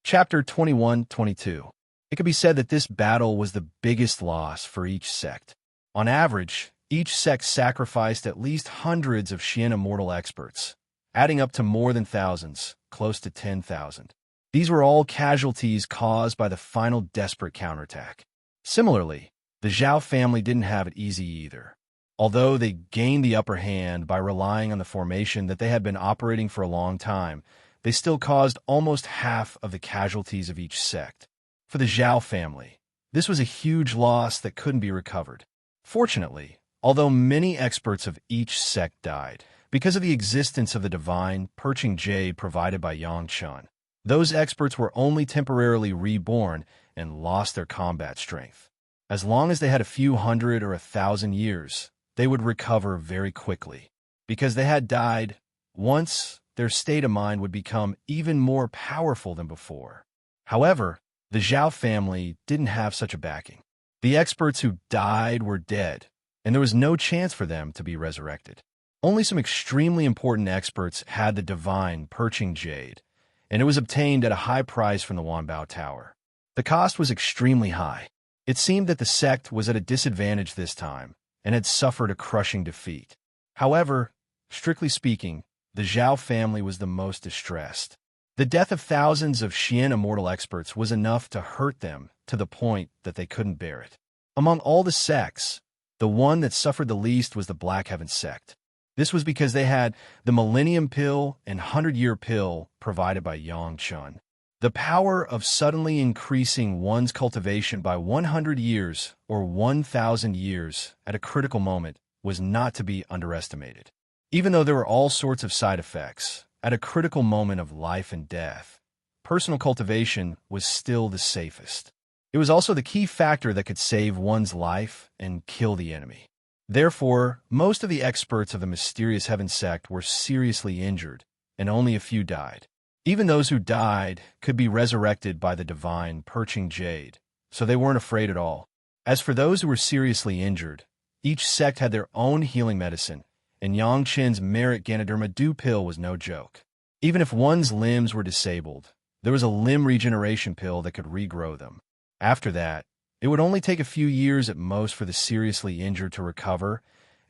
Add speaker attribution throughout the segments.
Speaker 1: Chapter 21-22. It could be said that this battle was the biggest loss for each sect. On average, each sect sacrificed at least hundreds of Immortal experts, adding up to more than thousands, close to 10,000. These were all casualties caused by the final desperate counterattack. Similarly, the Zhao family didn't have it easy either. Although they gained the upper hand by relying on the formation that they had been operating for a long time, they still caused almost half of the casualties of each sect. For the Zhao family, this was a huge loss that couldn't be recovered. Fortunately, although many experts of each sect died, because of the existence of the divine perching jade provided by Yangchun, those experts were only temporarily reborn and lost their combat strength. As long as they had a few hundred or 1,000 years, they would recover very quickly. Because they had died once, their state of mind would become even more powerful than before. However, the Zhao family didn't have such a backing. The experts who died were dead, and there was no chance for them to be resurrected. Only some extremely important experts had the divine perching jade, and it was obtained at a high price from the Wanbao Tower. The cost was extremely high. It seemed that the sect was at a disadvantage this time, and had suffered a crushing defeat. However, strictly speaking, the Zhao family was the most distressed. The death of thousands of Immortal experts was enough to hurt them to the point that they couldn't bear it. Among all the sects, the one that suffered the least was the Black Heaven sect. This was because they had the Millennium Pill and 100-Year Pill provided by Yangchun. The power of suddenly increasing one's cultivation by 100 years or 1,000 years at a critical moment was not to be underestimated. Even though there were all sorts of side effects, at a critical moment of life and death, personal cultivation was still the safest. It was also the key factor that could save one's life and kill the enemy. Therefore, most of the experts of the mysterious Heaven sect were seriously injured, and only a few died. Even those who died could be resurrected by the divine perching jade, so they weren't afraid at all. As for those who were seriously injured, each sect had their own healing medicine, and Yangchen's merit Ganoderma Dew pill was no joke. Even if one's limbs were disabled, there was a limb regeneration pill that could regrow them. After that, it would only take a few years at most for the seriously injured to recover,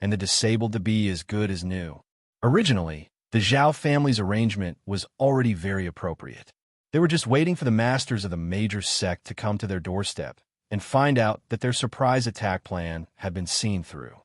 Speaker 1: and the disabled to be as good as new. Originally, the Zhao family's arrangement was already very appropriate. They were just waiting for the masters of the major sect to come to their doorstep and find out that their surprise attack plan had been seen through.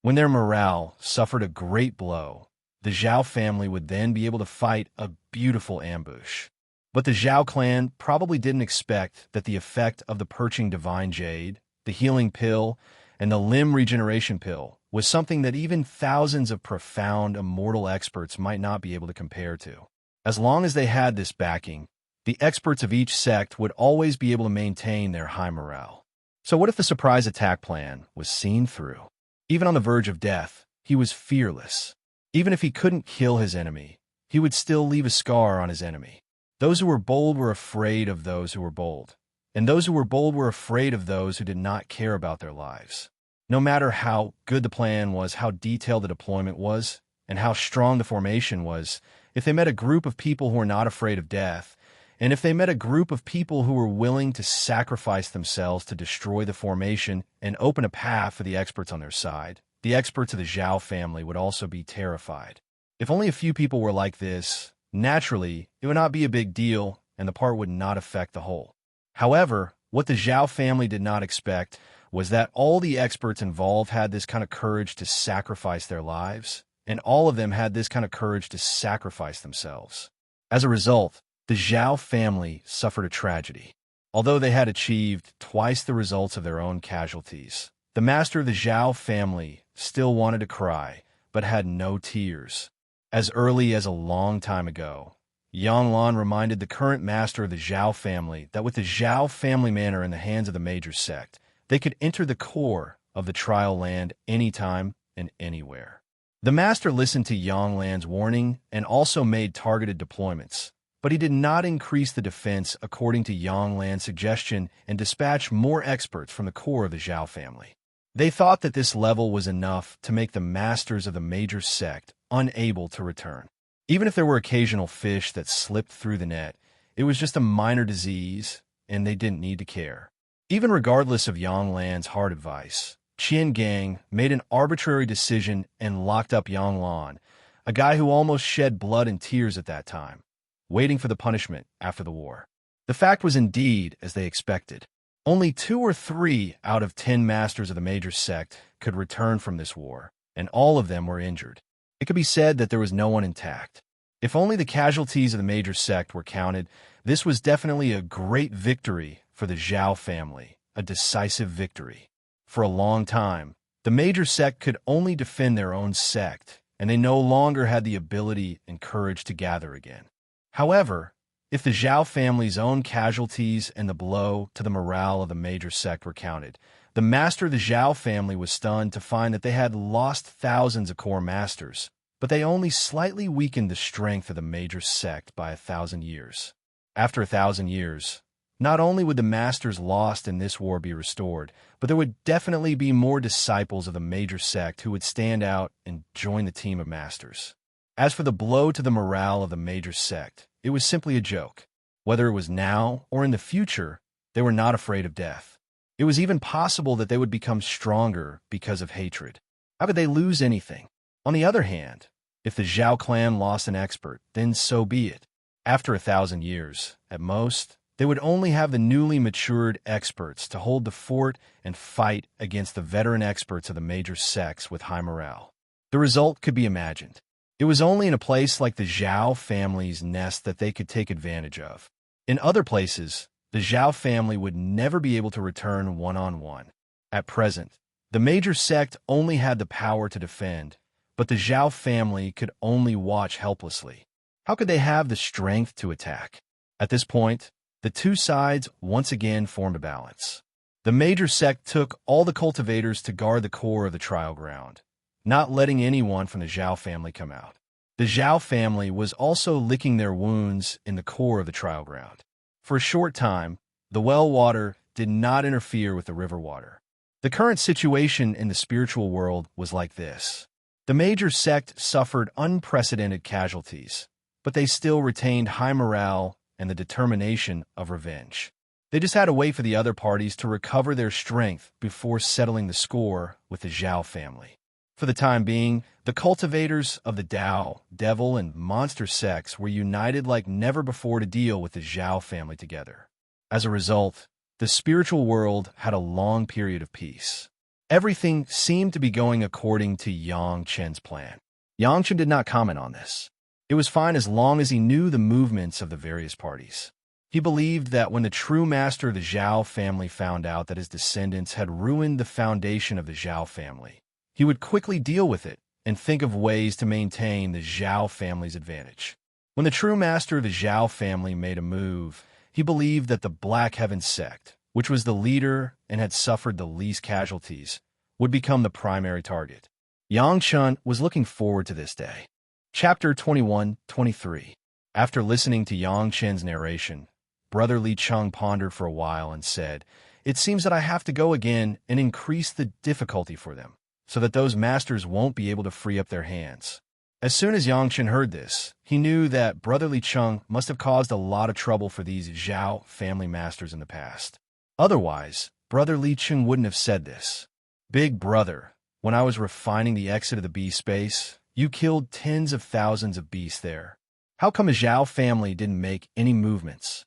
Speaker 1: When their morale suffered a great blow, the Zhao family would then be able to fight a beautiful ambush. But the Zhao clan probably didn't expect that the effect of the perching divine jade, the healing pill, and the limb regeneration pill was something that even thousands of profound immortal experts might not be able to compare to. As long as they had this backing, the experts of each sect would always be able to maintain their high morale. So what if the surprise attack plan was seen through? Even on the verge of death, he was fearless. Even if he couldn't kill his enemy, he would still leave a scar on his enemy. Those who were bold were afraid of those who were bold, and those who were bold were afraid of those who did not care about their lives. No matter how good the plan was, how detailed the deployment was, and how strong the formation was, if they met a group of people who were not afraid of death, and if they met a group of people who were willing to sacrifice themselves to destroy the formation and open a path for the experts on their side, the experts of the Zhao family would also be terrified. If only a few people were like this, naturally, it would not be a big deal, and the part would not affect the whole. However, what the Zhao family did not expect was that all the experts involved had this kind of courage to sacrifice their lives, and all of them had this kind of courage to sacrifice themselves. As a result, the Zhao family suffered a tragedy. Although they had achieved twice the results of their own casualties, the master of the Zhao family still wanted to cry, but had no tears. As early as a long time ago, Yanglan reminded the current master of the Zhao family that with the Zhao family manor in the hands of the major sect, they could enter the core of the trial land anytime and anywhere. The master listened to Yanglan's warning and also made targeted deployments, but he did not increase the defense according to Yanglan's suggestion and dispatch more experts from the core of the Zhao family. They thought that this level was enough to make the masters of the major sect unable to return. Even if there were occasional fish that slipped through the net, It was just a minor disease, and they didn't need to care. Even regardless of Yang Lan's hard advice, Qian Gang made an arbitrary decision and locked up Yang Lan, a guy who almost shed blood and tears at that time, waiting for the punishment after the war. The fact was indeed as they expected. Only 2 or 3 out of 10 masters of the major sect could return from this war, and all of them were injured. It could be said that there was no one intact. If only the casualties of the major sect were counted, this was definitely a great victory for the Zhao family, a decisive victory. For a long time, the major sect could only defend their own sect, and they no longer had the ability and courage to gather again. However, if the Zhao family's own casualties and the blow to the morale of the major sect were counted, the master of the Zhao family was stunned to find that they had lost thousands of core masters, but they only slightly weakened the strength of the major sect by 1,000 years. After 1,000 years, not only would the masters lost in this war be restored, but there would definitely be more disciples of the major sect who would stand out and join the team of masters. As for the blow to the morale of the major sect, it was simply a joke. Whether it was now or in the future, they were not afraid of death. It was even possible that they would become stronger because of hatred. How could they lose anything? On the other hand, if the Zhao clan lost an expert, then so be it. After 1,000 years, at most, they would only have the newly matured experts to hold the fort and fight against the veteran experts of the major sects with high morale. The result could be imagined. It was only in a place like the Zhao family's nest that they could take advantage of. In other places, the Zhao family would never be able to return one-on-one. At present, the major sect only had the power to defend, but the Zhao family could only watch helplessly. How could they have the strength to attack? At this point, the two sides once again formed a balance. The major sect took all the cultivators to guard the core of the trial ground, not letting anyone from the Zhao family come out. The Zhao family was also licking their wounds in the core of the trial ground. For a short time, the well water did not interfere with the river water. The current situation in the spiritual world was like this. The major sect suffered unprecedented casualties, but they still retained high morale and the determination of revenge. They just had to wait for the other parties to recover their strength before settling the score with the Zhao family. For the time being, the cultivators of the Tao, Devil, and Monster sects were united like never before to deal with the Zhao family together. As a result, the spiritual world had a long period of peace. Everything seemed to be going according to Yang Chen's plan. Yang Chen did not comment on this. It was fine as long as he knew the movements of the various parties. He believed that when the true master of the Zhao family found out that his descendants had ruined the foundation of the Zhao family, he would quickly deal with it and think of ways to maintain the Zhao family's advantage. When the true master of the Zhao family made a move, he believed that the Black Heaven sect, which was the leader and had suffered the least casualties, would become the primary target. Yang Chen was looking forward to this day. Chapter 21-23. After listening to Yang Chen's narration, Brother Li Cheng pondered for a while and said, "It seems that I have to go again and increase the difficulty for them, so that those masters won't be able to free up their hands." As soon as Yang Chen heard this, he knew that Brother Li Cheng must have caused a lot of trouble for these Zhao family masters in the past. Otherwise, Brother Li Cheng wouldn't have said this. "Big brother, when I was refining the exit of the beast space, you killed tens of thousands of beasts there. How come the Zhao family didn't make any movements?"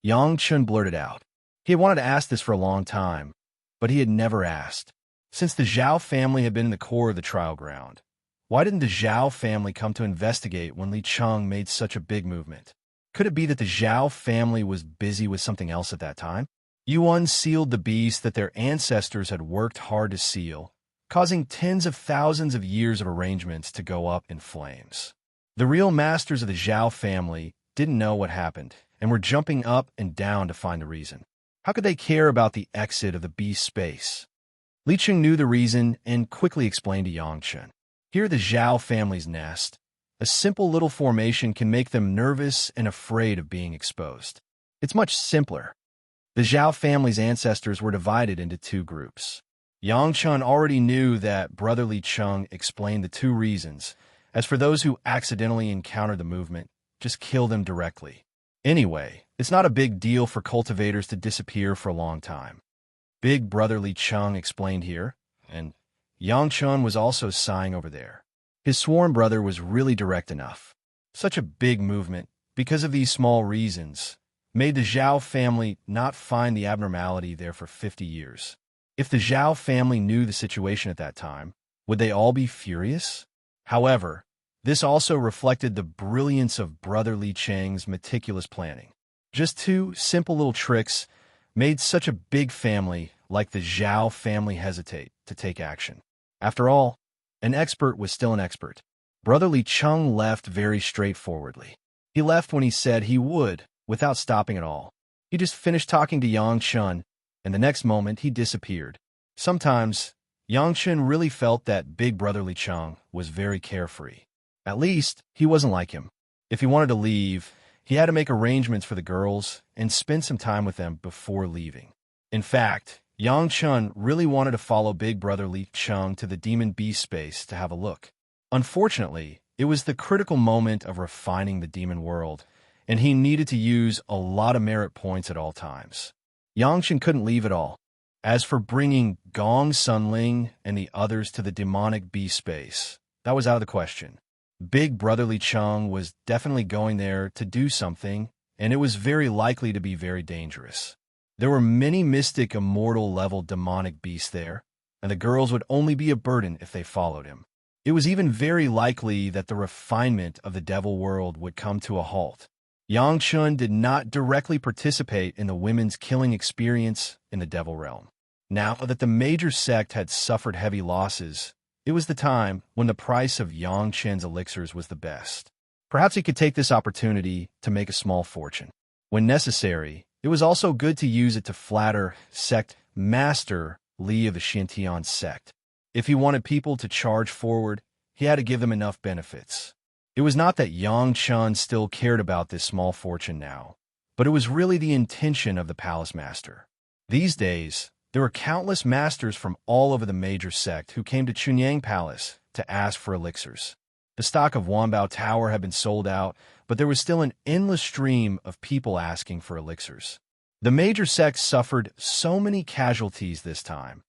Speaker 1: Yang Chen blurted out. He had wanted to ask this for a long time, but he had never asked. Since the Zhao family had been in the core of the trial ground, why didn't the Zhao family come to investigate when Li Cheng made such a big movement? Could it be that the Zhao family was busy with something else at that time? You unsealed the beast that their ancestors had worked hard to seal, causing tens of thousands of years of arrangements to go up in flames. The real masters of the Zhao family didn't know what happened and were jumping up and down to find the reason. How could they care about the exit of the beast space? Li Cheng knew the reason and quickly explained to Yang Chen. Here, the Zhao family's nest. A simple little formation can make them nervous and afraid of being exposed. It's much simpler. The Zhao family's ancestors were divided into 2 groups. Yang Chen already knew that Brother Li Cheng explained the 2 reasons. As for those who accidentally encountered the movement, just kill them directly. Anyway, It's not a big deal for cultivators to disappear for a long time. Big brotherly Chung explained here, and Yang Chun was also sighing over there. His sworn brother was really direct enough. Such a big movement, because of these small reasons, made the Zhao family not find the abnormality there for 50 years. If the Zhao family knew the situation at that time, would they all be furious? However, this also reflected the brilliance of Brother Li Cheng's meticulous planning. Just two simple little tricks made such a big family like the Zhao family hesitate to take action. After all, an expert was still an expert. Brother Li Cheng left very straightforwardly. He left when he said he would, without stopping at all. He just finished talking to Yang Chun, and the next moment he disappeared. Sometimes, Yang Chun really felt that Big Brother Li Cheng was very carefree. At least, he wasn't like him. If he wanted to leave, he had to make arrangements for the girls and spend some time with them before leaving. In fact, Yang Chun really wanted to follow Big Brother Li Cheng to the Demon Beast space to have a look. Unfortunately, it was the critical moment of refining the demon world, and he needed to use a lot of merit points at all times. Yang Chun couldn't leave at all. As for bringing Gong Sunling and the others to the demonic beast space, that was out of the question. Big Brother Li Cheng was definitely going there to do something, and it was very likely to be very dangerous. There were many mystic immortal level demonic beasts there, and the girls would only be a burden if they followed him. It was even very likely that the refinement of the devil world would come to a halt. Yang Chun did not directly participate in the women's killing experience in the devil realm. Now that the major sect had suffered heavy losses, it was the time when the price of Yang Chen's elixirs was the best. Perhaps he could take this opportunity to make a small fortune. When necessary, it was also good to use it to flatter sect master Li of the Xintian sect. If he wanted people to charge forward, he had to give them enough benefits. It was not that Yang Chun still cared about this small fortune now, but it was really the intention of the palace master. These days, there were countless masters from all over the major sect who came to Chunyang Palace to ask for elixirs. The stock of Wanbao Tower had been sold out, but there was still an endless stream of people asking for elixirs. The major sects suffered so many casualties this time,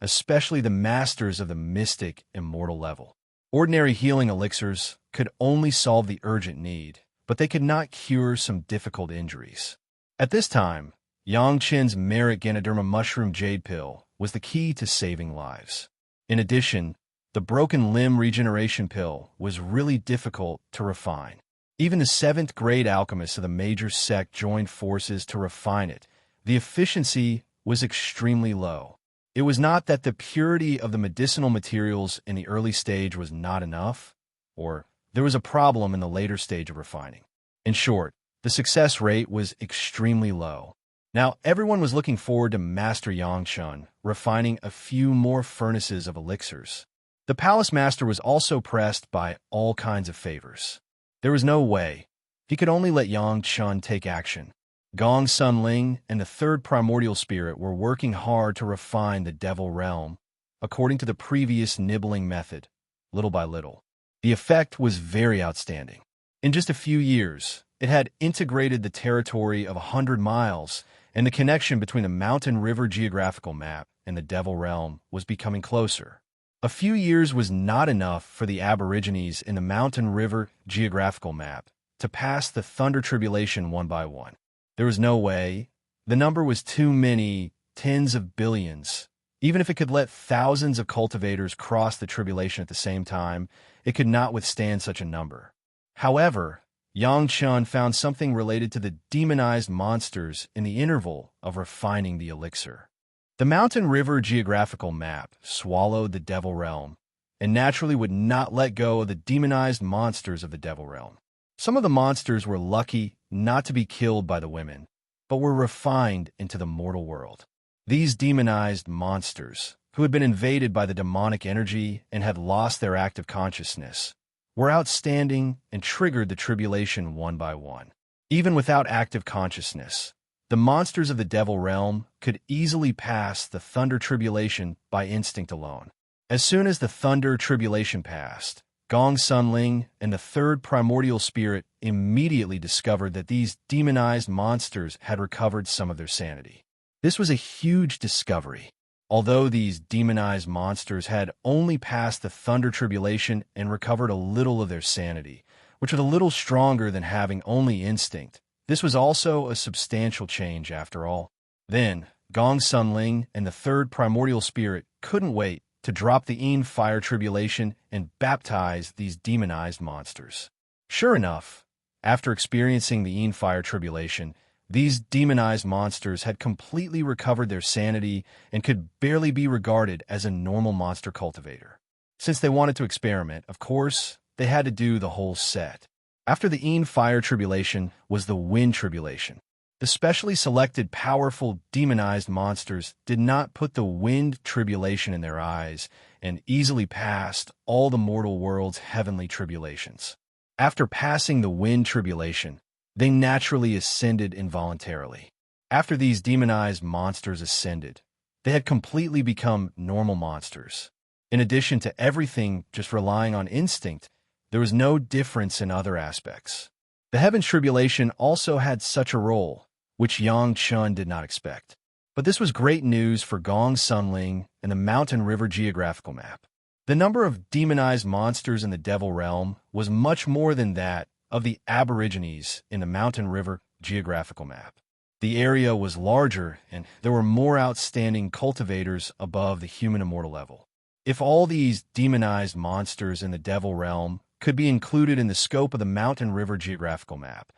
Speaker 1: especially the masters of the mystic immortal level. Ordinary healing elixirs could only solve the urgent need, but they could not cure some difficult injuries. At this time, Yang Chen's Merit Ganoderma Mushroom Jade Pill was the key to saving lives. In addition, the Broken Limb Regeneration Pill was really difficult to refine. Even the 7th grade alchemists of the major sect joined forces to refine it. The efficiency was extremely low. It was not that the purity of the medicinal materials in the early stage was not enough, or there was a problem in the later stage of refining. In short, the success rate was extremely low. Now, everyone was looking forward to Master Yang Chun refining a few more furnaces of elixirs. The palace master was also pressed by all kinds of favors. There was no way. He could only let Yang Chun take action. Gong Sunling and the 3rd primordial spirit were working hard to refine the devil realm, according to the previous nibbling method, little by little. The effect was very outstanding. In just a few years, it had integrated the territory of 100 miles, and the connection between the Mountain River geographical map and the Devil Realm was becoming closer. A few years was not enough for the Aborigines in the Mountain River geographical map to pass the Thunder Tribulation one by one. There was no way. The number was too many, tens of billions. Even if it could let thousands of cultivators cross the tribulation at the same time, it could not withstand such a number. However, Yang Chun found something related to the demonized monsters in the interval of refining the elixir. The Mountain River geographical map swallowed the Devil Realm, and naturally would not let go of the demonized monsters of the Devil Realm. Some of the monsters were lucky not to be killed by the women, but were refined into the mortal world. These demonized monsters, who had been invaded by the demonic energy and had lost their active consciousness, were outstanding and triggered the tribulation one by one. Even without active consciousness, the monsters of the Devil Realm could easily pass the Thunder Tribulation by instinct alone. As soon as the Thunder Tribulation passed, Gong Sunling and the third primordial spirit immediately discovered that these demonized monsters had recovered some of their sanity. This was a huge discovery. Although these demonized monsters had only passed the thunder tribulation and recovered a little of their sanity, which was a little stronger than having only instinct, this was also a substantial change after all. Then, Gong Sunling and the third primordial spirit couldn't wait to drop the fire tribulation and baptize these demonized monsters. Sure enough, after experiencing the fire tribulation, these demonized monsters had completely recovered their sanity and could barely be regarded as a normal monster cultivator. Since they wanted to experiment, of course, they had to do the whole set. After the fire tribulation was the wind tribulation. The specially selected powerful demonized monsters did not put the wind tribulation in their eyes and easily passed all the mortal world's heavenly tribulations. After passing the wind tribulation, they naturally ascended involuntarily. After these demonized monsters ascended, they had completely become normal monsters. In addition to everything just relying on instinct, there was no difference in other aspects. The heaven's tribulation also had such a role, which Yang Chun did not expect. But this was great news for Gong Sunling and the Mountain River geographical map. The number of demonized monsters in the Devil Realm was much more than that of the Aborigines in the Mountain River geographical map. The area was larger, and there were more outstanding cultivators above the human immortal level. If all these demonized monsters in the Devil Realm could be included in the scope of the Mountain River geographical map,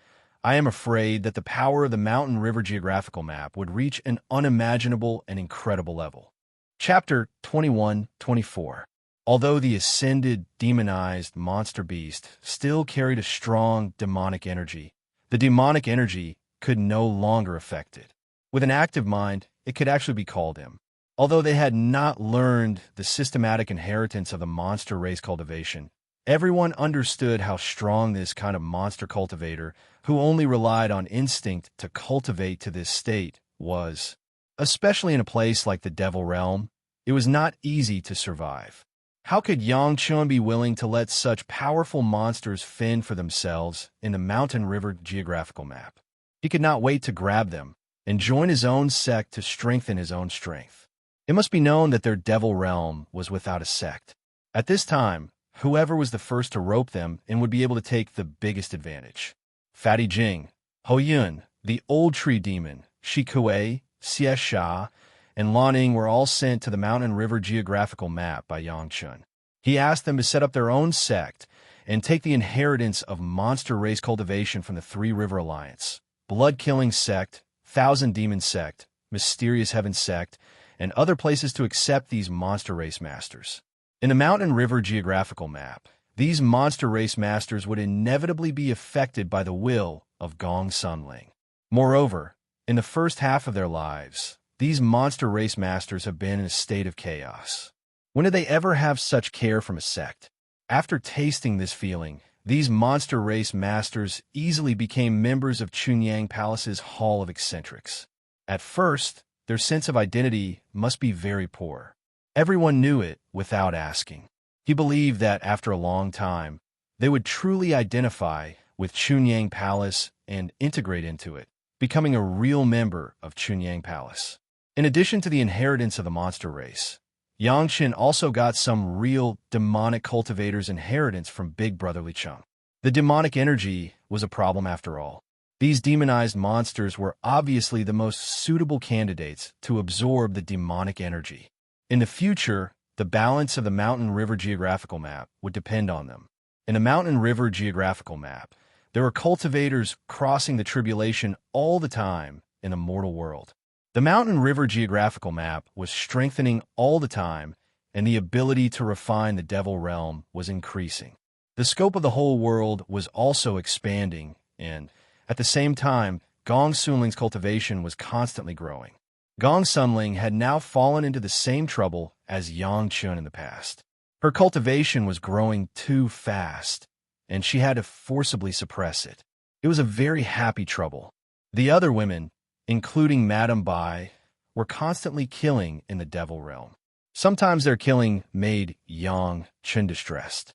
Speaker 1: I am afraid that the power of the Mountain River geographical map would reach an unimaginable and incredible level. Chapter 21-24. Although the ascended, demonized monster beast still carried a strong demonic energy, the demonic energy could no longer affect it. With an active mind, it could actually be called him. Although they had not learned the systematic inheritance of the monster race cultivation, everyone understood how strong this kind of monster cultivator, who only relied on instinct to cultivate to this state, was. Especially in a place like the Devil Realm, it was not easy to survive. How could Yang Chun be willing to let such powerful monsters fend for themselves in the Mountain River geographical map? He could not wait to grab them and join his own sect to strengthen his own strength. It must be known that their Devil Realm was without a sect. At this time, whoever was the first to rope them and would be able to take the biggest advantage. Fatty Jing, Ho Yun, the Old Tree Demon, Shi Kuei, Xie Sha, and Laning were all sent to the Mountain River geographical map by Yang Chun. He asked them to set up their own sect and take the inheritance of monster race cultivation from the Three River Alliance, Blood-Killing Sect, Thousand Demon Sect, Mysterious Heaven Sect, and other places to accept these monster race masters. In the Mountain River geographical map, these monster race masters would inevitably be affected by the will of Gong Sunling. Moreover, in the first half of their lives, these monster race masters have been in a state of chaos. When did they ever have such care from a sect? After tasting this feeling, these monster race masters easily became members of Chunyang Palace's Hall of Eccentrics. At first, their sense of identity must be very poor. Everyone knew it without asking. He believed that after a long time, they would truly identify with Chunyang Palace and integrate into it, becoming a real member of Chunyang Palace. In addition to the inheritance of the monster race, Yang Chen also got some real demonic cultivator's inheritance from Big Brother Li Cheng. The demonic energy was a problem after all. These demonized monsters were obviously the most suitable candidates to absorb the demonic energy. In the future, the balance of the Mountain River geographical map would depend on them. In the Mountain River geographical map, there were cultivators crossing the tribulation all the time in the mortal world. The Mountain River geographical map was strengthening all the time, and the ability to refine the Devil Realm was increasing. The scope of the whole world was also expanding, and, at the same time, Gong Sunling's cultivation was constantly growing. Gong Sunling had now fallen into the same trouble as Yang Chun in the past. Her cultivation was growing too fast, and she had to forcibly suppress it. It was a very happy trouble. The other women, including Madame Bai, were constantly killing in the Devil Realm. Sometimes their killing made Yang Chun distressed.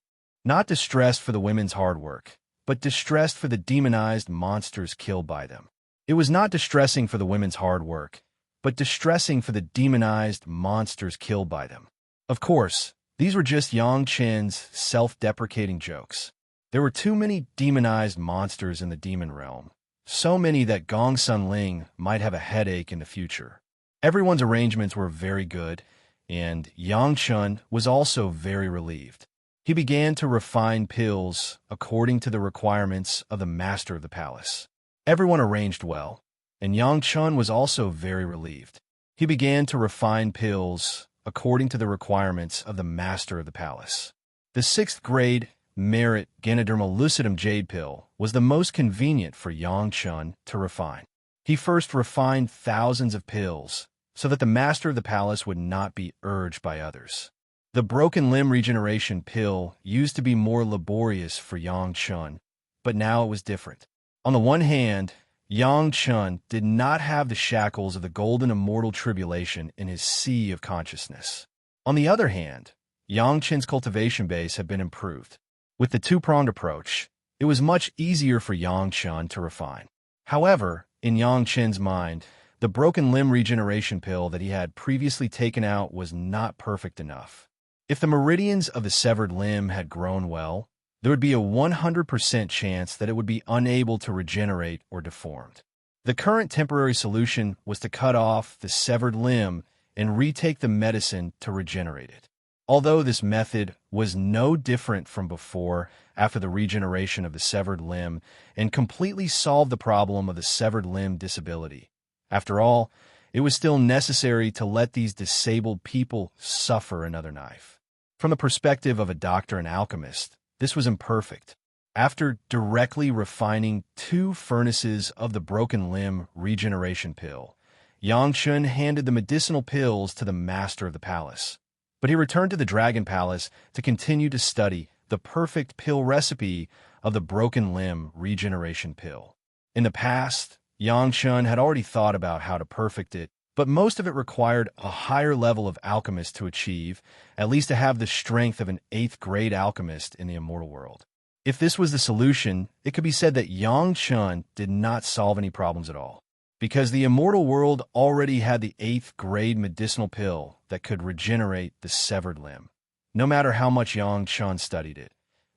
Speaker 1: Not distressed for the women's hard work, but distressed for the demonized monsters killed by them. It was not distressing for the women's hard work, but distressing for the demonized monsters killed by them. Of course, these were just Yang Chen's self-deprecating jokes. There were too many demonized monsters in the demon realm, so many that Gong Sun Ling might have a headache in the future. Everyone's arrangements were very good, and Yang Chun was also very relieved. He began to refine pills according to the requirements of the master of the palace. Everyone arranged well, and Yang Chun was also very relieved. He began to refine pills according to the requirements of the master of the palace. The 6th grade Merit Ganodermal Lucidum Jade Pill was the most convenient for Yang Chun to refine. He first refined thousands of pills so that the master of the palace would not be urged by others. The broken limb regeneration pill used to be more laborious for Yang Chun, but now it was different. On the one hand, Yang Chun did not have the shackles of the golden immortal tribulation in his sea of consciousness. On the other hand, Yang Chun's cultivation base had been improved. With the two-pronged approach, it was much easier for Yang Chun to refine. However, in Yang Chun's mind, the broken limb regeneration pill that he had previously taken out was not perfect enough. If the meridians of the severed limb had grown well, there would be a 100% chance that it would be unable to regenerate or deformed. The current temporary solution was to cut off the severed limb and retake the medicine to regenerate it. Although this method was no different from before after the regeneration of the severed limb and completely solved the problem of the severed limb disability, after all, it was still necessary to let these disabled people suffer another knife. From the perspective of a doctor and alchemist, this was imperfect. After directly refining 2 furnaces of the broken limb regeneration pill, Yang Chun handed the medicinal pills to the master of the palace. But he returned to the Dragon Palace to continue to study the perfect pill recipe of the broken limb regeneration pill. In the past, Yang Chun had already thought about how to perfect it, but most of it required a higher level of alchemist to achieve, at least to have the strength of an 8th grade alchemist in the immortal world. If this was the solution, it could be said that Yang Chun did not solve any problems at all, because the immortal world already had the 8th grade medicinal pill that could regenerate the severed limb. No matter how much Yang Chun studied it,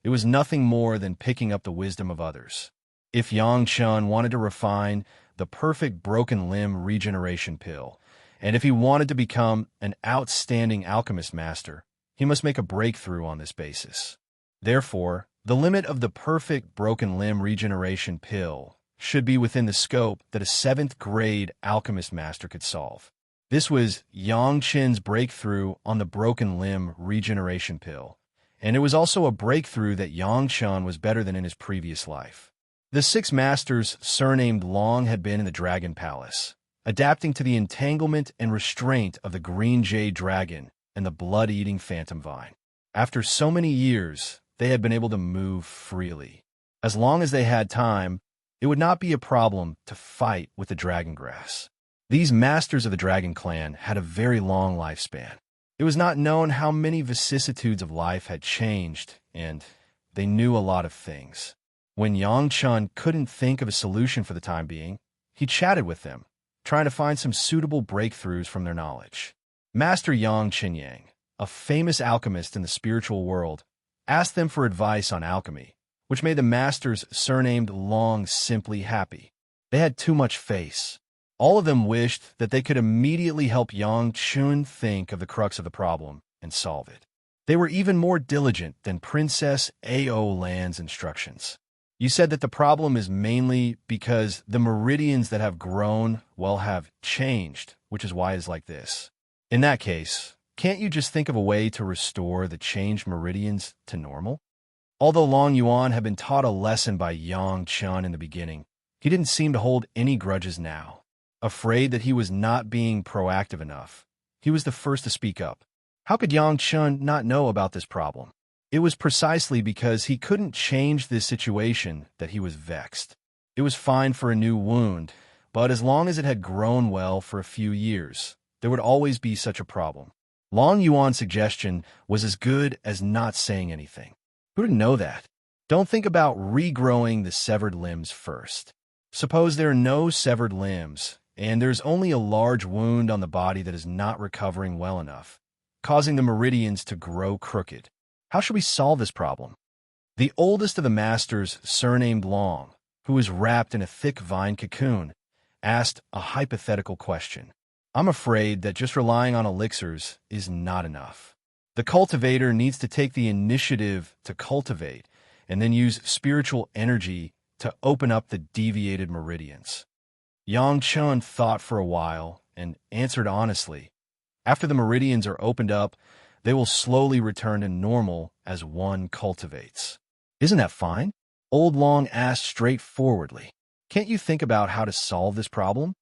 Speaker 1: it was nothing more than picking up the wisdom of others. If Yang Chun wanted to refine the perfect broken limb regeneration pill, and if he wanted to become an outstanding alchemist master, he must make a breakthrough on this basis. Therefore, the limit of the perfect broken limb regeneration pill should be within the scope that a 7th grade alchemist master could solve. This was Yang Chen's breakthrough on the broken limb regeneration pill, and it was also a breakthrough that Yang Chun was better than in his previous life. The 6 masters surnamed Long had been in the Dragon Palace, adapting to the entanglement and restraint of the green jade dragon and the blood-eating phantom vine. After so many years, they had been able to move freely. As long as they had time, it would not be a problem to fight with the dragon grass. These masters of the dragon clan had a very long lifespan. It was not known how many vicissitudes of life had changed, and they knew a lot of things. When Yang Chun couldn't think of a solution for the time being, he chatted with them, trying to find some suitable breakthroughs from their knowledge. Master Yang Qinyang, a famous alchemist in the spiritual world, asked them for advice on alchemy, which made the masters surnamed Long simply happy. They had too much face. All of them wished that they could immediately help Yang Chun think of the crux of the problem and solve it. They were even more diligent than Princess A.O. Lan's instructions. You said that the problem is mainly because the meridians that have grown, well, have changed, which is why it's like this. In that case, can't you just think of a way to restore the changed meridians to normal? Although Long Yuan had been taught a lesson by Yang Chun in the beginning, he didn't seem to hold any grudges now. Afraid that he was not being proactive enough, he was the first to speak up. How could Yang Chun not know about this problem? It was precisely because he couldn't change this situation that he was vexed. It was fine for a new wound, but as long as it had grown well for a few years, there would always be such a problem. Long Yuan's suggestion was as good as not saying anything. Who didn't know that? Don't think about regrowing the severed limbs first. Suppose there are no severed limbs, and there's only a large wound on the body that is not recovering well enough, causing the meridians to grow crooked. How should we solve this problem? The oldest of the masters, surnamed Long, who was wrapped in a thick vine cocoon, asked a hypothetical question. I'm afraid that just relying on elixirs is not enough. The cultivator needs to take the initiative to cultivate and then use spiritual energy to open up the deviated meridians. Yang Chun thought for a while and answered honestly. After the meridians are opened up, they will slowly return to normal as one cultivates. Isn't that fine? Old Long asked straightforwardly. Can't you think about how to solve this problem?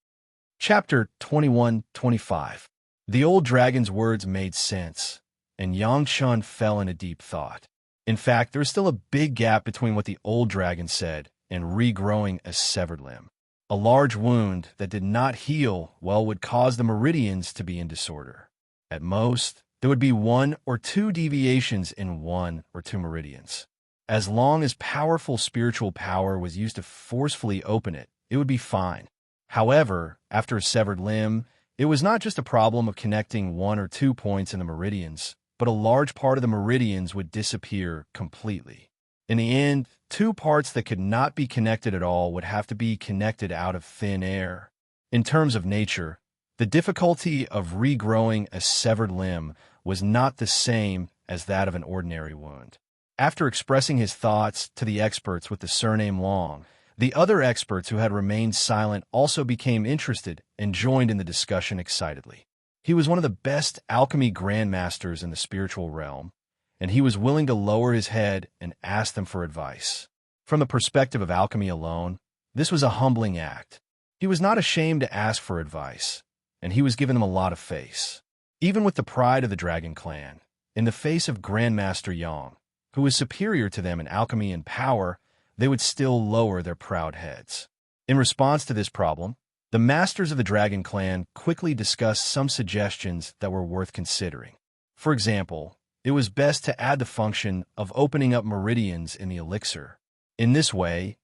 Speaker 1: Chapter 21-25. The old dragon's words made sense, and Yang Chun fell into deep thought. In fact, there is still a big gap between what the old dragon said and regrowing a severed limb. A large wound that did not heal well would cause the meridians to be in disorder. At most, there would be 1 or 2 deviations in 1 or 2 meridians. As long as powerful spiritual power was used to forcefully open it, it would be fine. However, after a severed limb, it was not just a problem of connecting 1 or 2 points in the meridians, but a large part of the meridians would disappear completely. In the end, 2 parts that could not be connected at all would have to be connected out of thin air. In terms of nature, the difficulty of regrowing a severed limb was not the same as that of an ordinary wound. After expressing his thoughts to the experts with the surname Long, the other experts who had remained silent also became interested and joined in the discussion excitedly. He was one of the best alchemy grandmasters in the spiritual realm, and he was willing to lower his head and ask them for advice. From the perspective of alchemy alone, this was a humbling act. He was not ashamed to ask for advice, and he was giving them a lot of face. Even with the pride of the Dragon Clan, in the face of Grandmaster Yang, who was superior to them in alchemy and power, they would still lower their proud heads. In response to this problem, the masters of the Dragon Clan quickly discussed some suggestions that were worth considering. For example, it was best to add the function of opening up meridians in the elixir. In this way,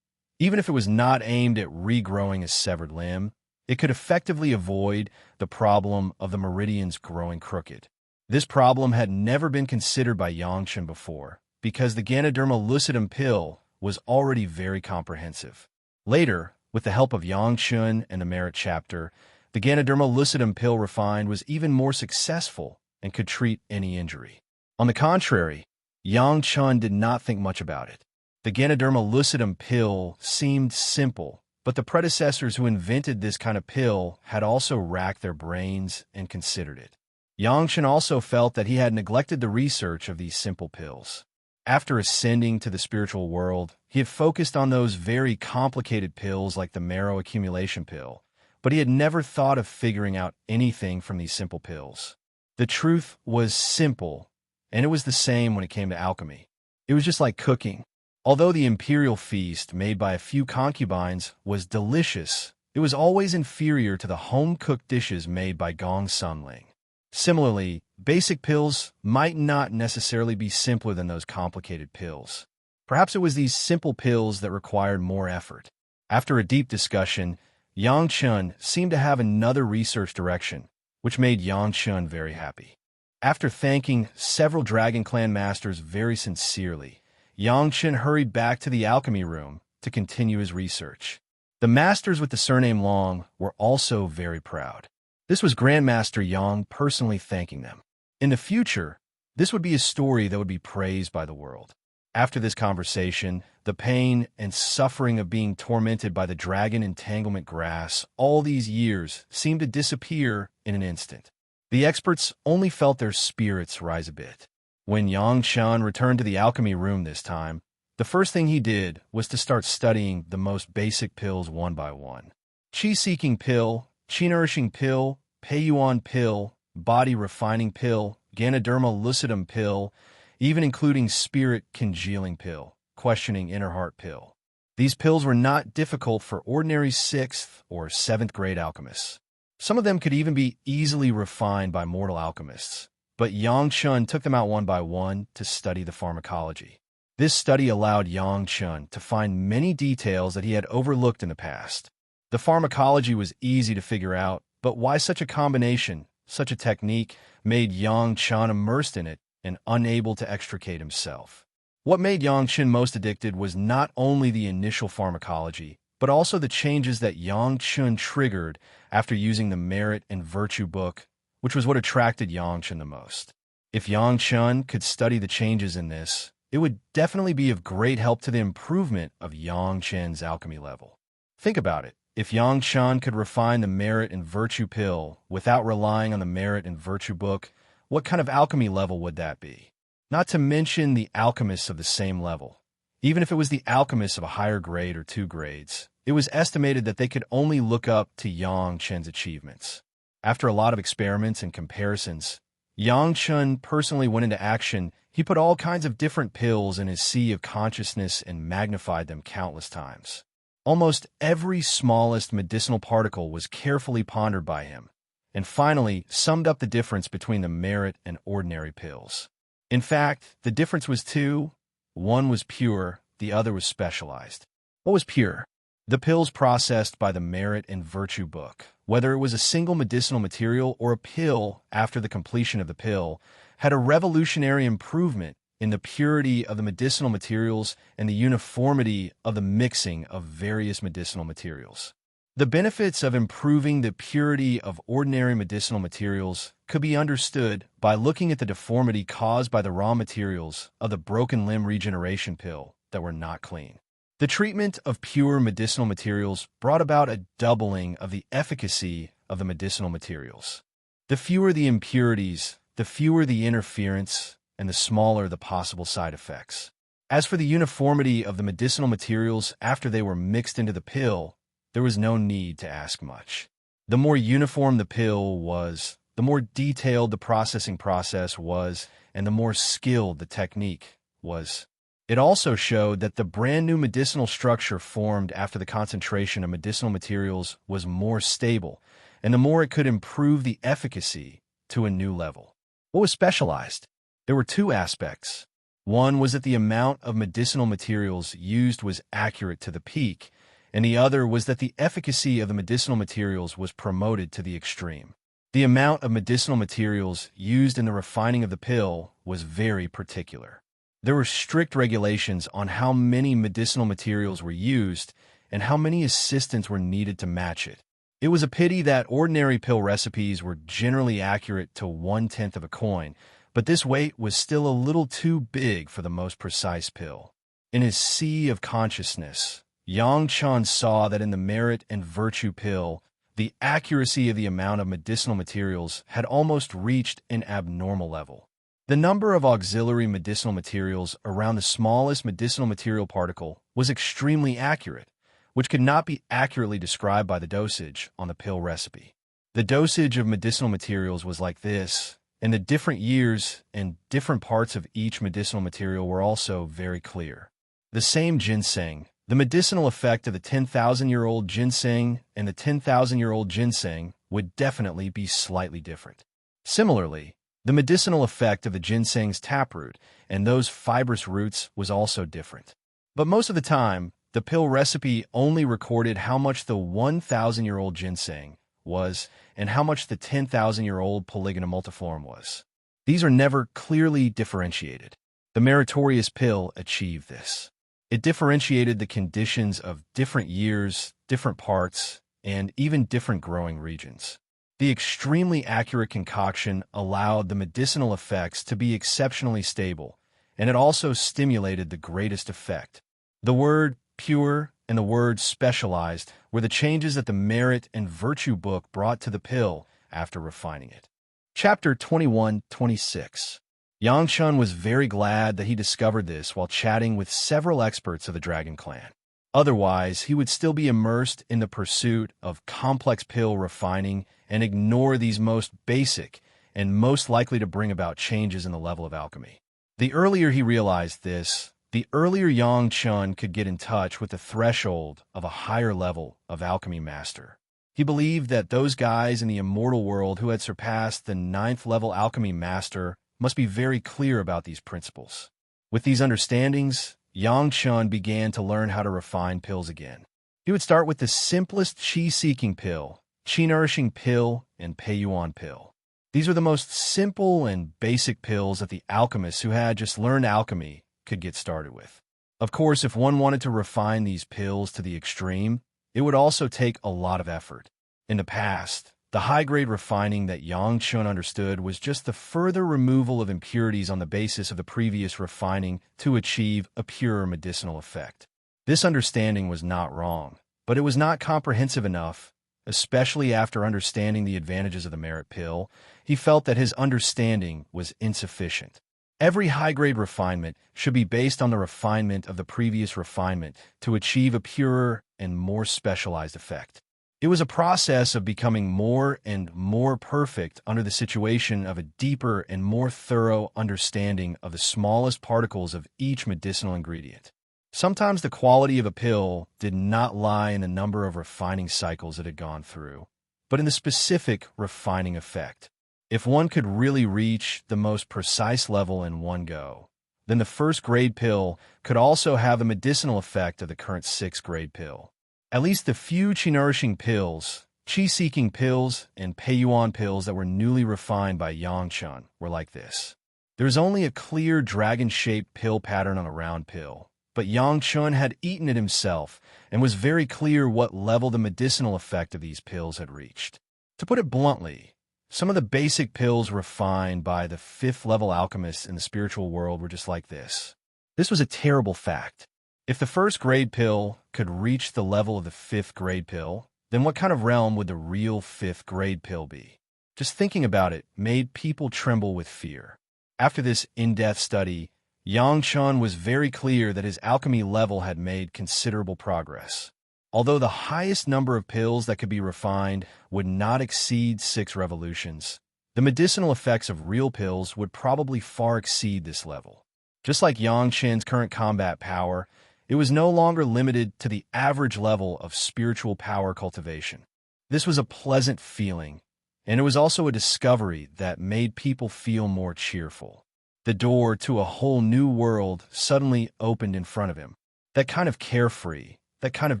Speaker 1: even if it was not aimed at regrowing a severed limb, it could effectively avoid the problem of the meridians growing crooked. This problem had never been considered by Yangchen before, because the Ganoderma lucidum pill was already very comprehensive. Later, with the help of Yangchen and the Merit chapter, the Ganoderma lucidum pill refined was even more successful and could treat any injury. On the contrary, Yangchen did not think much about it. The Ganoderma lucidum pill seemed simple, but the predecessors who invented this kind of pill had also racked their brains and considered it. Yangchen also felt that he had neglected the research of these simple pills. After ascending to the spiritual world, he had focused on those very complicated pills like the marrow accumulation pill, but he had never thought of figuring out anything from these simple pills. The truth was simple, and it was the same when it came to alchemy. It was just like cooking. Although the imperial feast made by a few concubines was delicious, it was always inferior to the home-cooked dishes made by Gong Sunling. Similarly, basic pills might not necessarily be simpler than those complicated pills. Perhaps it was these simple pills that required more effort. After a deep discussion, Yangchen seemed to have another research direction, which made Yangchen very happy. After thanking several Dragon Clan masters very sincerely, Yangchen hurried back to the alchemy room to continue his research. The masters with the surname Long were also very proud. This was Grandmaster Yang personally thanking them. In the future, this would be a story that would be praised by the world. After this conversation, the pain and suffering of being tormented by the dragon entanglement grass all these years seemed to disappear in an instant. The experts only felt their spirits rise a bit. When Yang Shan returned to the alchemy room this time, the first thing he did was to start studying the most basic pills one by one. Qi-seeking pill, Qi-nourishing pill, Pei-yuan pill, body-refining pill, Ganoderma lucidum pill, even including spirit congealing pill, questioning inner heart pill. These pills were not difficult for ordinary 6th or 7th grade alchemists. Some of them could even be easily refined by mortal alchemists, but Yang Chun took them out one by one to study the pharmacology. This study allowed Yang Chun to find many details that he had overlooked in the past. The pharmacology was easy to figure out, but why such a combination, such a technique, made Yang Chun immersed in it and unable to extricate himself. What made Yang Chun most addicted was not only the initial pharmacology, but also the changes that Yang Chun triggered after using the Merit and Virtue book, which was what attracted Yang Chun the most. If Yang Chun could study the changes in this, it would definitely be of great help to the improvement of Yang Chun's alchemy level. Think about it. If Yang Chun could refine the Merit and Virtue pill without relying on the Merit and Virtue book, what kind of alchemy level would that be? Not to mention the alchemists of the same level. Even if it was the alchemists of a higher grade or 2 grades, it was estimated that they could only look up to Yang Chun's achievements. After a lot of experiments and comparisons, Yang Chun personally went into action. He put all kinds of different pills in his sea of consciousness and magnified them countless times. Almost every smallest medicinal particle was carefully pondered by him, and finally summed up the difference between the Merit and ordinary pills. In fact, the difference was 2. One was pure, the other was specialized. What was pure? The pills processed by the Merit and Virtue book, whether it was a single medicinal material or a pill after the completion of the pill, had a revolutionary improvement in the purity of the medicinal materials and the uniformity of the mixing of various medicinal materials. The benefits of improving the purity of ordinary medicinal materials could be understood by looking at the deformity caused by the raw materials of the broken limb regeneration pill that were not clean. The treatment of pure medicinal materials brought about a doubling of the efficacy of the medicinal materials. The fewer the impurities, the fewer the interference, and the smaller the possible side effects. As for the uniformity of the medicinal materials after they were mixed into the pill, there was no need to ask much. The more uniform the pill was, the more detailed the processing process was, and the more skilled the technique was. It also showed that the brand new medicinal structure formed after the concentration of medicinal materials was more stable, and the more it could improve the efficacy to a new level. What was specialized? There were 2 aspects. One was that the amount of medicinal materials used was accurate to the peak, and the other was that the efficacy of the medicinal materials was promoted to the extreme. The amount of medicinal materials used in the refining of the pill was very particular. There were strict regulations on how many medicinal materials were used and how many assistants were needed to match it. It was a pity that ordinary pill recipes were generally accurate to 1/10 of a coin, but this weight was still a little too big for the most precise pill. In his sea of consciousness, Yang Chun saw that in the Merit and Virtue pill, the accuracy of the amount of medicinal materials had almost reached an abnormal level. The number of auxiliary medicinal materials around the smallest medicinal material particle was extremely accurate, which could not be accurately described by the dosage on the pill recipe. The dosage of medicinal materials was like this, and the different years and different parts of each medicinal material were also very clear. The same ginseng, the medicinal effect of the 10,000-year-old ginseng and the 10,000-year-old ginseng would definitely be slightly different. Similarly, the medicinal effect of the ginseng's taproot and those fibrous roots was also different. But most of the time, the pill recipe only recorded how much the 1,000-year-old ginseng was and how much the 10,000-year-old Polygonum multiflorum was. These are never clearly differentiated. The meritorious pill achieved this. It differentiated the conditions of different years, different parts, and even different growing regions. The extremely accurate concoction allowed the medicinal effects to be exceptionally stable, and it also stimulated the greatest effect. The word pure and the word specialized were the changes that the Merit and Virtue book brought to the pill after refining it. Chapter 21-26. Yang Chun was very glad that he discovered this while chatting with several experts of the Dragon Clan. Otherwise, he would still be immersed in the pursuit of complex pill refining and ignore these most basic and most likely to bring about changes in the level of alchemy. The earlier he realized this, the earlier Yang Chun could get in touch with the threshold of a higher level of alchemy master. He believed that those guys in the immortal world who had surpassed the 9th level alchemy master must be very clear about these principles. With these understandings, Yang Chun began to learn how to refine pills again. He would start with the simplest qi-seeking pill, qi-nourishing pill, and pei-yuan pill. These were the most simple and basic pills that the alchemists who had just learned alchemy could get started with. Of course, if one wanted to refine these pills to the extreme, it would also take a lot of effort. In the past, the high-grade refining that Yang Chun understood was just the further removal of impurities on the basis of the previous refining to achieve a pure medicinal effect. This understanding was not wrong, but it was not comprehensive enough. Especially after understanding the advantages of the merit pill, he felt that his understanding was insufficient. Every high-grade refinement should be based on the refinement of the previous refinement to achieve a purer and more specialized effect. It was a process of becoming more and more perfect under the situation of a deeper and more thorough understanding of the smallest particles of each medicinal ingredient. Sometimes the quality of a pill did not lie in the number of refining cycles it had gone through, but in the specific refining effect. If one could really reach the most precise level in one go, then the first-grade pill could also have the medicinal effect of the current sixth-grade pill. At least the few qi-nourishing pills, qi-seeking pills, and pei-yuan pills that were newly refined by Yang Chun were like this. There is only a clear dragon-shaped pill pattern on a round pill, but Yang Chun had eaten it himself and was very clear what level the medicinal effect of these pills had reached. To put it bluntly, some of the basic pills refined by the fifth-level alchemists in the spiritual world were just like this. This was a terrible fact. If the first-grade pill could reach the level of the fifth-grade pill, then what kind of realm would the real fifth-grade pill be? Just thinking about it made people tremble with fear. After this in-depth study, Yang Chun was very clear that his alchemy level had made considerable progress. Although the highest number of pills that could be refined would not exceed 6 revolutions, the medicinal effects of real pills would probably far exceed this level. Just like Yang Chun's current combat power, it was no longer limited to the average level of spiritual power cultivation. This was a pleasant feeling, and it was also a discovery that made people feel more cheerful. The door to a whole new world suddenly opened in front of him. That kind of carefree, that kind of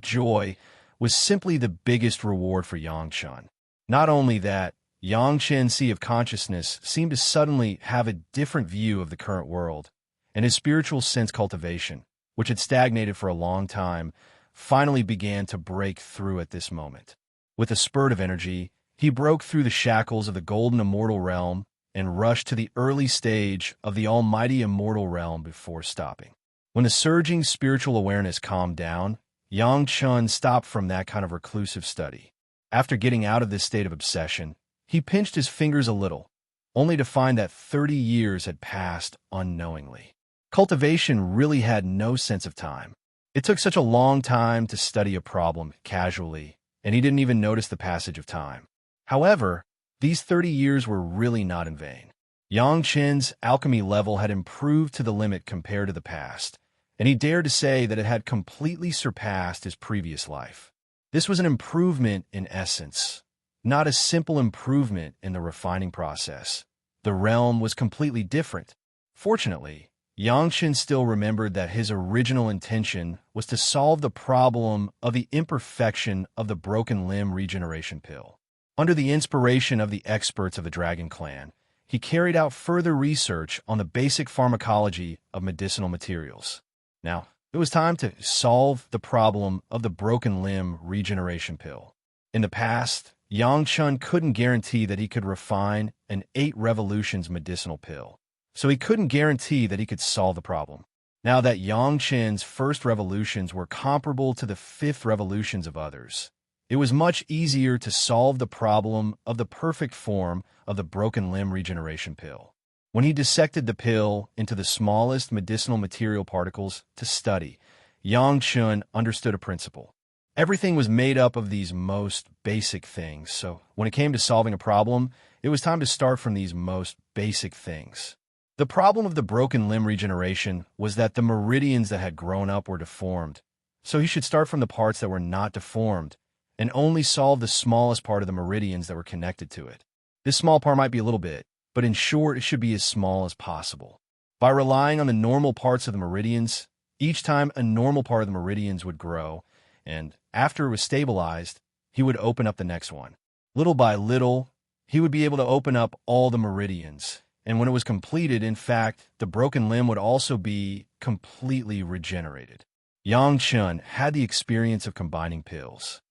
Speaker 1: joy, was simply the biggest reward for Yang Chun. Not only that, Yang Chun's sea of consciousness seemed to suddenly have a different view of the current world, and his spiritual sense cultivation, which had stagnated for a long time, finally began to break through at this moment. With a spurt of energy, he broke through the shackles of the golden immortal realm and rushed to the early stage of the almighty immortal realm before stopping. When the surging spiritual awareness calmed down, Yang Chun stopped from that kind of reclusive study. After getting out of this state of obsession, he pinched his fingers a little, only to find that 30 years had passed unknowingly. Cultivation really had no sense of time. It took such a long time to study a problem casually, and he didn't even notice the passage of time. However, these 30 years were really not in vain. Yang Chun's alchemy level had improved to the limit compared to the past, and he dared to say that it had completely surpassed his previous life. This was an improvement in essence, not a simple improvement in the refining process. The realm was completely different. Fortunately, Yang Chun still remembered that his original intention was to solve the problem of the imperfection of the broken limb regeneration pill. Under the inspiration of the experts of the Dragon Clan, he carried out further research on the basic pharmacology of medicinal materials. Now, it was time to solve the problem of the broken limb regeneration pill. In the past, Yang Chun couldn't guarantee that he could refine an 8 revolutions medicinal pill, so he couldn't guarantee that he could solve the problem. Now that Yang Chun's first revolutions were comparable to the 5th revolutions of others, it was much easier to solve the problem of the perfect form of the broken limb regeneration pill. When he dissected the pill into the smallest medicinal material particles to study, Yang Chun understood a principle. Everything was made up of these most basic things, so when it came to solving a problem, it was time to start from these most basic things. The problem of the broken limb regeneration was that the meridians that had grown up were deformed, so he should start from the parts that were not deformed, and only solve the smallest part of the meridians that were connected to it. This small part might be a little bit, but in short, it should be as small as possible. By relying on the normal parts of the meridians, each time a normal part of the meridians would grow, and after it was stabilized, he would open up the next one. Little by little, he would be able to open up all the meridians, and when it was completed, in fact, the broken limb would also be completely regenerated. Yang Chun had the experience of combining pills.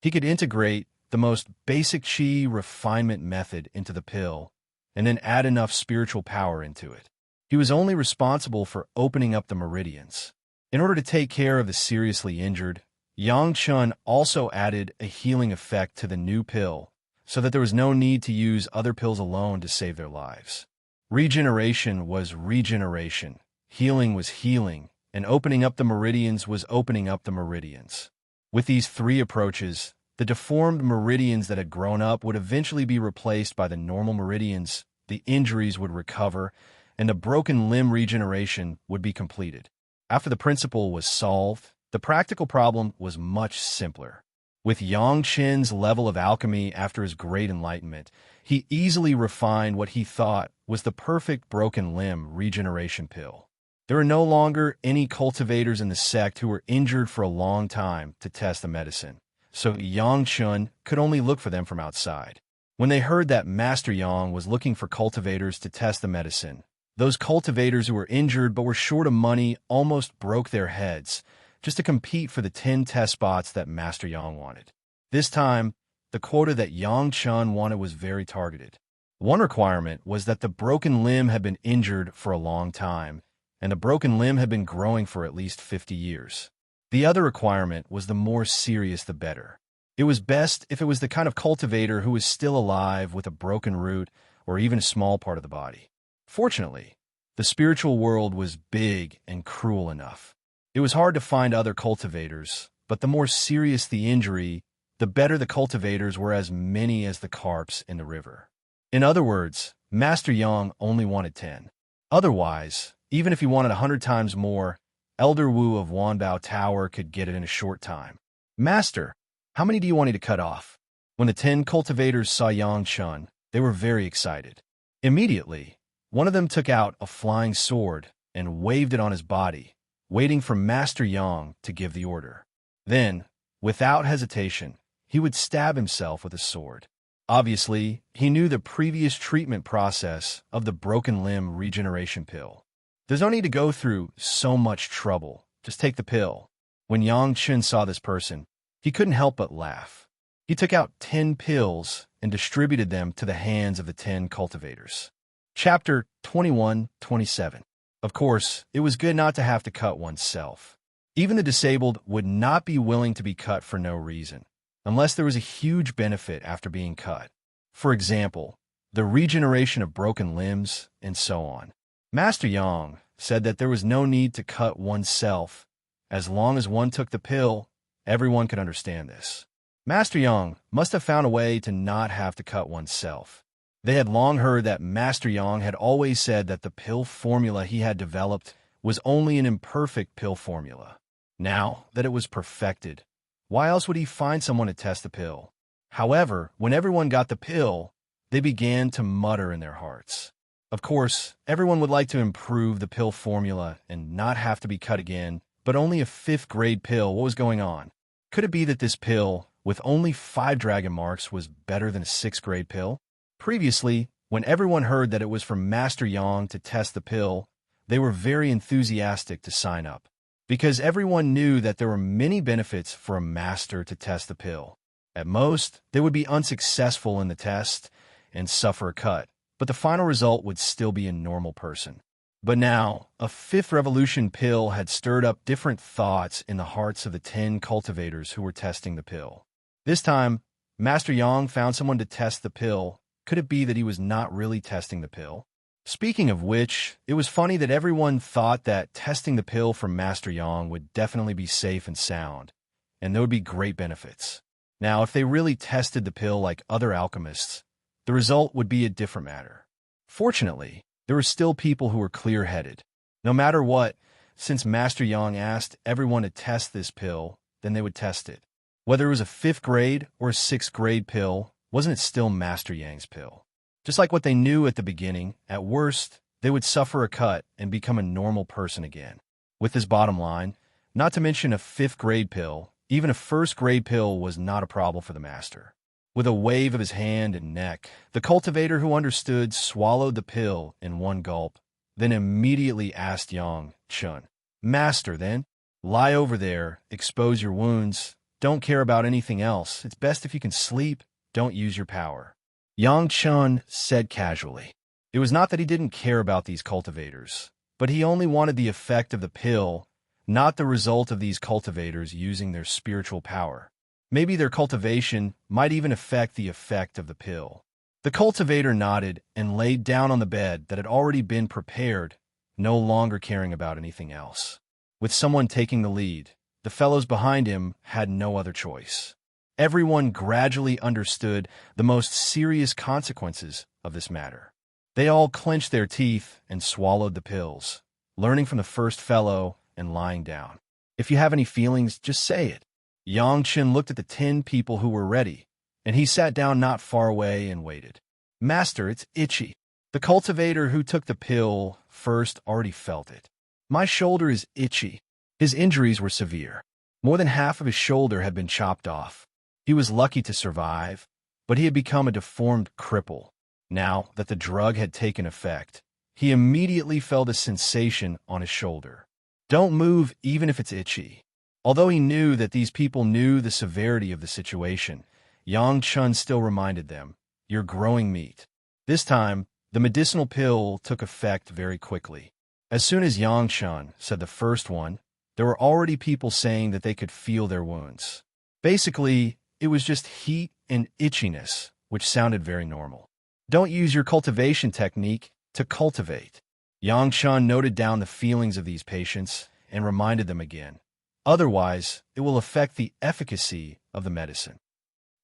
Speaker 1: He could integrate the most basic qi refinement method into the pill, and then add enough spiritual power into it. He was only responsible for opening up the meridians. In order to take care of the seriously injured, Yang Chun also added a healing effect to the new pill, so that there was no need to use other pills alone to save their lives. Regeneration was regeneration, healing was healing, and opening up the meridians was opening up the meridians. With these three approaches, the deformed meridians that had grown up would eventually be replaced by the normal meridians, the injuries would recover, and the broken limb regeneration would be completed. After the principle was solved, the practical problem was much simpler. With Yang Chen's level of alchemy after his great enlightenment, he easily refined what he thought was the perfect broken limb regeneration pill. There were no longer any cultivators in the sect who were injured for a long time to test the medicine, so Yang Chun could only look for them from outside. When they heard that Master Yang was looking for cultivators to test the medicine, those cultivators who were injured but were short of money almost broke their heads just to compete for the 10 test spots that Master Yang wanted. This time, the quota that Yang Chun wanted was very targeted. One requirement was that the broken limb had been injured for a long time, and the broken limb had been growing for at least 50 years. The other requirement was the more serious the better. It was best if it was the kind of cultivator who was still alive with a broken root or even a small part of the body. Fortunately, the spiritual world was big and cruel enough. It was hard to find other cultivators, but the more serious the injury, the better the cultivators were, as many as the carps in the river. In other words, Master Yang only wanted 10. Otherwise, even if he wanted 100 times more, Elder Wu of Wanbao Tower could get it in a short time. Master, how many do you want me to cut off? When the 10 cultivators saw Yang Chun, they were very excited. Immediately, one of them took out a flying sword and waved it on his body, waiting for Master Yang to give the order. Then, without hesitation, he would stab himself with a sword. Obviously, he knew the previous treatment process of the broken limb regeneration pill. There's no need to go through so much trouble. Just take the pill. When Yang Chun saw this person, he couldn't help but laugh. He took out 10 pills and distributed them to the hands of the 10 cultivators. Chapter 21-27. Of course, it was good not to have to cut oneself. Even the disabled would not be willing to be cut for no reason, unless there was a huge benefit after being cut. For example, the regeneration of broken limbs, and so on. Master Yang said that there was no need to cut oneself. As long as one took the pill, everyone could understand this. Master Yang must have found a way to not have to cut oneself. They had long heard that Master Yang had always said that the pill formula he had developed was only an imperfect pill formula. Now that it was perfected, why else would he find someone to test the pill? However, when everyone got the pill, they began to mutter in their hearts. Of course, everyone would like to improve the pill formula and not have to be cut again, but only a 5th grade pill. What was going on? Could it be that this pill, with only 5 dragon marks, was better than a 6th grade pill? Previously, when everyone heard that it was from Master Yang to test the pill, they were very enthusiastic to sign up, because everyone knew that there were many benefits for a master to test the pill. At most, they would be unsuccessful in the test and suffer a cut, but the final result would still be a normal person. But now, a 5th revolution pill had stirred up different thoughts in the hearts of the 10 cultivators who were testing the pill. This time, Master Yang found someone to test the pill. Could it be that he was not really testing the pill? Speaking of which, it was funny that everyone thought that testing the pill from Master Yang would definitely be safe and sound, and there would be great benefits. Now, if they really tested the pill like other alchemists, the result would be a different matter. Fortunately, there were still people who were clear-headed. No matter what, since Master Yang asked everyone to test this pill, then they would test it. Whether it was a 5th grade or a 6th grade pill, wasn't it still Master Yang's pill? Just like what they knew at the beginning, at worst, they would suffer a cut and become a normal person again. With this bottom line, not to mention a 5th grade pill, even a 1st grade pill was not a problem for the master. With a wave of his hand and neck, the cultivator who understood swallowed the pill in one gulp, then immediately asked Yang Chun, "Master, then? Lie over there, expose your wounds, don't care about anything else. It's best if you can sleep, don't use your power." Yang Chun said casually. It was not that he didn't care about these cultivators, but he only wanted the effect of the pill, not the result of these cultivators using their spiritual power. Maybe their cultivation might even affect the effect of the pill. The cultivator nodded and laid down on the bed that had already been prepared, no longer caring about anything else. With someone taking the lead, the fellows behind him had no other choice. Everyone gradually understood the most serious consequences of this matter. They all clenched their teeth and swallowed the pills, learning from the first fellow and lying down. "If you have any feelings, just say it." Yang Chen looked at the 10 people who were ready, and he sat down not far away and waited. "Master, it's itchy." The cultivator who took the pill first already felt it. "My shoulder is itchy." His injuries were severe. More than half of his shoulder had been chopped off. He was lucky to survive, but he had become a deformed cripple. Now that the drug had taken effect, he immediately felt a sensation on his shoulder. Don't move even if it's itchy. Although he knew that these people knew the severity of the situation, Yang Chun still reminded them, "You're growing meat." This time, the medicinal pill took effect very quickly. As soon as Yang Chun said the first one, there were already people saying that they could feel their wounds. Basically, it was just heat and itchiness, which sounded very normal. Don't use your cultivation technique to cultivate. Yang Chun noted down the feelings of these patients and reminded them again. Otherwise, it will affect the efficacy of the medicine.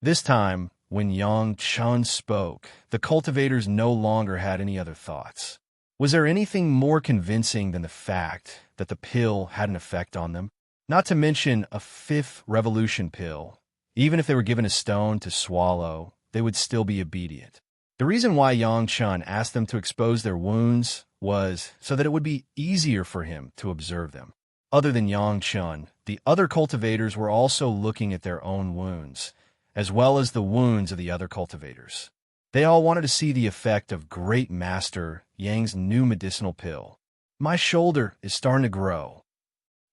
Speaker 1: This time, when Yang Chun spoke, the cultivators no longer had any other thoughts. Was there anything more convincing than the fact that the pill had an effect on them? Not to mention a 5th revolution pill. Even if they were given a stone to swallow, they would still be obedient. The reason why Yang Chun asked them to expose their wounds was so that it would be easier for him to observe them. Other than Yang Chun, the other cultivators were also looking at their own wounds, as well as the wounds of the other cultivators. They all wanted to see the effect of Great Master Yang's new medicinal pill. "My shoulder is starting to grow."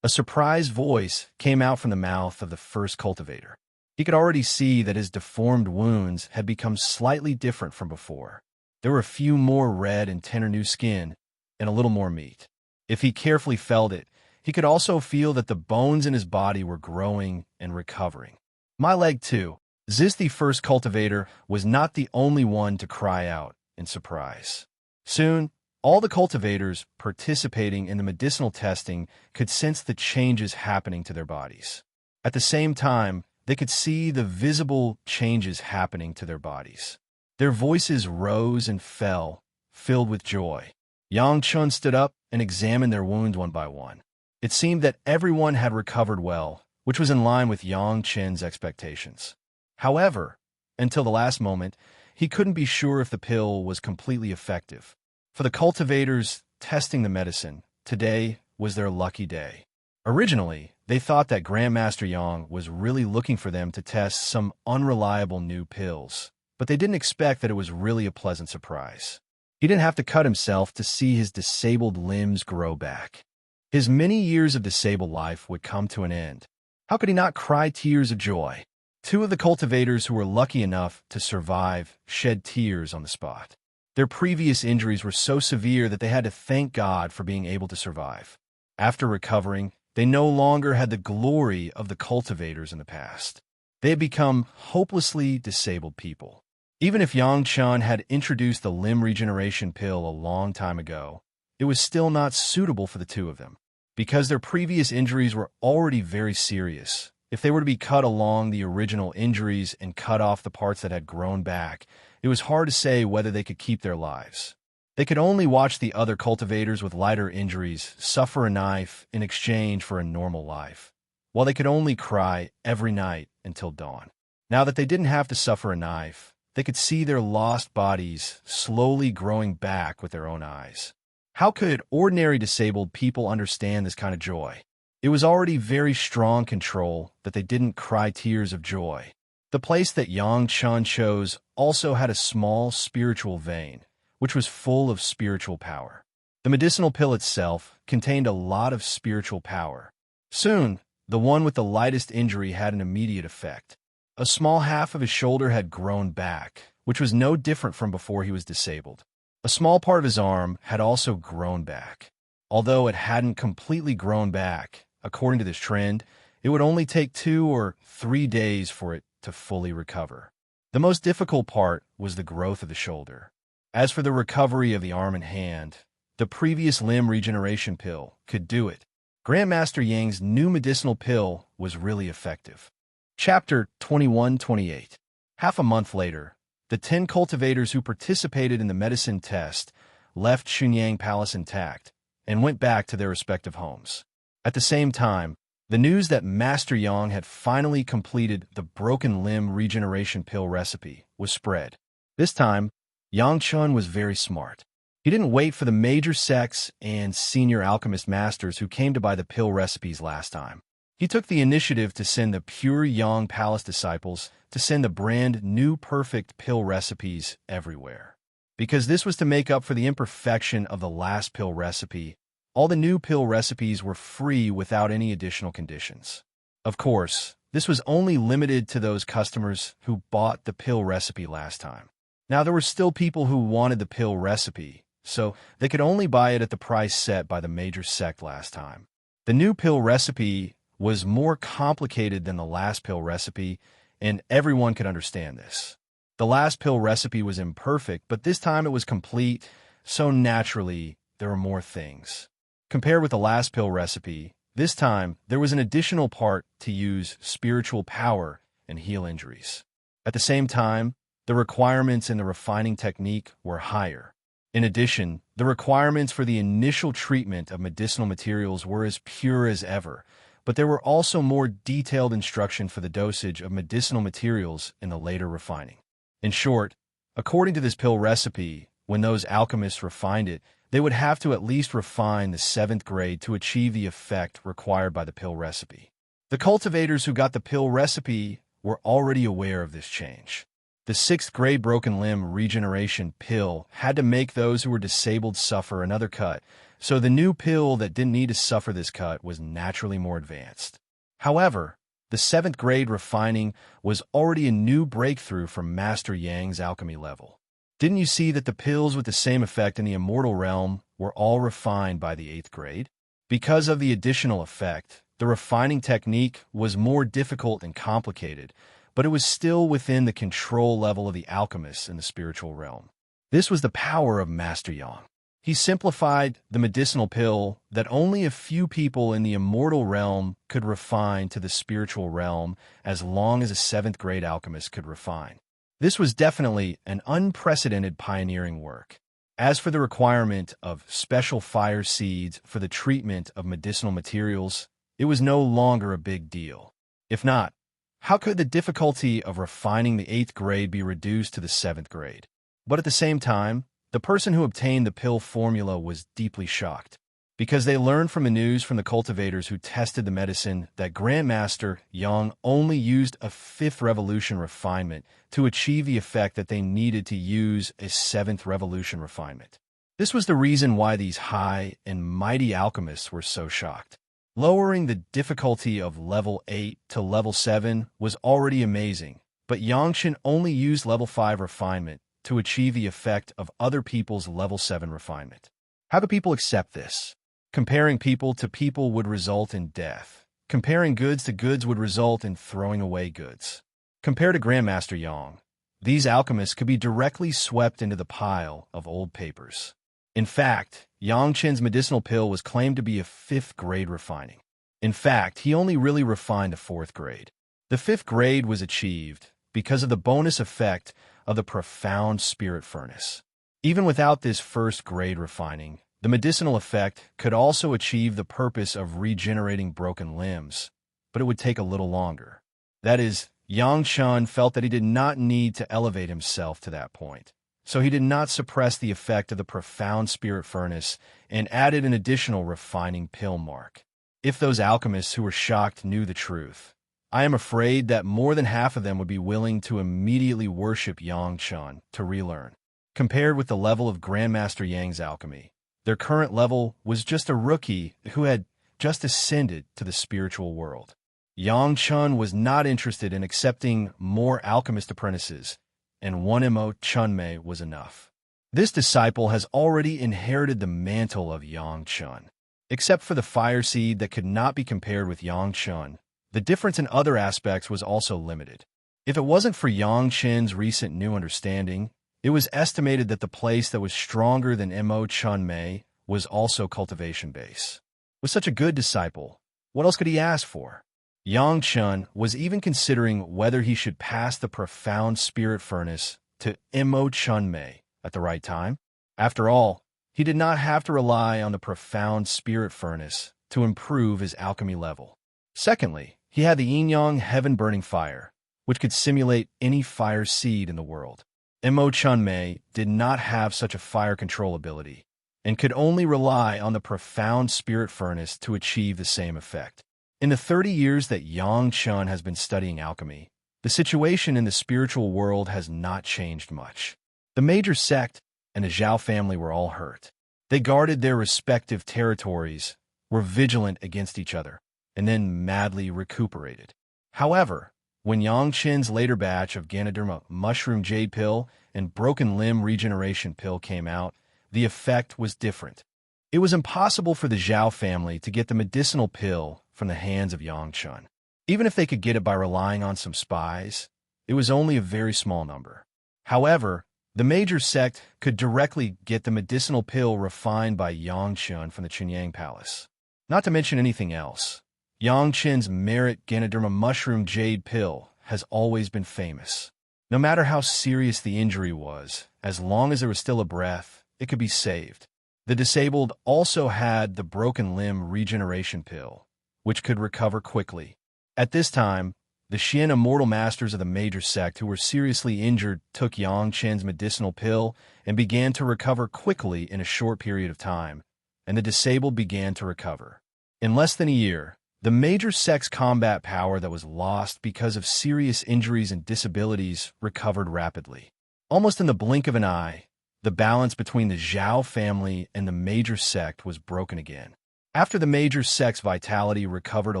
Speaker 1: A surprised voice came out from the mouth of the first cultivator. He could already see that his deformed wounds had become slightly different from before. There were a few more red and tender new skin, and a little more meat. If he carefully felt it, he could also feel that the bones in his body were growing and recovering. "My leg too." This, the first cultivator, was not the only one to cry out in surprise. Soon, all the cultivators participating in the medicinal testing could sense the changes happening to their bodies. At the same time, they could see the visible changes happening to their bodies. Their voices rose and fell, filled with joy. Yang Chun stood up and examined their wounds one by one. It seemed that everyone had recovered well, which was in line with Yang Chen's expectations. However, until the last moment, he couldn't be sure if the pill was completely effective. For the cultivators testing the medicine, today was their lucky day. Originally, they thought that Grandmaster Yang was really looking for them to test some unreliable new pills, but they didn't expect that it was really a pleasant surprise. He didn't have to cut himself to see his disabled limbs grow back. His many years of disabled life would come to an end. How could he not cry tears of joy? 2 of the cultivators who were lucky enough to survive shed tears on the spot. Their previous injuries were so severe that they had to thank God for being able to survive. After recovering, they no longer had the glory of the cultivators in the past. They had become hopelessly disabled people. Even if Yang Chun had introduced the limb regeneration pill a long time ago, it was still not suitable for the 2 of them. Because their previous injuries were already very serious, if they were to be cut along the original injuries and cut off the parts that had grown back, it was hard to say whether they could keep their lives. They could only watch the other cultivators with lighter injuries suffer a knife in exchange for a normal life, while they could only cry every night until dawn. Now that they didn't have to suffer a knife, they could see their lost bodies slowly growing back with their own eyes. How could ordinary disabled people understand this kind of joy? It was already very strong control that they didn't cry tears of joy. The place that Yang Chun chose also had a small spiritual vein, which was full of spiritual power. The medicinal pill itself contained a lot of spiritual power. Soon, the one with the lightest injury had an immediate effect. A small half of his shoulder had grown back, which was no different from before he was disabled. A small part of his arm had also grown back. Although it hadn't completely grown back, according to this trend, it would only take 2 or 3 days for it to fully recover. The most difficult part was the growth of the shoulder. As for the recovery of the arm and hand, the previous limb regeneration pill could do it. Grandmaster Yang's new medicinal pill was really effective. Chapter 21-28. Half a month later, the 10 cultivators who participated in the medicine test left Xunyang Palace intact and went back to their respective homes. At the same time, the news that Master Yang had finally completed the broken limb regeneration pill recipe was spread. This time, Yang Chun was very smart. He didn't wait for the major sects and senior alchemist masters who came to buy the pill recipes last time. He took the initiative to send the pure Yang Palace disciples to send the brand new perfect pill recipes everywhere. Because this was to make up for the imperfection of the last pill recipe, all the new pill recipes were free without any additional conditions. Of course, this was only limited to those customers who bought the pill recipe last time. Now, there were still people who wanted the pill recipe, so they could only buy it at the price set by the major sect last time. The new pill recipe was more complicated than the last pill recipe, and everyone could understand this. The last pill recipe was imperfect, but this time it was complete, so naturally there were more things. Compared with the last pill recipe, this time there was an additional part to use spiritual power and heal injuries. At the same time, the requirements in the refining technique were higher. In addition, the requirements for the initial treatment of medicinal materials were as pure as ever, but there were also more detailed instruction for the dosage of medicinal materials in the later refining. In short, according to this pill recipe, when those alchemists refined it, they would have to at least refine the 7th grade to achieve the effect required by the pill recipe. The cultivators who got the pill recipe were already aware of this change. The 6th grade broken limb regeneration pill had to make those who were disabled suffer another cut, so the new pill that didn't need to suffer this cut was naturally more advanced. However, the 7th grade refining was already a new breakthrough from Master Yang's alchemy level. Didn't you see that the pills with the same effect in the Immortal realm were all refined by the 8th grade? Because of the additional effect, the refining technique was more difficult and complicated, but it was still within the control level of the alchemists in the spiritual realm. This was the power of Master Yang. He simplified the medicinal pill that only a few people in the Immortal realm could refine to the spiritual realm as long as a 7th grade alchemist could refine. This was definitely an unprecedented pioneering work. As for the requirement of special fire seeds for the treatment of medicinal materials, it was no longer a big deal. If not, how could the difficulty of refining the 8th grade be reduced to the 7th grade? But at the same time, the person who obtained the pill formula was deeply shocked, because they learned from the news from the cultivators who tested the medicine that Grandmaster Yang only used a 5th revolution refinement to achieve the effect that they needed to use a 7th revolution refinement. This was the reason why these high and mighty alchemists were so shocked. Lowering the difficulty of level 8 to level 7 was already amazing, but Yangshan only used level 5 refinement to achieve the effect of other people's level 7 refinement. How do people accept this? Comparing people to people would result in death. Comparing goods to goods would result in throwing away goods. Compared to Grandmaster Yang, these alchemists could be directly swept into the pile of old papers. In fact, Yang Chen's medicinal pill was claimed to be a 5th grade refining. In fact, he only really refined the 4th grade. The 5th grade was achieved because of the bonus effect of the profound spirit furnace. Even without this 1st grade refining, the medicinal effect could also achieve the purpose of regenerating broken limbs, but it would take a little longer. That is, Yang Chun felt that he did not need to elevate himself to that point, so he did not suppress the effect of the profound spirit furnace and added an additional refining pill mark. If those alchemists who were shocked knew the truth, I am afraid that more than half of them would be willing to immediately worship Yang Chun to relearn. Compared with the level of Grandmaster Yang's alchemy, their current level was just a rookie who had just ascended to the spiritual world. Yang Chun was not interested in accepting more alchemist apprentices, and one Mo Chunmei was enough. This disciple has already inherited the mantle of Yang Chun. Except for the fire seed that could not be compared with Yang Chun, the difference in other aspects was also limited. If it wasn't for Yang Chen's recent new understanding, it was estimated that the place that was stronger than Mo Chunmei was also cultivation base. With such a good disciple, what else could he ask for? Yang Chun was even considering whether he should pass the profound spirit furnace to Mo Chunmei at the right time. After all, he did not have to rely on the profound spirit furnace to improve his alchemy level. Secondly, he had the yin-yang heaven-burning fire, which could simulate any fire seed in the world. Mo Chunmei did not have such a fire control ability, and could only rely on the profound spirit furnace to achieve the same effect. In the 30 years that Yang Chun has been studying alchemy, the situation in the spiritual world has not changed much. The major sect and the Zhao family were all hurt. They guarded their respective territories, were vigilant against each other, and then madly recuperated. However, when Yang Chen's later batch of Ganoderma mushroom jade pill and broken limb regeneration pill came out, the effect was different. It was impossible for the Zhao family to get the medicinal pill from the hands of Yang Chun. Even if they could get it by relying on some spies, it was only a very small number. However, the major sect could directly get the medicinal pill refined by Yang Chun from the Chunyang Palace. Not to mention anything else, Yang Chen's merit Ganoderma mushroom jade pill has always been famous. No matter how serious the injury was, as long as there was still a breath, it could be saved. The disabled also had the broken limb regeneration pill, which could recover quickly. At this time, the Xian Immortal Masters of the major sect who were seriously injured took Yang Chen's medicinal pill and began to recover quickly in a short period of time, and the disabled began to recover. In less than a year, the major sect's combat power that was lost because of serious injuries and disabilities recovered rapidly. Almost in the blink of an eye, the balance between the Zhao family and the major sect was broken again. After the major sect's vitality recovered a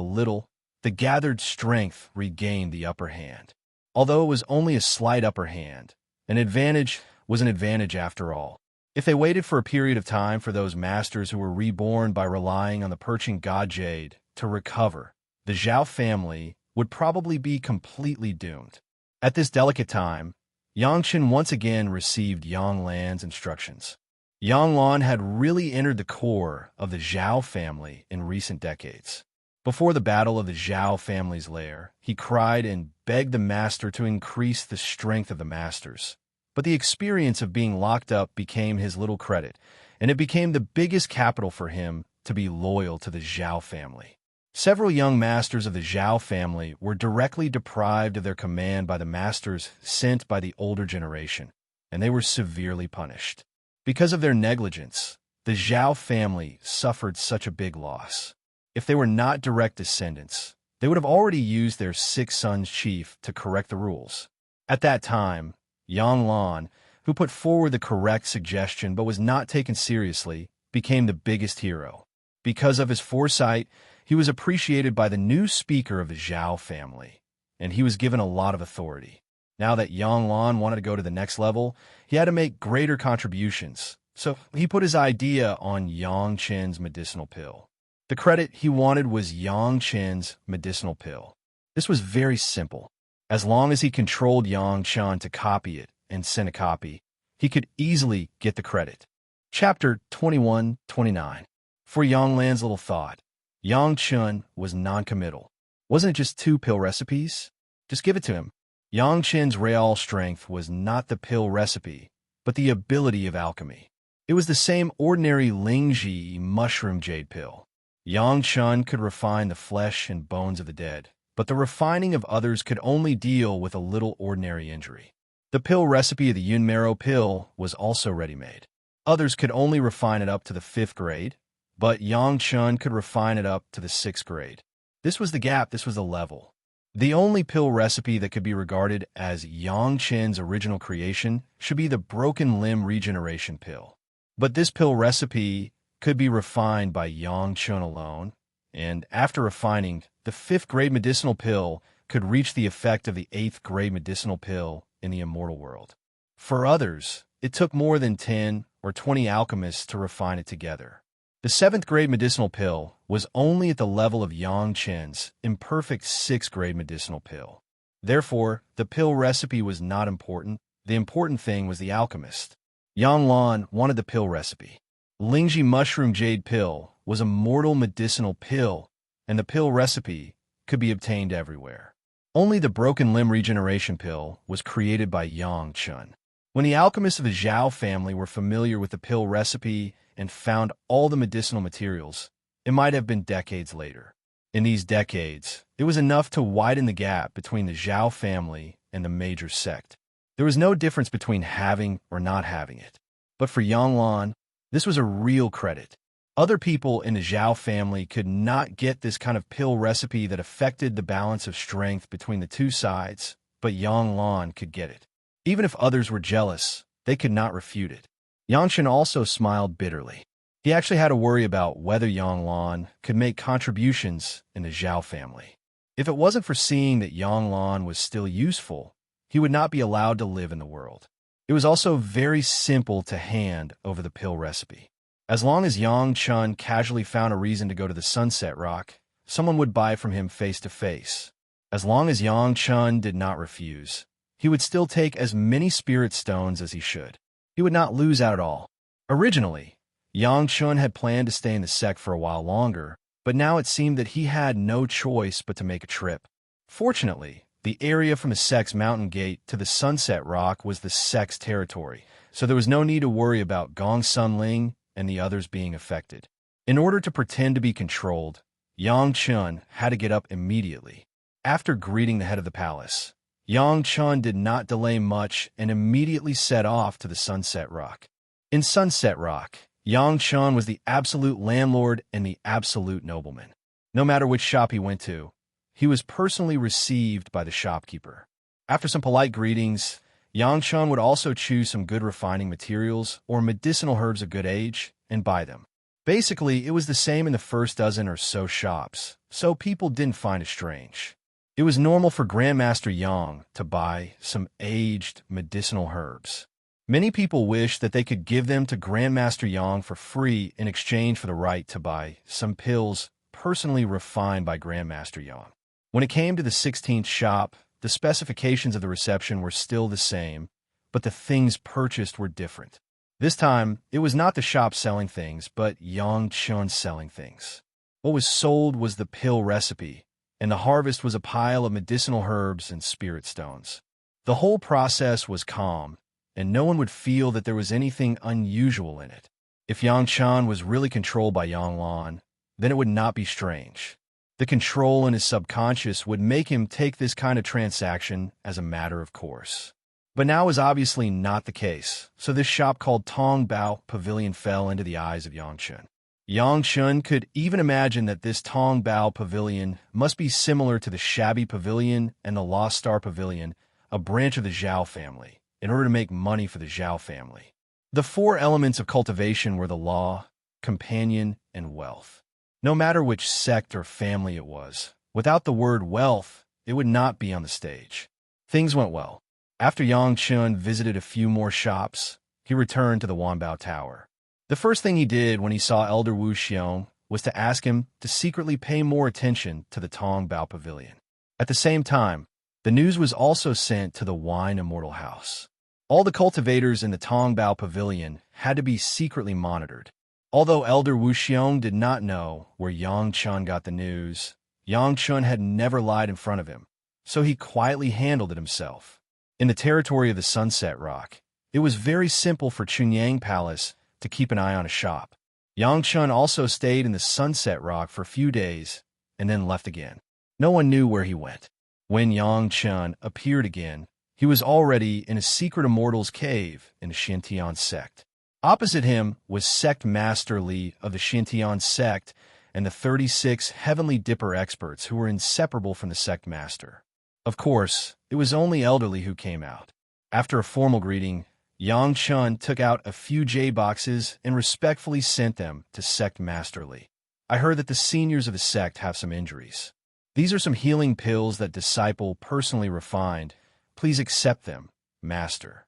Speaker 1: little, the gathered strength regained the upper hand. Although it was only a slight upper hand, an advantage was an advantage after all. If they waited for a period of time for those masters who were reborn by relying on the perching god jade to recover, the Zhao family would probably be completely doomed. At this delicate time, Yang Chen once again received Yang Lan's instructions. Yang Lan had really entered the core of the Zhao family in recent decades. Before the battle of the Zhao family's lair, he cried and begged the master to increase the strength of the masters. But the experience of being locked up became his little credit, and it became the biggest capital for him to be loyal to the Zhao family. Several young masters of the Zhao family were directly deprived of their command by the masters sent by the older generation, and they were severely punished. Because of their negligence, the Zhao family suffered such a big loss. If they were not direct descendants, they would have already used their six sons chief to correct the rules. At that time, Yang Lan, who put forward the correct suggestion but was not taken seriously, became the biggest hero. Because of his foresight, he was appreciated by the new speaker of the Zhao family, and he was given a lot of authority. Now that Yang Lan wanted to go to the next level, he had to make greater contributions, so he put his idea on Yang Chen's medicinal pill. The credit he wanted was Yang Chen's medicinal pill. This was very simple. As long as he controlled Yang Chen to copy it and send a copy, he could easily get the credit. Chapter 21-29. For Yang Lan's little thought, Yang Chen was non-committal. Wasn't it just 2 pill recipes? Just give it to him. Yang Chen's real strength was not the pill recipe, but the ability of alchemy. It was the same ordinary Lingji mushroom jade pill. Yang Chen could refine the flesh and bones of the dead, but the refining of others could only deal with a little ordinary injury. The pill recipe of the Yunmero pill was also ready-made. Others could only refine it up to the 5th grade, but Yang Chun could refine it up to the 6th grade. This was the gap, this was the level. The only pill recipe that could be regarded as Yang Chen's original creation should be the broken limb regeneration pill. But this pill recipe could be refined by Yang Chun alone, and after refining, the 5th grade medicinal pill could reach the effect of the 8th grade medicinal pill in the immortal world. For others, it took more than 10 or 20 alchemists to refine it together. The 7th grade medicinal pill was only at the level of Yang Chen's imperfect 6th grade medicinal pill. Therefore, the pill recipe was not important. The important thing was the alchemist. Yang Lan wanted the pill recipe. Lingji mushroom jade pill was a mortal medicinal pill, and the pill recipe could be obtained everywhere. Only the broken limb regeneration pill was created by Yang Chun. When the alchemists of the Zhao family were familiar with the pill recipe and found all the medicinal materials, it might have been decades later. In these decades, it was enough to widen the gap between the Zhao family and the major sect. There was no difference between having or not having it. But for Yang Lan, this was a real credit. Other people in the Zhao family could not get this kind of pill recipe that affected the balance of strength between the two sides, but Yang Lan could get it. Even if others were jealous, they could not refute it. Yang Chen also smiled bitterly. He actually had to worry about whether Yang Lan could make contributions in the Zhao family. If it wasn't for seeing that Yang Lan was still useful, he would not be allowed to live in the world. It was also very simple to hand over the pill recipe. As long as Yang Chun casually found a reason to go to the Sunset Rock, someone would buy from him face to face. As long as Yang Chun did not refuse, he would still take as many spirit stones as he should. He would not lose out at all. Originally, Yang Chun had planned to stay in the sect for a while longer, but now it seemed that he had no choice but to make a trip. Fortunately, the area from the sect's mountain gate to the Sunset Rock was the sect's territory, so there was no need to worry about Gong Sun Ling and the others being affected. In order to pretend to be controlled, Yang Chun had to get up immediately. After greeting the head of the palace, Yang Chun did not delay much and immediately set off to the Sunset Rock. In Sunset Rock, Yang Chun was the absolute landlord and the absolute nobleman. No matter which shop he went to, he was personally received by the shopkeeper. After some polite greetings, Yang Chun would also choose some good refining materials or medicinal herbs of good age and buy them. Basically, it was the same in the first dozen or so shops, so people didn't find it strange. It was normal for Grandmaster Yang to buy some aged medicinal herbs. Many people wished that they could give them to Grandmaster Yang for free in exchange for the right to buy some pills personally refined by Grandmaster Yang. When it came to the 16th shop, the specifications of the reception were still the same, but the things purchased were different. This time, it was not the shop selling things, but Yang Chun selling things. What was sold was the pill recipe, and the harvest was a pile of medicinal herbs and spirit stones. The whole process was calm, and no one would feel that there was anything unusual in it. If Yang Chun was really controlled by Yang Lan, then it would not be strange. The control in his subconscious would make him take this kind of transaction as a matter of course. But now was obviously not the case, so this shop called Tong Bao Pavilion fell into the eyes of Yang Chun. Yang Chun could even imagine that this Tong Bao Pavilion must be similar to the Shabby Pavilion and the Lost Star Pavilion, a branch of the Zhao family, in order to make money for the Zhao family. The 4 elements of cultivation were the law, companion, and wealth. No matter which sect or family it was, without the word wealth, it would not be on the stage. Things went well. After Yang Chun visited a few more shops, he returned to the Wanbao Tower. The first thing he did when he saw Elder Wu Xiong was to ask him to secretly pay more attention to the Tong Bao Pavilion. At the same time, the news was also sent to the Wine Immortal house. All the cultivators in the Tong Bao Pavilion had to be secretly monitored. Although Elder Wu Xiong did not know where Yang Chun got the news, Yang Chun had never lied in front of him, so he quietly handled it himself. In the territory of the Sunset Rock, it was very simple for Chunyang Palace to keep an eye on a shop. Yang Chun also stayed in the Sunset Rock for a few days and then left again. No one knew where he went. When Yang Chun appeared again, He was already in a secret immortal's cave in the Shintian sect. Opposite him was Sect Master Li of the Shintian sect and the 36 Heavenly Dipper experts who were inseparable from the sect master. Of course, it was only Elderly who came out. After a formal greeting, Yang Chun took out a few J-boxes and respectfully sent them to Sect Master Li. I heard that the seniors of the sect have some injuries. These are some healing pills that Disciple personally refined. Please accept them, Master.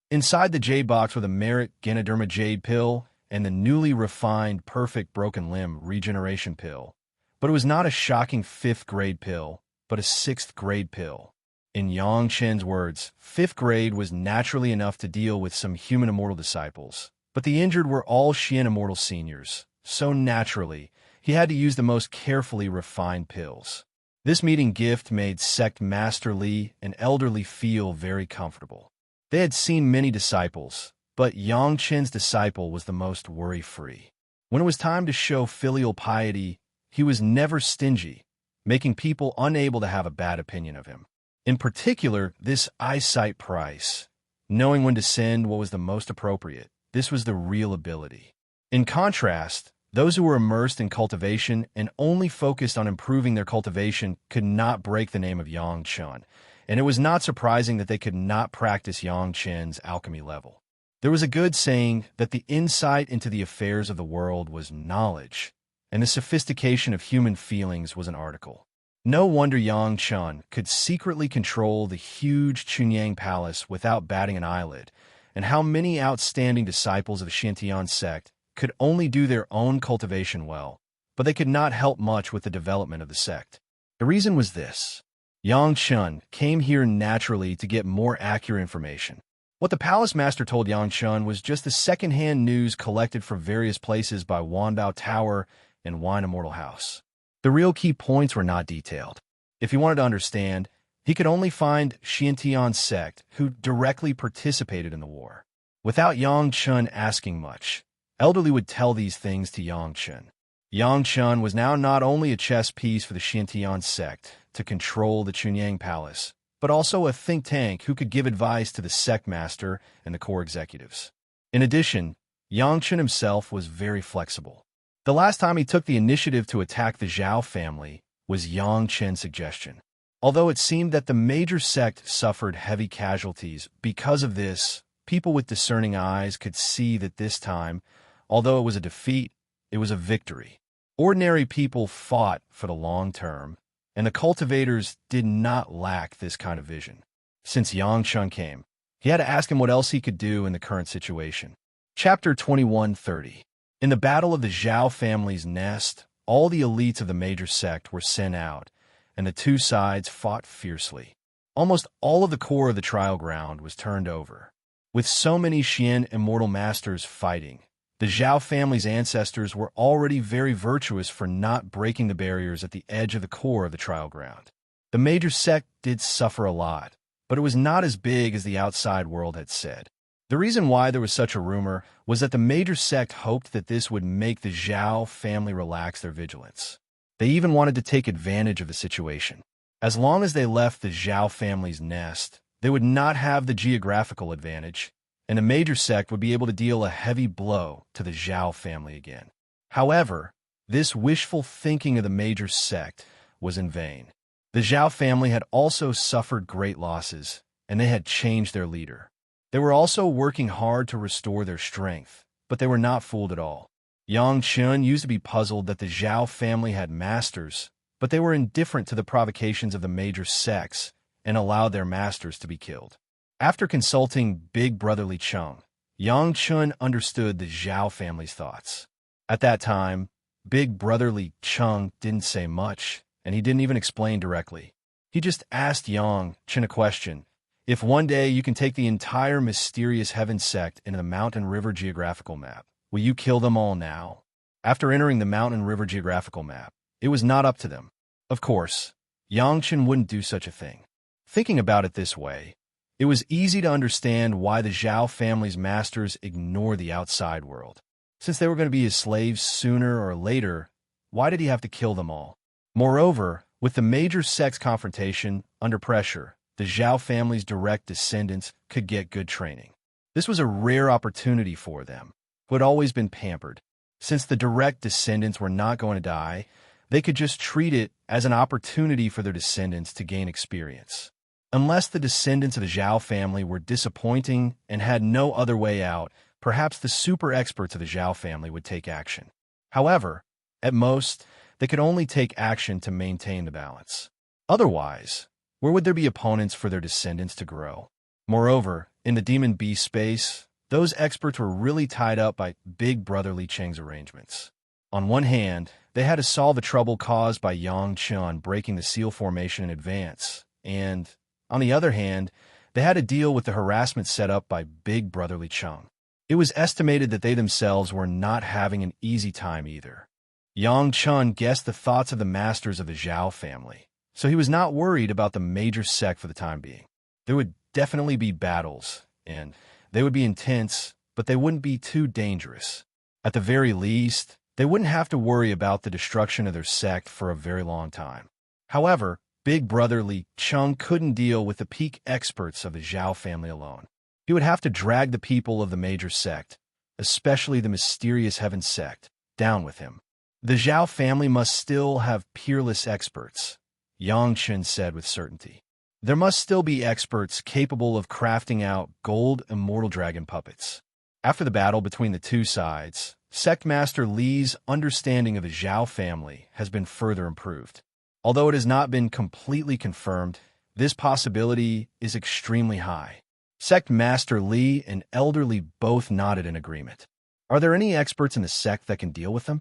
Speaker 1: Inside the J-box were the Merit Ganoderma Jade pill and the newly refined Perfect Broken Limb Regeneration pill. But it was not a shocking 5th grade pill, but a 6th grade pill. In Yang Chen's words, 5th grade was naturally enough to deal with some human immortal disciples, but the injured were all Xian immortal seniors, so naturally, he had to use the most carefully refined pills. This meeting gift made Sect Master Li and Elderly feel very comfortable. They had seen many disciples, but Yang Chen's disciple was the most worry-free. When it was time to show filial piety, he was never stingy, making people unable to have a bad opinion of him. In particular, this eyesight price, knowing when to send what was the most appropriate, this was the real ability. In contrast, those who were immersed in cultivation and only focused on improving their cultivation could not break the name of Yang Chen, and it was not surprising that they could not practice Yang Chen's alchemy level. There was a good saying that the insight into the affairs of the world was knowledge, and the sophistication of human feelings was an article. No wonder Yang Chen could secretly control the huge Chunyang Palace without batting an eyelid, and how many outstanding disciples of the Shintian sect could only do their own cultivation well, but they could not help much with the development of the sect. The reason was this. Yang Chen came here naturally to get more accurate information. What the palace master told Yang Chen was just the second-hand news collected from various places by Wanbao Tower and Wine Immortal House. The real key points were not detailed. If he wanted to understand, he could only find Shintian sect who directly participated in the war. Without Yang Chen asking much, Elderly would tell these things to Yang Chen. Yang Chen was now not only a chess piece for the Shintian sect to control the Chunyang Palace, but also a think tank who could give advice to the sect master and the core executives. In addition, Yang Chen himself was very flexible. The last time he took the initiative to attack the Zhao family was Yang Chen's suggestion. Although it seemed that the major sect suffered heavy casualties because of this, people with discerning eyes could see that this time, although it was a defeat, it was a victory. Ordinary people fought for the long term, and the cultivators did not lack this kind of vision. Since Yang Chen came, he had to ask him what else he could do in the current situation. Chapter 21:30. In the battle of the Zhao family's nest, all the elites of the major sect were sent out, and the two sides fought fiercely. Almost all of the core of the trial ground was turned over. With so many Xian immortal masters fighting, the Zhao family's ancestors were already very virtuous for not breaking the barriers at the edge of the core of the trial ground. The major sect did suffer a lot, but it was not as big as the outside world had said. The reason why there was such a rumor was that the major sect hoped that this would make the Zhao family relax their vigilance. They even wanted to take advantage of the situation. As long as they left the Zhao family's nest, they would not have the geographical advantage, and the major sect would be able to deal a heavy blow to the Zhao family again. However, this wishful thinking of the major sect was in vain. The Zhao family had also suffered great losses, and they had changed their leader. They were also working hard to restore their strength, but they were not fooled at all. Yang Chen used to be puzzled that the Zhao family had masters, but they were indifferent to the provocations of the major sects and allowed their masters to be killed. After consulting Big Brotherly Cheng, Yang Chen understood the Zhao family's thoughts. At that time, Big Brotherly Cheng didn't say much, and he didn't even explain directly. He just asked Yang Chen a question. If one day you can take the entire mysterious heaven sect into the Mountain River geographical map, will you kill them all now? After entering the Mountain River geographical map, it was not up to them. Of course, Yang Chen wouldn't do such a thing. Thinking about it this way, it was easy to understand why the Zhao family's masters ignore the outside world. Since they were going to be his slaves sooner or later, why did he have to kill them all? Moreover, with the major sect's confrontation, under pressure, the Zhao family's direct descendants could get good training. This was a rare opportunity for them, who had always been pampered. Since the direct descendants were not going to die, they could just treat it as an opportunity for their descendants to gain experience. Unless the descendants of the Zhao family were disappointing and had no other way out, perhaps the super experts of the Zhao family would take action. However, at most, they could only take action to maintain the balance. Otherwise, where would there be opponents for their descendants to grow? Moreover, in the demon beast space, those experts were really tied up by Big Brother Li Cheng's arrangements. On one hand, they had to solve the trouble caused by Yang Chun breaking the seal formation in advance, and, on the other hand, they had to deal with the harassment set up by Big Brother Li Cheng. It was estimated that they themselves were not having an easy time either. Yang Chun guessed the thoughts of the masters of the Zhao family, so he was not worried about the major sect for the time being. There would definitely be battles, and they would be intense, but they wouldn't be too dangerous. At the very least, they wouldn't have to worry about the destruction of their sect for a very long time. However, Big Brother Li Cheng couldn't deal with the peak experts of the Zhao family alone. He would have to drag the people of the major sect, especially the mysterious Heaven sect, down with him. The Zhao family must still have peerless experts, Yang Chen said with certainty. There must still be experts capable of crafting out gold immortal dragon puppets. After the battle between the two sides, Sect Master Li's understanding of the Zhao family has been further improved. Although it has not been completely confirmed, this possibility is extremely high. Sect Master Li and Elder Li both nodded in agreement. Are there any experts in the sect that can deal with them?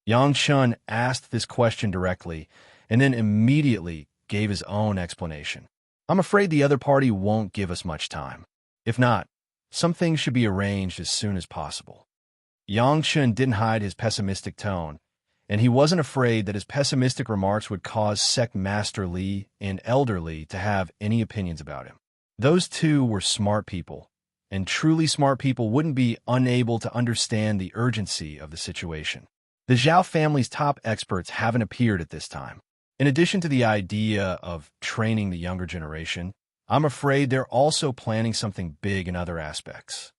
Speaker 1: Yang Chun asked this question directly, and then immediately gave his own explanation. I'm afraid the other party won't give us much time. If not, some things should be arranged as soon as possible. Yang Chun didn't hide his pessimistic tone, and he wasn't afraid that his pessimistic remarks would cause Sect Master Li and Elder Li to have any opinions about him. Those two were smart people, and truly smart people wouldn't be unable to understand the urgency of the situation. The Zhao family's top experts haven't appeared at this time. In addition to the idea of training the younger generation, I'm afraid they're also planning something big in other aspects.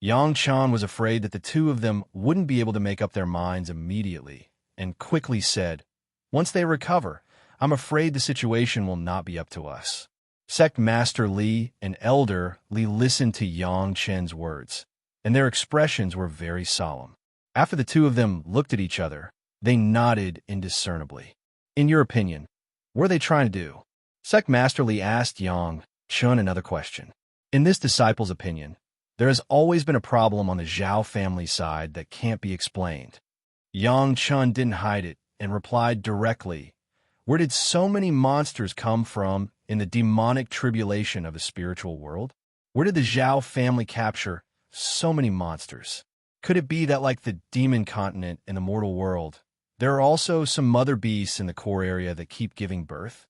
Speaker 1: Yang Chan was afraid that the two of them wouldn't be able to make up their minds immediately, and quickly said, "Once they recover, I'm afraid the situation will not be up to us." Sect Master Li and Elder Li listened to Yang Chen's words, and their expressions were very solemn. After the two of them looked at each other, they nodded indiscernibly. In your opinion, what are they trying to do? Sect Master Li asked Yang Chun another question. In this disciple's opinion, there has always been a problem on the Zhao family side that can't be explained. Yang Chun didn't hide it and replied directly, "Where did so many monsters come from in the demonic tribulation of the spiritual world? Where did the Zhao family capture so many monsters? Could it be that, like the demon continent in the mortal world, there are also some mother beasts in the core area that keep giving birth?"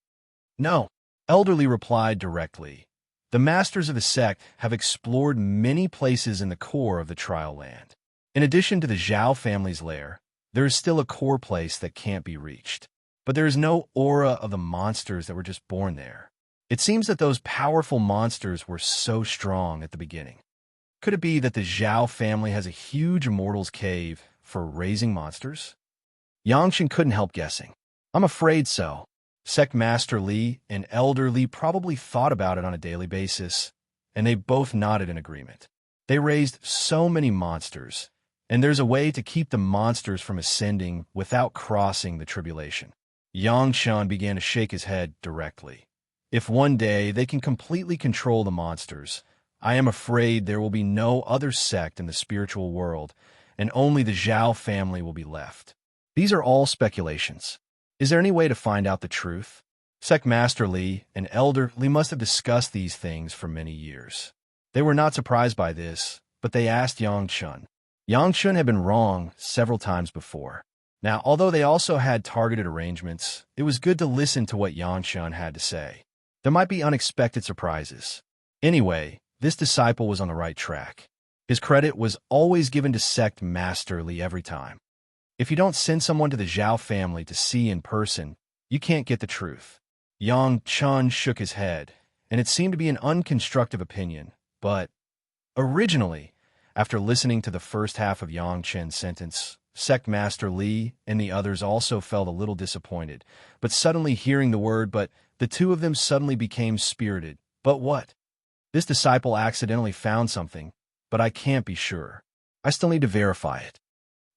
Speaker 1: No, Elderly replied directly. The masters of the sect have explored many places in the core of the trial land. In addition to the Zhao family's lair, there is still a core place that can't be reached. But there is no aura of the monsters that were just born there. It seems that those powerful monsters were so strong at the beginning. Could it be that the Zhao family has a huge immortal's cave for raising monsters? Yangshin couldn't help guessing. I'm afraid so. Sect Master Li and Elder Li probably thought about it on a daily basis, and they both nodded in agreement. They raised so many monsters, and there's a way to keep the monsters from ascending without crossing the tribulation. Yangshan began to shake his head directly. If one day they can completely control the monsters, I am afraid there will be no other sect in the spiritual world, and only the Zhao family will be left. These are all speculations. Is there any way to find out the truth? Sect Master Li and Elder Li must have discussed these things for many years. They were not surprised by this, but they asked Yang Chun. Yang Chun had been wrong several times before. Now, although they also had targeted arrangements, it was good to listen to what Yang Chun had to say. There might be unexpected surprises. Anyway, this disciple was on the right track. His credit was always given to Sect Master Li every time. If you don't send someone to the Zhao family to see in person, you can't get the truth. Yang Chun shook his head, and it seemed to be an unconstructive opinion, but originally, after listening to the first half of Yang Chen's sentence, Sect Master Li and the others also felt a little disappointed, but suddenly hearing the word "but," the two of them suddenly became spirited. But what? This disciple accidentally found something, but I can't be sure. I still need to verify it.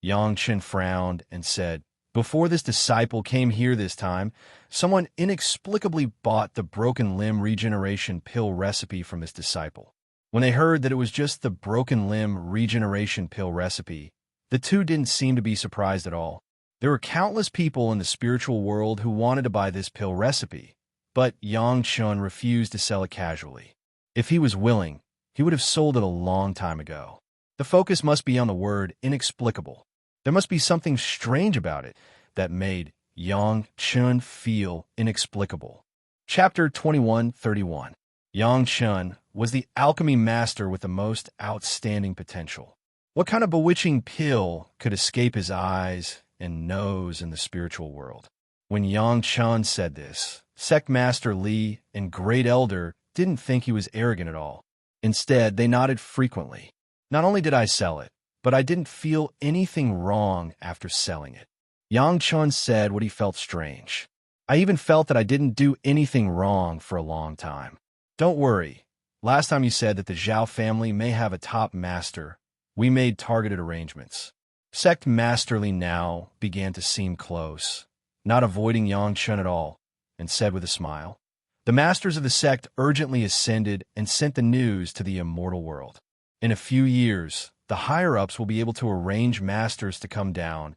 Speaker 1: Yang Chen frowned and said, before this disciple came here this time, someone inexplicably bought the broken limb regeneration pill recipe from this disciple. When they heard that it was just the broken limb regeneration pill recipe, the two didn't seem to be surprised at all. There were countless people in the spiritual world who wanted to buy this pill recipe, but Yang Chen refused to sell it casually. If he was willing, he would have sold it a long time ago. The focus must be on the word inexplicable. There must be something strange about it that made Yang Chen feel inexplicable. Chapter 21:31. Yang Chen was the alchemy master with the most outstanding potential. What kind of bewitching pill could escape his eyes and nose in the spiritual world? When Yang Chen said this, Sect Master Li and Great Elder didn't think he was arrogant at all. Instead, they nodded frequently. Not only did I sell it, but I didn't feel anything wrong after selling it. Yang Chen said what he felt strange. I even felt that I didn't do anything wrong for a long time. Don't worry. Last time you said that the Zhao family may have a top master. We made targeted arrangements. Sect Masterly now began to seem close, not avoiding Yang Chen at all, and said with a smile, the masters of the sect urgently ascended and sent the news to the immortal world. In a few years, the higher-ups will be able to arrange masters to come down,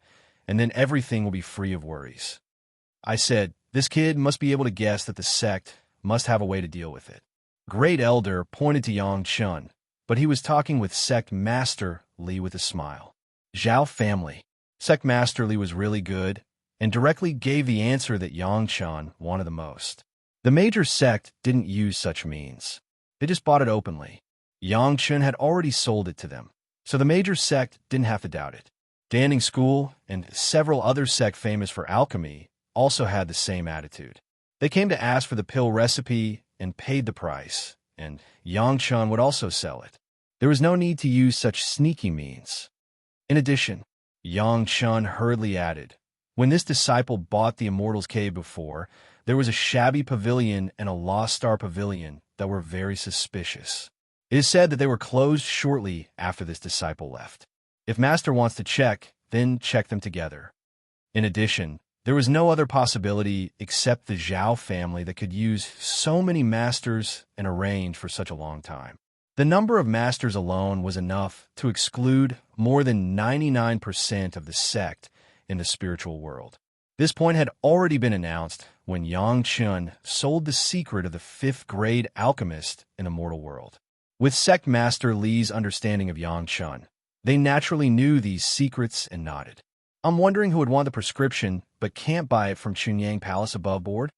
Speaker 1: and then everything will be free of worries. I said, this kid must be able to guess that the sect must have a way to deal with it. Great Elder pointed to Yang Chen, but he was talking with Sect Master Li with a smile. Zhao family. Sect Master Li was really good, and directly gave the answer that Yang Chen wanted the most. The major sect didn't use such means. They just bought it openly. Yang Chen had already sold it to them, so the major sect didn't have to doubt it. Danning School and several other sects famous for alchemy also had the same attitude. They came to ask for the pill recipe and paid the price, and Yang Chen would also sell it. There was no need to use such sneaky means. In addition, Yang Chen hurriedly added, when this disciple bought the Immortal's cave before, there was a shabby pavilion and a Lost Star pavilion that were very suspicious. It is said that they were closed shortly after this disciple left. If Master wants to check, then check them together. In addition, there was no other possibility except the Zhao family that could use so many masters and arrange for such a long time. The number of masters alone was enough to exclude more than 99% of the sect in the spiritual world. This point had already been announced when Yang Chen sold the secret of the 5th-grade alchemist in the mortal world. With Sect Master Li's understanding of Yang Chen, they naturally knew these secrets and nodded. I'm wondering who would want the prescription but can't buy it from Chunyang Palace above board?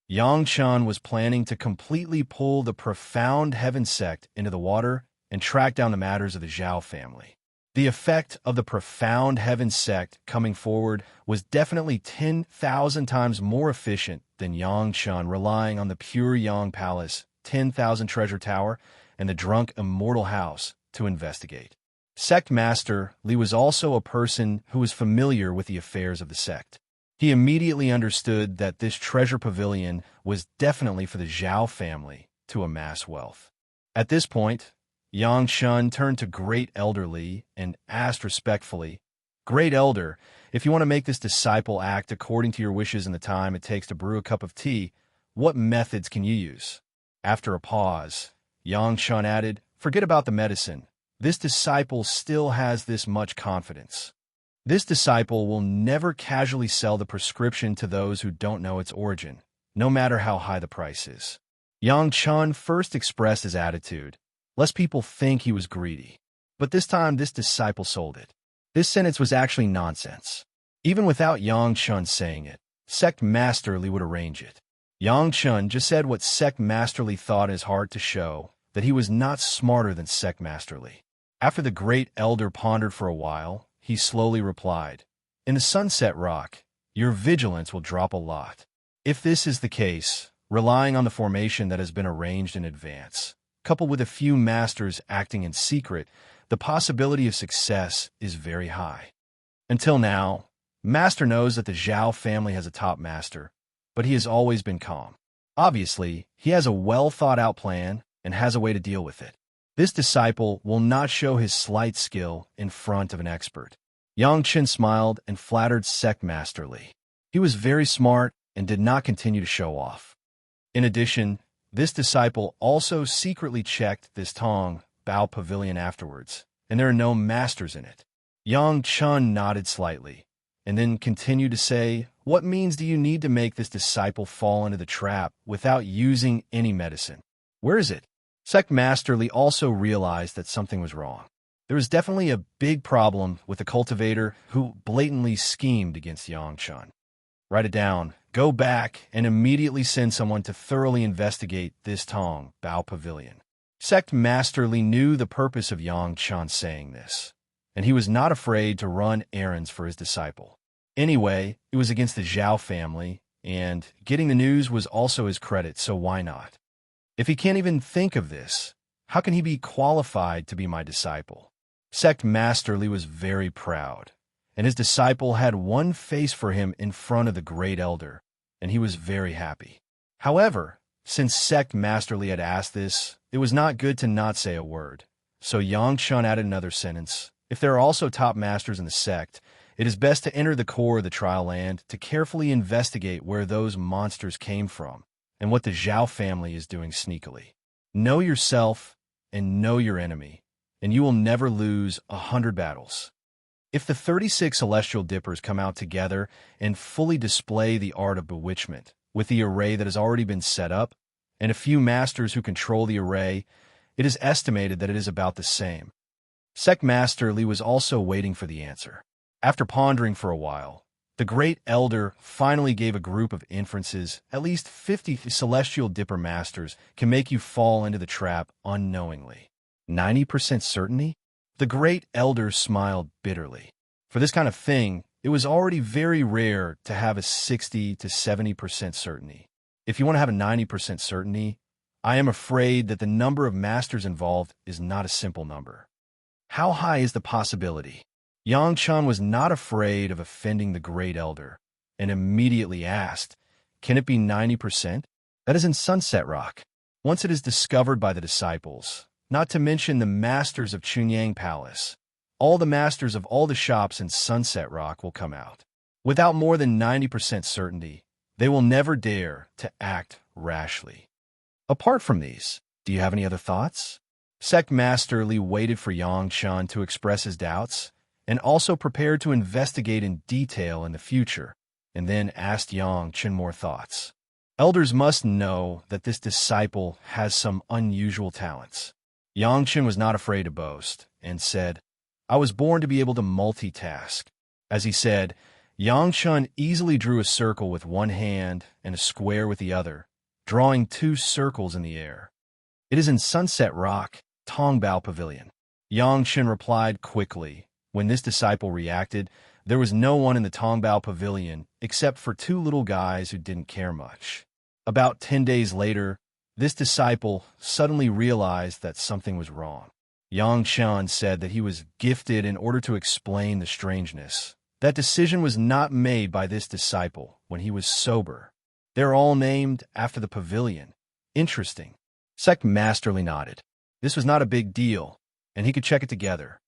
Speaker 1: Yang Chen was planning to completely pull the Profound Heaven sect into the water and track down the matters of the Zhao family. The effect of the Profound Heaven sect coming forward was definitely 10,000 times more efficient than Yang Chen relying on the pure Yang Palace, 10,000 Treasure Tower, and the drunk Immortal House to investigate. Sect Master Li was also a person who was familiar with the affairs of the sect. He immediately understood that this treasure pavilion was definitely for the Zhao family to amass wealth. At this point, Yang Chen turned to Great Elder Li and asked respectfully, Great Elder, if you want to make this disciple act according to your wishes in the time it takes to brew a cup of tea, what methods can you use? After a pause, Yang Chen added, forget about the medicine. This disciple still has this much confidence. This disciple will never casually sell the prescription to those who don't know its origin, no matter how high the price is. Yang Chen first expressed his attitude, lest people think he was greedy. But this time, this disciple sold it. This sentence was actually nonsense. Even without Yang Chen saying it, Sect Masterly would arrange it. Yang Chen just said what Sect Masterly thought in his heart to show that he was not smarter than Sect Masterly. After the Great Elder pondered for a while, he slowly replied, in the Sunset Rock, your vigilance will drop a lot. If this is the case, relying on the formation that has been arranged in advance. Coupled with a few masters acting in secret, the possibility of success is very high. Until now, Master knows that the Zhao family has a top master, but he has always been calm. Obviously, he has a well-thought-out plan and has a way to deal with it. This disciple will not show his slight skill in front of an expert. Yang Chen smiled and flattered sect masterly. He was very smart and did not continue to show off. In addition, this disciple also secretly checked this Tong Bao pavilion afterwards, and there are no masters in it. Yang Chen nodded slightly, and then continued to say, "What means do you need to make this disciple fall into the trap without using any medicine? Where is it?" Sect Masterly also realized that something was wrong. There was definitely a big problem with the cultivator who blatantly schemed against Yang Chen. Write it down, go back, and immediately send someone to thoroughly investigate this Tong Bao pavilion. Sect Masterly knew the purpose of Yang Chen saying this, and he was not afraid to run errands for his disciple. Anyway, it was against the Zhao family, and getting the news was also his credit, so why not? If he can't even think of this, how can he be qualified to be my disciple? Sect Masterly was very proud, and his disciple had one face for him in front of the Great Elder, and he was very happy. However, since Sect Masterly had asked this, it was not good to not say a word. So Yang Chen added another sentence. If there are also top masters in the sect, it is best to enter the core of the trial land to carefully investigate where those monsters came from and what the Zhao family is doing sneakily. Know yourself and know your enemy, and you will never lose 100 battles. If the 36 celestial dippers come out together and fully display the art of bewitchment with the array that has already been set up, and a few masters who control the array, it is estimated that it is about the same. Sect Master Li was also waiting for the answer. After pondering for a while, the Great Elder finally gave a group of inferences. At least 50 celestial dipper masters can make you fall into the trap unknowingly. 90% certainty? The Great Elder smiled bitterly. For this kind of thing, it was already very rare to have a 60 to 70% certainty. If you want to have a 90% certainty, I am afraid that the number of masters involved is not a simple number. How high is the possibility? Yang Chen was not afraid of offending the Great Elder, and immediately asked, "Can it be 90%? That is in Sunset Rock. Once it is discovered by the disciples, not to mention the masters of Chunyang Palace, all the masters of all the shops in Sunset Rock will come out. Without more than 90% certainty, they will never dare to act rashly. Apart from these, do you have any other thoughts?" Sect Master Li waited for Yang Chen to express his doubts, and also prepared to investigate in detail in the future, and then asked Yang Chen more thoughts. Elders must know that this disciple has some unusual talents. Yang Chen was not afraid to boast, and said, "I was born to be able to multitask." As he said, Yang Chen easily drew a circle with one hand and a square with the other, drawing 2 circles in the air. "It is in Sunset Rock, Tongbao Pavilion." Yang Chen replied quickly. When this disciple reacted, there was no one in the Tongbao Pavilion except for 2 little guys who didn't care much. About 10 days later, this disciple suddenly realized that something was wrong. Yang Chen said that he was gifted in order to explain the strangeness. That decision was not made by this disciple when he was sober. They're all named after the pavilion. Interesting. Sect Masterly nodded. This was not a big deal, and he could check it together.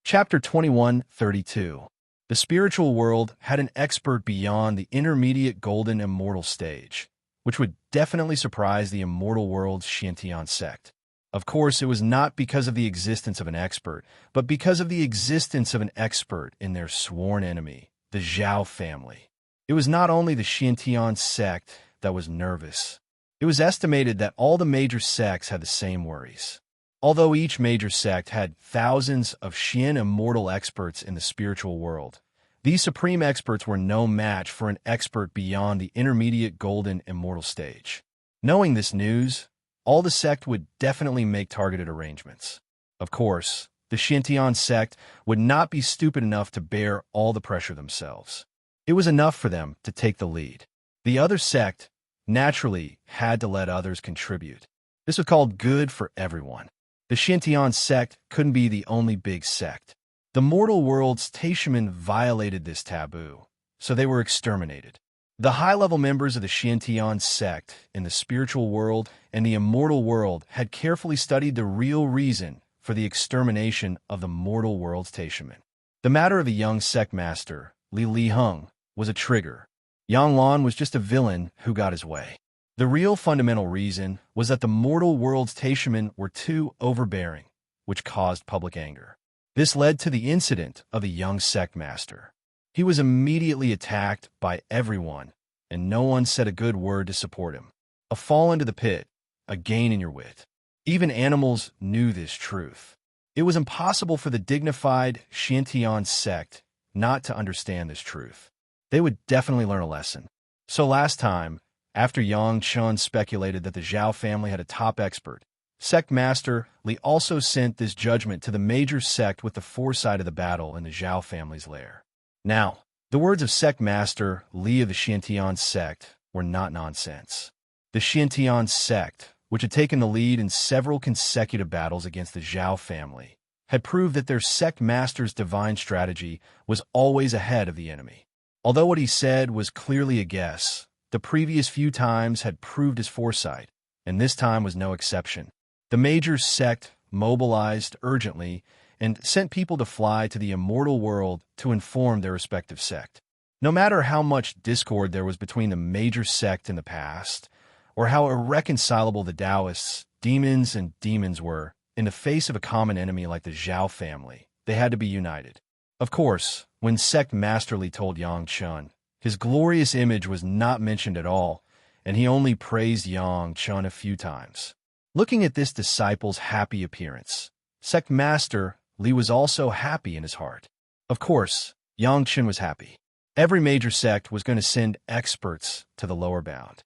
Speaker 1: Chapter 21:32. The spiritual world had an expert beyond the intermediate golden immortal stage, which would definitely surprise the immortal world's Xiantian sect. Of course, it was not because of the existence of an expert, but because of the existence of an expert in their sworn enemy, the Zhao family. It was not only the Xiantian sect that was nervous. It was estimated that all the major sects had the same worries. Although each major sect had thousands of Xian immortal experts in the spiritual world, these supreme experts were no match for an expert beyond the intermediate golden immortal stage. Knowing this news, all the sect would definitely make targeted arrangements. Of course, the Xiantian sect would not be stupid enough to bear all the pressure themselves. It was enough for them to take the lead. The other sect naturally had to let others contribute. This was called good for everyone. The Shintian sect couldn't be the only big sect. The mortal world's Taishaman violated this taboo, so they were exterminated. The high-level members of the Shintian sect in the spiritual world and the immortal world had carefully studied the real reason for the extermination of the mortal world's Taishaman. The matter of a young sect master, Li Hung, was a trigger. Yang Lan was just a villain who got his way. The real fundamental reason was that the mortal world's Taishaman were too overbearing, which caused public anger. This led to the incident of the young sect master. He was immediately attacked by everyone, and no one said a good word to support him. A fall into the pit, a gain in your wit. Even animals knew this truth. It was impossible for the dignified Shintian sect not to understand this truth. They would definitely learn a lesson. So last time, after Yang Chun speculated that the Zhao family had a top expert, Sect Master Li also sent this judgment to the major sect with the foresight of the battle in the Zhao family's lair. Now, the words of Sect Master Li of the Shintian sect were not nonsense. The Shintian sect, which had taken the lead in several consecutive battles against the Zhao family, had proved that their sect master's divine strategy was always ahead of the enemy. Although what he said was clearly a guess, the previous few times had proved his foresight, and this time was no exception. The major sect mobilized urgently and sent people to fly to the immortal world to inform their respective sect. No matter how much discord there was between the major sect in the past, or how irreconcilable the Taoists, demons were, in the face of a common enemy like the Zhao family, they had to be united. Of course, when Sect Master Li told Yang Chun, his glorious image was not mentioned at all, and he only praised Yang Chun a few times. Looking at this disciple's happy appearance, Sect Master Li was also happy in his heart. Of course, Yang Chun was happy. Every major sect was going to send experts to the lower bound.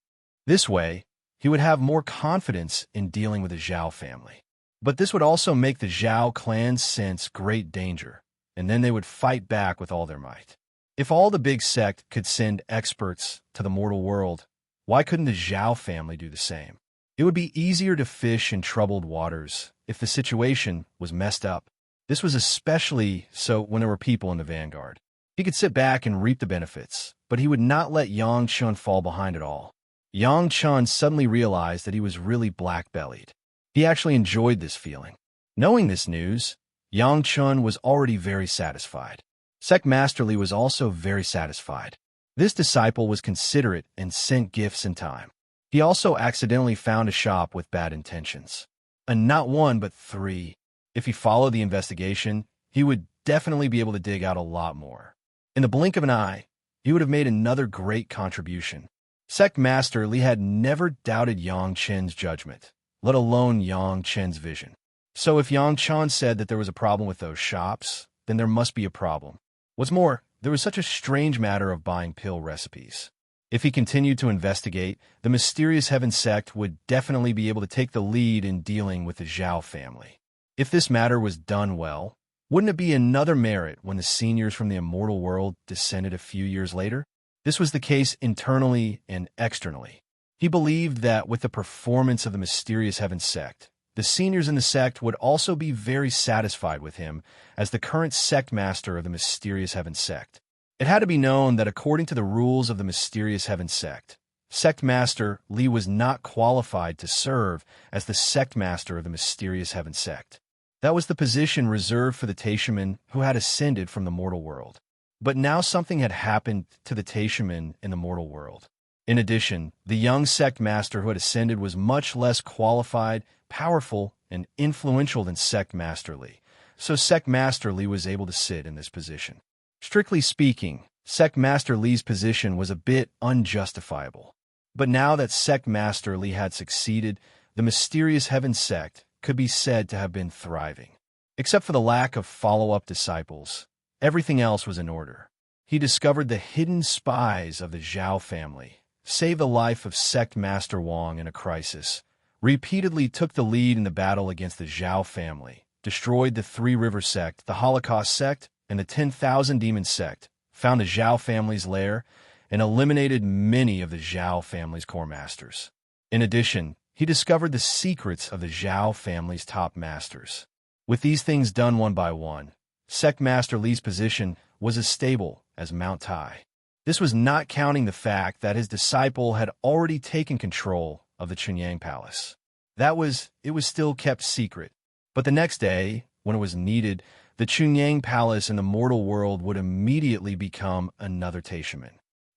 Speaker 1: This way, he would have more confidence in dealing with the Zhao family. But this would also make the Zhao clan sense great danger, and then they would fight back with all their might. If all the big sect could send experts to the mortal world, why couldn't the Zhao family do the same? It would be easier to fish in troubled waters if the situation was messed up. This was especially so when there were people in the vanguard. He could sit back and reap the benefits, but he would not let Yang Chun fall behind at all. Yang Chun suddenly realized that he was really black-bellied. He actually enjoyed this feeling. Knowing this news, Yang Chun was already very satisfied. Sect Master Li was also very satisfied. This disciple was considerate and sent gifts in time. He also accidentally found a shop with bad intentions. And not one, but 3. If he followed the investigation, he would definitely be able to dig out a lot more. In the blink of an eye, he would have made another great contribution. Sect Master Li had never doubted Yang Chen's judgment, let alone Yang Chen's vision. So if Yang Chen said that there was a problem with those shops, then there must be a problem. What's more, there was such a strange matter of buying pill recipes. If he continued to investigate, the mysterious Heaven sect would definitely be able to take the lead in dealing with the Zhao family. If this matter was done well, wouldn't it be another merit when the seniors from the immortal world descended a few years later? This was the case internally and externally. He believed that with the performance of the mysterious Heaven sect, the seniors in the sect would also be very satisfied with him as the current sect master of the mysterious Heaven sect. It had to be known that according to the rules of the mysterious Heaven sect, Sect Master Li was not qualified to serve as the sect master of the mysterious Heaven sect. That was the position reserved for the Taishaman who had ascended from the mortal world. But now something had happened to the Taishaman in the mortal world. In addition, the young sect master who had ascended was much less qualified, powerful, and influential than Sect Master Li. So Sect Master Li was able to sit in this position. Strictly speaking, Sect Master Li's position was a bit unjustifiable. But now that Sect Master Li had succeeded, the mysterious Heaven sect could be said to have been thriving. Except for the lack of follow-up disciples, everything else was in order. He discovered the hidden spies of the Zhao family, saved the life of Sect Master Wang in a crisis, repeatedly took the lead in the battle against the Zhao family, destroyed the Three River sect, the Holocaust sect, and the 10,000 Demon sect, found the Zhao family's lair, and eliminated many of the Zhao family's core masters. In addition, he discovered the secrets of the Zhao family's top masters. With these things done one by one, Sect Master Li's position was as stable as Mount Tai. This was not counting the fact that his disciple had already taken control of the Chunyang Palace. It was still kept secret. But the next day, when it was needed, the Chunyang Palace in the mortal world would immediately become another Taishaman.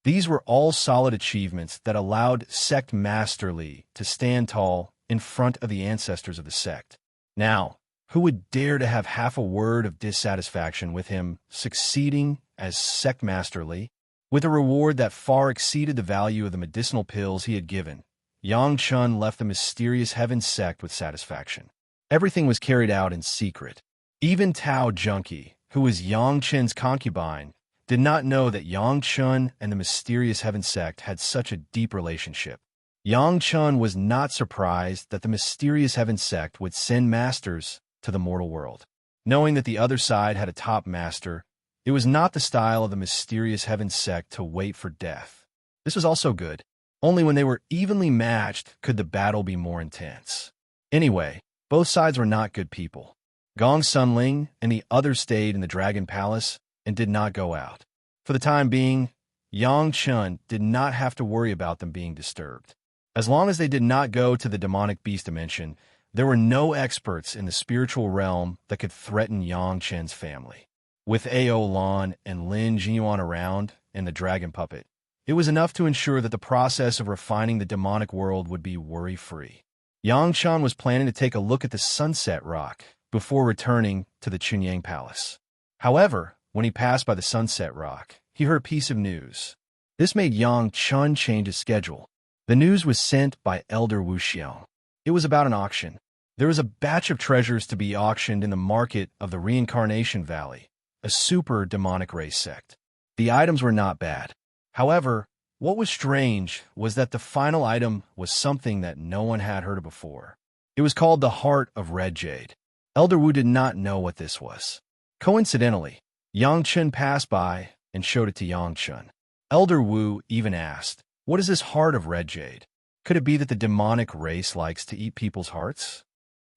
Speaker 1: These were all solid achievements that allowed Sect Master Li to stand tall in front of the ancestors of the sect. Now, who would dare to have half a word of dissatisfaction with him succeeding as Sect Master Li? With a reward that far exceeded the value of the medicinal pills he had given, Yang Chun left the mysterious Heaven sect with satisfaction. Everything was carried out in secret. Even Tao Junkie, who was Yang Chen's concubine, did not know that Yang Chun and the mysterious Heaven sect had such a deep relationship. Yang Chun was not surprised that the mysterious Heaven sect would send masters to the mortal world. Knowing that the other side had a top master, it was not the style of the mysterious Heaven sect to wait for death. This was also good. Only when they were evenly matched could the battle be more intense. Anyway, both sides were not good people. Gong Sunling and the others stayed in the Dragon Palace and did not go out. For the time being, Yang Chun did not have to worry about them being disturbed. As long as they did not go to the demonic beast dimension, there were no experts in the spiritual realm that could threaten Yang Chen's family. With Ao Lan and Lin Jinyuan around and the dragon puppet, it was enough to ensure that the process of refining the demonic world would be worry-free. Yang Chun was planning to take a look at the Sunset Rock before returning to the Chunyang Palace. However, when he passed by the Sunset Rock, he heard a piece of news. This made Yang Chun change his schedule. The news was sent by Elder Wu Xiong. It was about an auction. There was a batch of treasures to be auctioned in the market of the Reincarnation Valley, a super demonic race sect. The items were not bad. However, what was strange was that the final item was something that no one had heard of before. It was called the Heart of Red Jade. Elder Wu did not know what this was. Coincidentally, Yang Chun passed by and showed it to Yang Chun. Elder Wu even asked, "What is this Heart of Red Jade? Could it be that the demonic race likes to eat people's hearts?"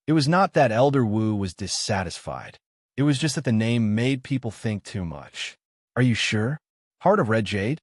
Speaker 1: It was not that Elder Wu was dissatisfied. It was just that the name made people think too much. "Are you sure? Heart of Red Jade?"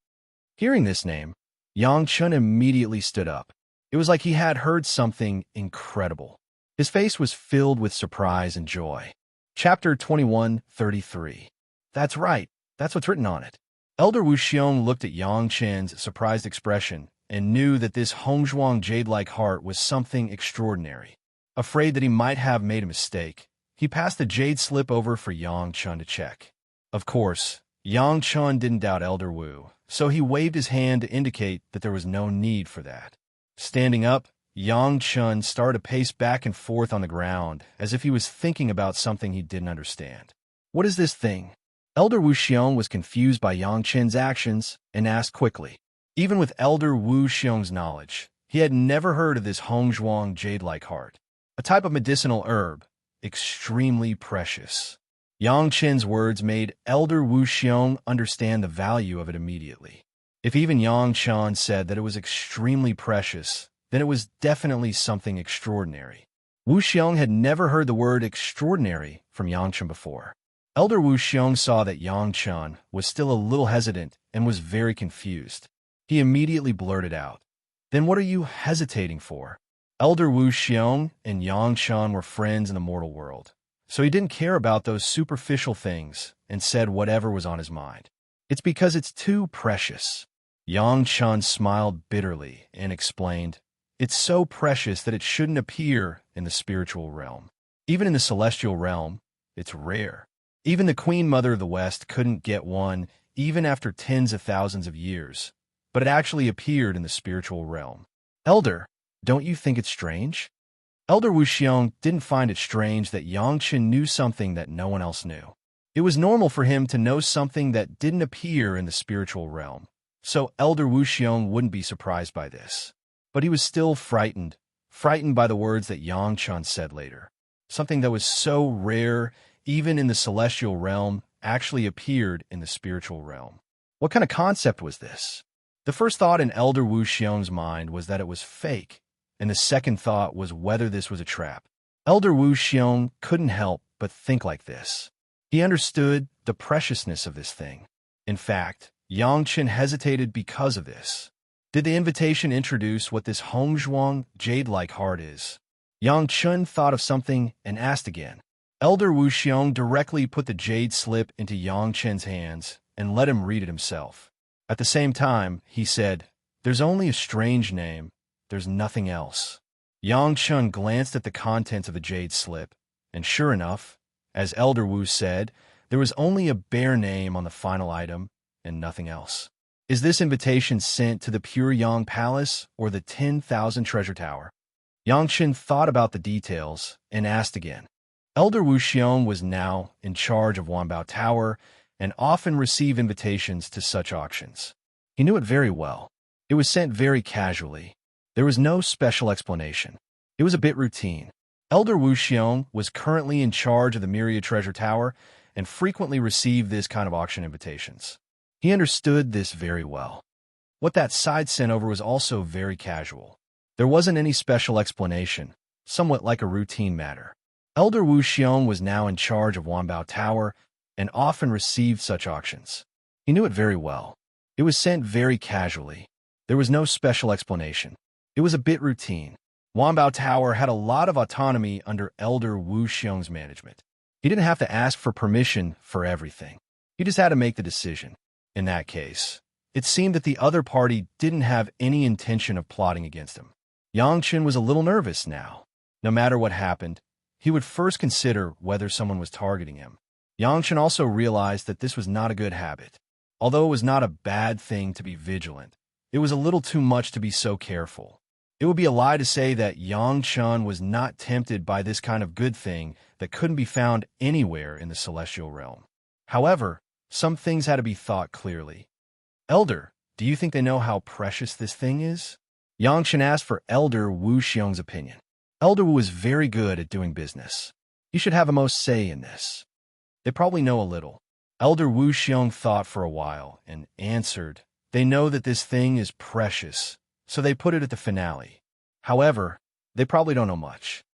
Speaker 1: Hearing this name, Yang Chun immediately stood up. It was like he had heard something incredible. His face was filled with surprise and joy. Chapter 21:33. That's right. That's what's written on it. Elder Wu Xiong looked at Yang Chen's surprised expression and knew that this Hongzhuang jade-like heart was something extraordinary. Afraid that he might have made a mistake, he passed the jade slip over for Yang Chun to check. Of course, Yang Chun didn't doubt Elder Wu, so he waved his hand to indicate that there was no need for that. Standing up, Yang Chun started to pace back and forth on the ground, as if he was thinking about something he didn't understand. "What is this thing?" Elder Wu Xiong was confused by Yang Chen's actions and asked quickly. Even with Elder Wu Xiong's knowledge, he had never heard of this Hongzhuang jade-like heart, a type of medicinal herb, extremely precious. Yang Chen's words made Elder Wu Xiong understand the value of it immediately. If even Yang Chen said that it was extremely precious, then it was definitely something extraordinary. Wu Xiong had never heard the word extraordinary from Yang Chen before. Elder Wu Xiong saw that Yang Chen was still a little hesitant and was very confused. He immediately blurted out, "Then what are you hesitating for?" Elder Wu Xiong and Yang Chen were friends in the mortal world, so he didn't care about those superficial things and said whatever was on his mind. "It's because it's too precious." Yang Chen smiled bitterly and explained, "It's so precious that it shouldn't appear in the spiritual realm. Even in the celestial realm, it's rare. Even the Queen Mother of the West couldn't get one even after tens of thousands of years, but it actually appeared in the spiritual realm. Elder, don't you think it's strange?" Elder Wu Xiong didn't find it strange that Yang Chen knew something that no one else knew. It was normal for him to know something that didn't appear in the spiritual realm, so Elder Wu Xiong wouldn't be surprised by this. But he was still frightened by the words that Yang Chen said later. Something that was so rare, even in the celestial realm, actually appeared in the spiritual realm. What kind of concept was this? The first thought in Elder Wu Xiong's mind was that it was fake, and the second thought was whether this was a trap. Elder Wu Xiong couldn't help but think like this. He understood the preciousness of this thing. In fact, Yang Chen hesitated because of this. Did the invitation introduce what this Hongzhuang jade-like heart is? Yang Chen thought of something and asked again. Elder Wu Xiong directly put the jade slip into Yang Chen's hands and let him read it himself. At the same time, he said, "There's only a strange name. There's nothing else." Yang Chen glanced at the contents of the jade slip, and sure enough, as Elder Wu said, there was only a bare name on the final item and nothing else. Is this invitation sent to the Pure Yang Palace or the 10,000 Treasure Tower? Yang Chen thought about the details and asked again. Elder Wu Xiong was now in charge of Wanbao Tower and often received invitations to such auctions. He knew it very well. It was sent very casually. There was no special explanation. It was a bit routine. Elder Wu Xiong was currently in charge of the Myriad Treasure Tower and frequently received this kind of auction invitations. He understood this very well. What that side sent over was also very casual. There wasn't any special explanation, somewhat like a routine matter. Elder Wu Xiong was now in charge of Wanbao Tower and often received such auctions. He knew it very well. It was sent very casually. There was no special explanation. It was a bit routine. Wanbao Tower had a lot of autonomy under Elder Wu Xiong's management. He didn't have to ask for permission for everything. He just had to make the decision. In that case, it seemed that the other party didn't have any intention of plotting against him. Yang Chen was a little nervous now. No matter what happened, he would first consider whether someone was targeting him. Yang Chen also realized that this was not a good habit. Although it was not a bad thing to be vigilant, it was a little too much to be so careful. It would be a lie to say that Yang Chen was not tempted by this kind of good thing that couldn't be found anywhere in the celestial realm. However, some things had to be thought clearly. Elder, do you think they know how precious this thing is? Yang Chen asked for Elder Wu Xiong's opinion. Elder Wu is very good at doing business. He should have the most say in this. They probably know a little. Elder Wu Xiong thought for a while and answered, "They know that this thing is precious, so they put it at the finale. However, they probably don't know much.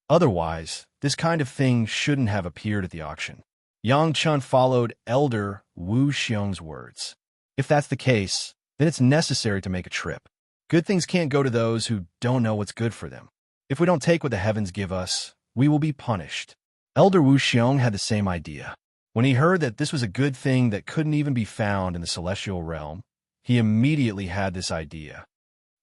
Speaker 1: Otherwise, this kind of thing shouldn't have appeared at the auction." Yang Chen followed Elder Wu Xiong's words. If that's the case, then it's necessary to make a trip. Good things can't go to those who don't know what's good for them. If we don't take what the heavens give us, we will be punished. Elder Wu Xiong had the same idea. When he heard that this was a good thing that couldn't even be found in the celestial realm, he immediately had this idea.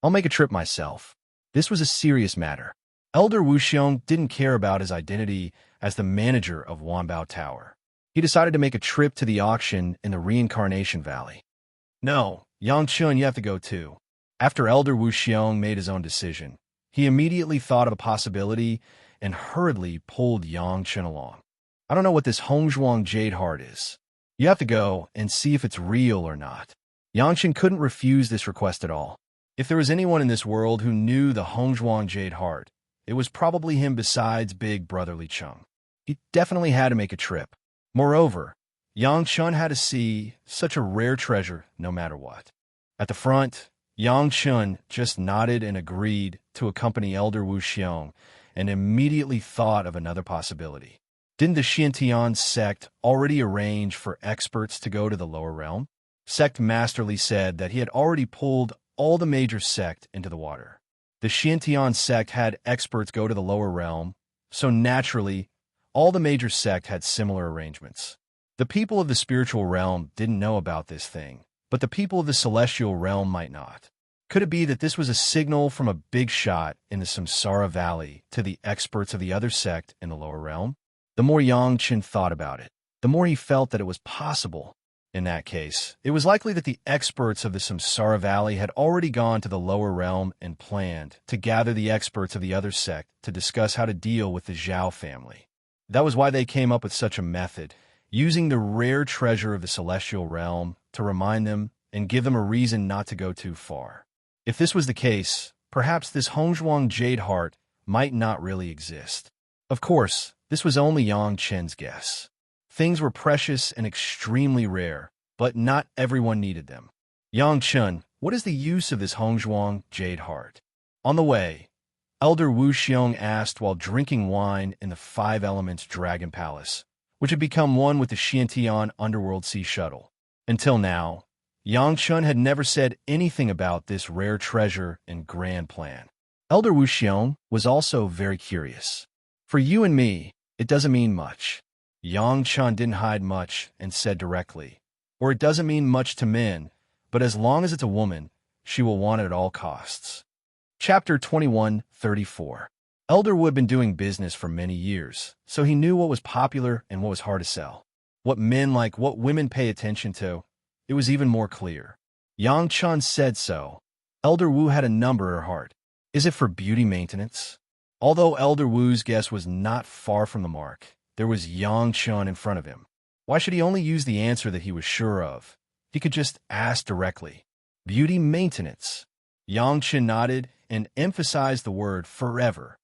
Speaker 1: I'll make a trip myself. This was a serious matter. Elder Wu Xiong didn't care about his identity as the manager of Wanbao Tower. He decided to make a trip to the auction in the Reincarnation Valley. No, Yang Chen, you have to go too. After Elder Wu Xiong made his own decision, he immediately thought of a possibility and hurriedly pulled Yang Chen along. I don't know what this Hongzhuang jade heart is. You have to go and see if it's real or not. Yang Chen couldn't refuse this request at all. If there was anyone in this world who knew the Hongzhuang jade heart, it was probably him besides Big Brother Li Cheng. He definitely had to make a trip. Moreover, Yang Chen had to see such a rare treasure no matter what. At the front, Yang Chen just nodded and agreed to accompany Elder Wu Xiong and immediately thought of another possibility. Didn't the Xintian sect already arrange for experts to go to the lower realm? Sect Masterly said that he had already pulled all the major sect into the water. The Xintian sect had experts go to the lower realm, so naturally, all the major sect had similar arrangements. The people of the spiritual realm didn't know about this thing, but the people of the celestial realm might not. Could it be that this was a signal from a big shot in the Samsara Valley to the experts of the other sect in the lower realm? The more Yang Chen thought about it, the more he felt that it was possible. In that case, it was likely that the experts of the Samsara Valley had already gone to the lower realm and planned to gather the experts of the other sect to discuss how to deal with the Zhao family. That was why they came up with such a method, using the rare treasure of the celestial realm to remind them and give them a reason not to go too far. If this was the case, perhaps this Hongzhuang jade heart might not really exist. Of course, this was only Yang Chen's guess. Things were precious and extremely rare, but not everyone needed them. Yang Chen, what is the use of this Hongzhuang jade heart? On the way, Elder Wu Xiong asked while drinking wine in the Five Elements Dragon Palace, which had become one with the Xiantian Underworld Sea Shuttle. Until now, Yang Chun had never said anything about this rare treasure and grand plan. Elder Wu Xiong was also very curious. For you and me, it doesn't mean much. Yang Chun didn't hide much and said directly, or it doesn't mean much to men, but as long as it's a woman, she will want it at all costs. Chapter 21:34. Elder Wu had been doing business for many years, so he knew what was popular and what was hard to sell. What men like, what women pay attention to. It was even more clear. Yang Chun said so. Elder Wu had a number at her heart. Is it for beauty maintenance? Although Elder Wu's guess was not far from the mark, there was Yang Chun in front of him. Why should he only use the answer that he was sure of? He could just ask directly. Beauty maintenance. Yang Chun nodded and emphasized the word forever.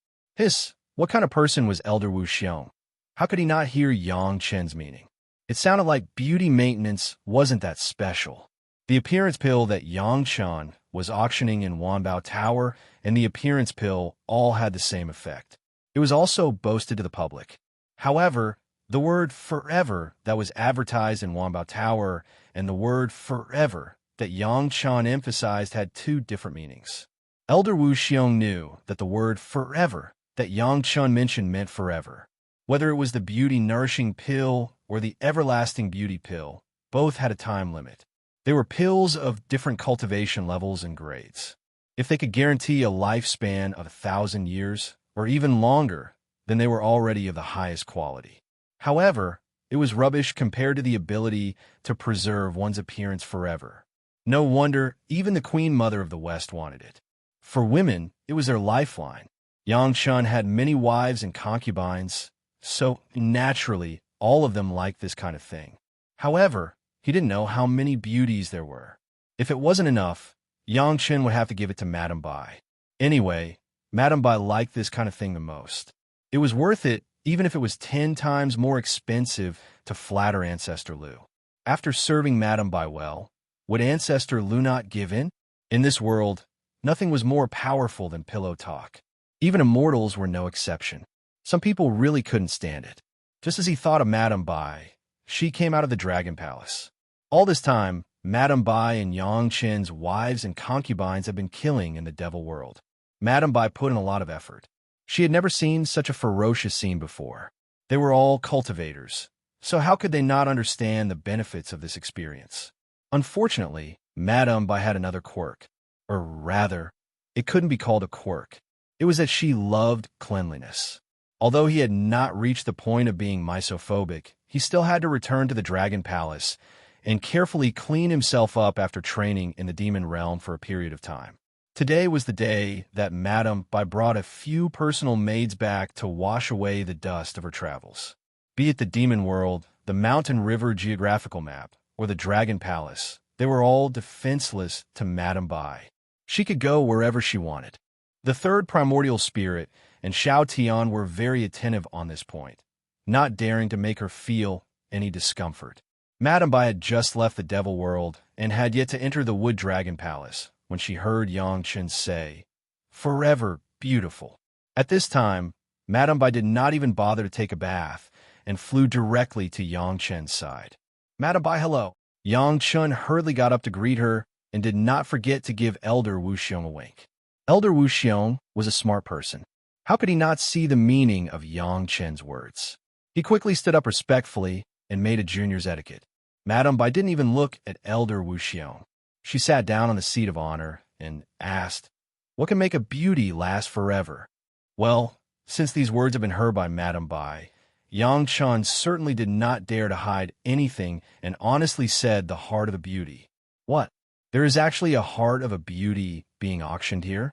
Speaker 1: What kind of person was Elder Wu Xiong? How could he not hear Yang Chun's meaning? It sounded like beauty maintenance wasn't that special. The appearance pill that Yang Chun was auctioning in Wanbao Tower and the appearance pill all had the same effect. It was also boasted to the public. However, the word forever that was advertised in Wanbao Tower and the word forever that Yang Chun emphasized had two different meanings. Elder Wu Xiong knew that the word forever that Yang Chun mentioned meant forever. Whether it was the beauty-nourishing pill or the everlasting beauty pill, both had a time limit. They were pills of different cultivation levels and grades. If they could guarantee a lifespan of 1,000 years, or even longer, then they were already of the highest quality. However, it was rubbish compared to the ability to preserve one's appearance forever. No wonder even the Queen Mother of the West wanted it. For women, it was their lifeline. Yang Chun had many wives and concubines, so naturally, all of them liked this kind of thing. However, he didn't know how many beauties there were. If it wasn't enough, Yang Chun would have to give it to Madame Bai. Anyway, Madame Bai liked this kind of thing the most. It was worth it, even if it was 10 times more expensive to flatter Ancestor Lu. After serving Madame Bai well, would Ancestor Lu not give in? In this world, nothing was more powerful than pillow talk. Even immortals were no exception. Some people really couldn't stand it. Just as he thought of Madame Bai, she came out of the Dragon Palace. All this time, Madame Bai and Yang Chen's wives and concubines had been killing in the devil world. Madame Bai put in a lot of effort. She had never seen such a ferocious scene before. They were all cultivators, so how could they not understand the benefits of this experience? Unfortunately, Madame Bai had another quirk. Or rather, it couldn't be called a quirk. It was that she loved cleanliness. Although he had not reached the point of being misophobic, he still had to return to the Dragon Palace and carefully clean himself up after training in the demon realm for a period of time. Today was the day that Madame Bai brought a few personal maids back to wash away the dust of her travels. Be it the demon world, the mountain river geographical map, or the Dragon Palace, they were all defenseless to Madame Bai. She could go wherever she wanted. The third primordial spirit and Xiao Tian were very attentive on this point, not daring to make her feel any discomfort. Madame Bai had just left the devil world and had yet to enter the wood dragon palace when she heard Yang Chen say, "Forever beautiful." At this time, Madame Bai did not even bother to take a bath and flew directly to Yang Chen's side. "Madame Bai, hello." Yang Chen hurriedly got up to greet her and did not forget to give Elder Wu Xiong a wink. Elder Wu Xiong was a smart person. How could he not see the meaning of Yang Chen's words? He quickly stood up respectfully and made a junior's etiquette. Madame Bai didn't even look at Elder Wu Xiong. She sat down on the seat of honor and asked, "What can make a beauty last forever?" Well, since these words had been heard by Madame Bai, Yang Chen certainly did not dare to hide anything and honestly said the heart of a beauty. What? There is actually a heart of a beauty being auctioned here?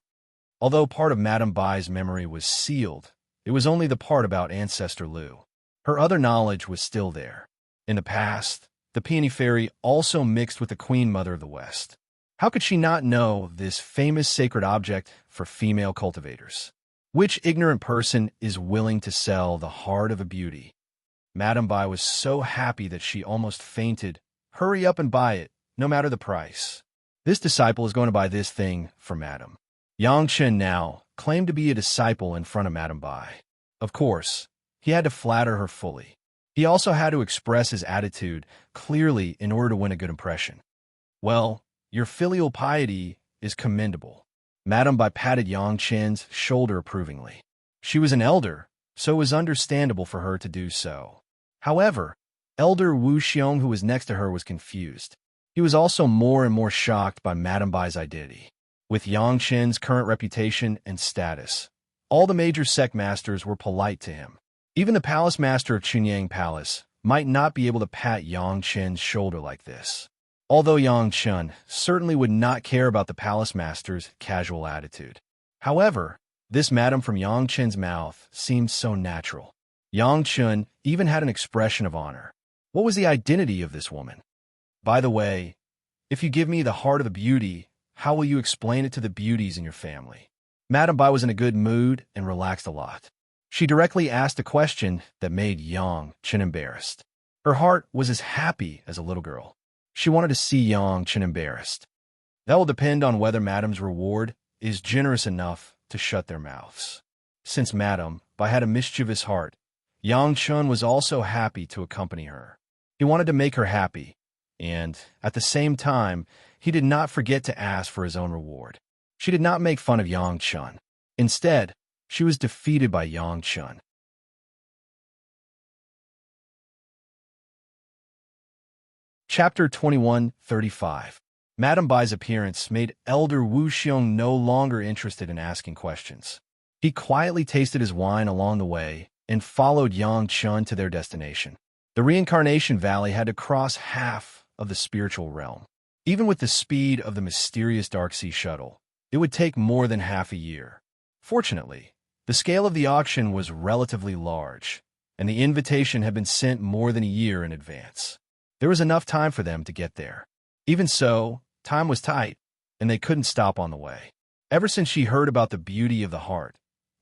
Speaker 1: Although part of Madame Bai's memory was sealed, it was only the part about Ancestor Lu. Her other knowledge was still there. In the past, the Peony Fairy also mixed with the Queen Mother of the West. How could she not know this famous sacred object for female cultivators? Which ignorant person is willing to sell the heart of a beauty? Madame Bai was so happy that she almost fainted. Hurry up and buy it, no matter the price. This disciple is going to buy this thing for Madam. Yang Chen now claimed to be a disciple in front of Madam Bai. Of course, he had to flatter her fully. He also had to express his attitude clearly in order to win a good impression. Well, your filial piety is commendable. Madam Bai patted Yang Chen's shoulder approvingly. She was an elder, so it was understandable for her to do so. However, Elder Wu Xiong, who was next to her, was confused. He was also more and more shocked by Madam Bai's identity. With Yang Chen's current reputation and status, all the major sect masters were polite to him. Even the palace master of Chunyang Palace might not be able to pat Yang Chen's shoulder like this. Although Yang Chen certainly would not care about the palace master's casual attitude. However, this madam from Yang Chen's mouth seemed so natural. Yang Chen even had an expression of honor. What was the identity of this woman? By the way, if you give me the heart of a beauty, how will you explain it to the beauties in your family? Madam Bai was in a good mood and relaxed a lot. She directly asked a question that made Yang Chen embarrassed. Her heart was as happy as a little girl. She wanted to see Yang Chen embarrassed. That will depend on whether Madam's reward is generous enough to shut their mouths. Since Madam Bai had a mischievous heart, Yang Chen was also happy to accompany her. He wanted to make her happy, and at the same time, he did not forget to ask for his own reward. She did not make fun of Yang Chen. Instead, she was defeated by Yang Chen. Chapter 21:35. Madam Bai's appearance made Elder Wu Xiong no longer interested in asking questions. He quietly tasted his wine along the way and followed Yang Chen to their destination. The Reincarnation Valley had to cross half of the spiritual realm. Even with the speed of the mysterious Dark Sea shuttle, it would take more than half a year. Fortunately, the scale of the auction was relatively large, and the invitation had been sent more than a year in advance. There was enough time for them to get there. Even so, time was tight, and they couldn't stop on the way. Ever since she heard about the beauty of the heart,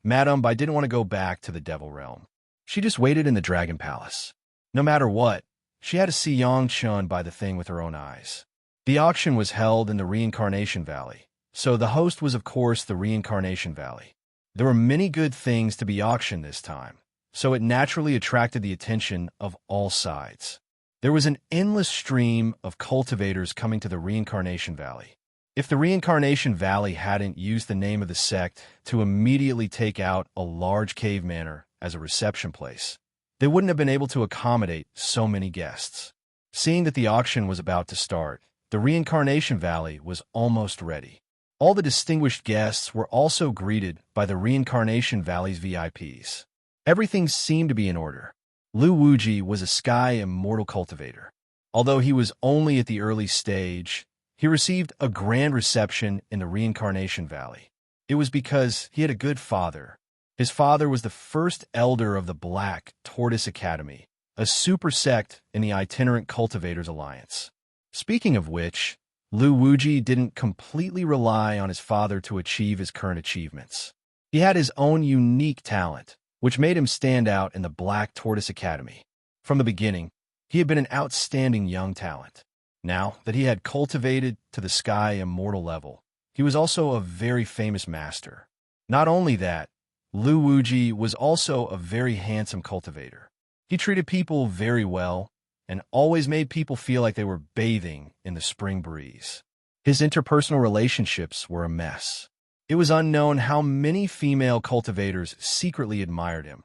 Speaker 1: Madame Bai didn't want to go back to the Devil Realm. She just waited in the Dragon Palace. No matter what, she had to see Yang Chen buy the thing with her own eyes. The auction was held in the Reincarnation Valley, so the host was of course the Reincarnation Valley. There were many good things to be auctioned this time, so it naturally attracted the attention of all sides. There was an endless stream of cultivators coming to the Reincarnation Valley. If the Reincarnation Valley hadn't used the name of the sect to immediately take out a large cave manor as a reception place, they wouldn't have been able to accommodate so many guests. Seeing that the auction was about to start, the Reincarnation Valley was almost ready. All the distinguished guests were also greeted by the Reincarnation Valley's VIPs. Everything seemed to be in order. Lu Wuji was a sky immortal cultivator. Although he was only at the early stage, he received a grand reception in the Reincarnation Valley. It was because he had a good father. His father was the first elder of the Black Tortoise Academy, a super sect in the Itinerant Cultivators Alliance. Speaking of which, Lu Wuji didn't completely rely on his father to achieve his current achievements. He had his own unique talent, which made him stand out in the Black Tortoise Academy. From the beginning, he had been an outstanding young talent. Now that he had cultivated to the sky immortal level, he was also a very famous master. Not only that, Lu Wuji was also a very handsome cultivator. He treated people very well and always made people feel like they were bathing in the spring breeze. His interpersonal relationships were a mess. It was unknown how many female cultivators secretly admired him,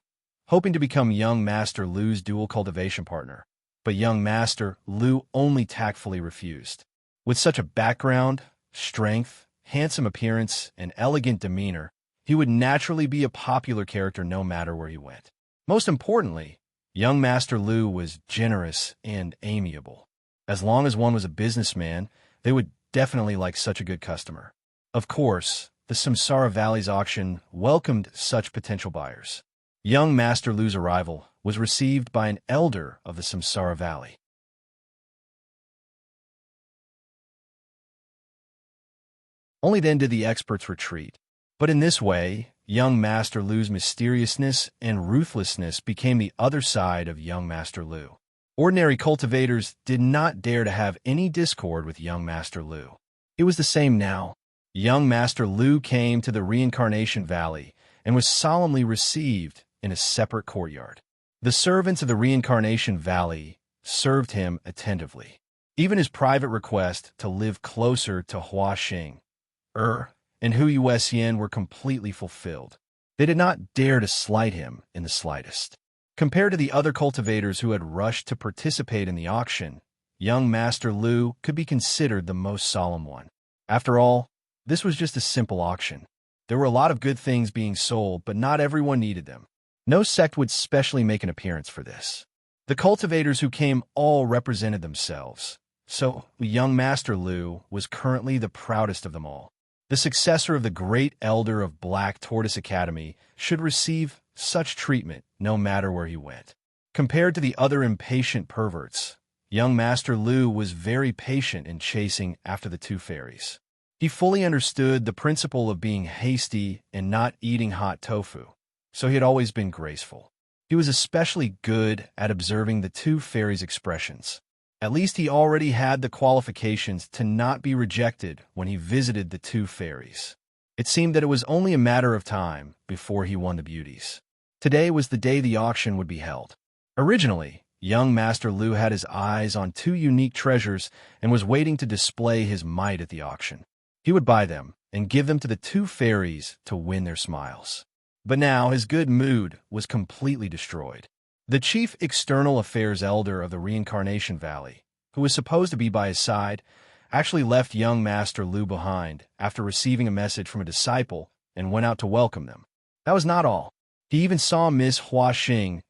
Speaker 1: hoping to become young Master Lu's dual cultivation partner. But young Master Lu only tactfully refused. With such a background, strength, handsome appearance, and elegant demeanor, he would naturally be a popular character no matter where he went. Most importantly, young Master Lu was generous and amiable. As long as one was a businessman, they would definitely like such a good customer. Of course, the Samsara Valley's auction welcomed such potential buyers. Young Master Lu's arrival was received by an elder of the Samsara Valley. Only then did the experts retreat. But in this way, young Master Lu's mysteriousness and ruthlessness became the other side of young Master Lu. Ordinary cultivators did not dare to have any discord with young Master Lu. It was the same now. Young Master Lu came to the Reincarnation Valley and was solemnly received in a separate courtyard. The servants of the Reincarnation Valley served him attentively. Even his private request to live closer to Hua Xing, and Hu Yuxian were completely fulfilled. They did not dare to slight him in the slightest. Compared to the other cultivators who had rushed to participate in the auction, young Master Lu could be considered the most solemn one. After all, this was just a simple auction. There were a lot of good things being sold, but not everyone needed them. No sect would specially make an appearance for this. The cultivators who came all represented themselves, so young Master Lu was currently the proudest of them all. The successor of the great elder of Black Tortoise Academy should receive such treatment no matter where he went. Compared to the other impatient perverts, young Master Lu was very patient in chasing after the two fairies. He fully understood the principle of being hasty and not eating hot tofu, so he had always been graceful. He was especially good at observing the two fairies' expressions. At least he already had the qualifications to not be rejected when he visited the two fairies. It seemed that it was only a matter of time before he won the beauties. Today was the day the auction would be held. Originally, young Master Lu had his eyes on two unique treasures and was waiting to display his might at the auction. He would buy them and give them to the two fairies to win their smiles. But now his good mood was completely destroyed. The chief external affairs elder of the Reincarnation Valley, who was supposed to be by his side, actually left young Master Lu behind after receiving a message from a disciple and went out to welcome them. That was not all. He even saw Miss Hua Xing,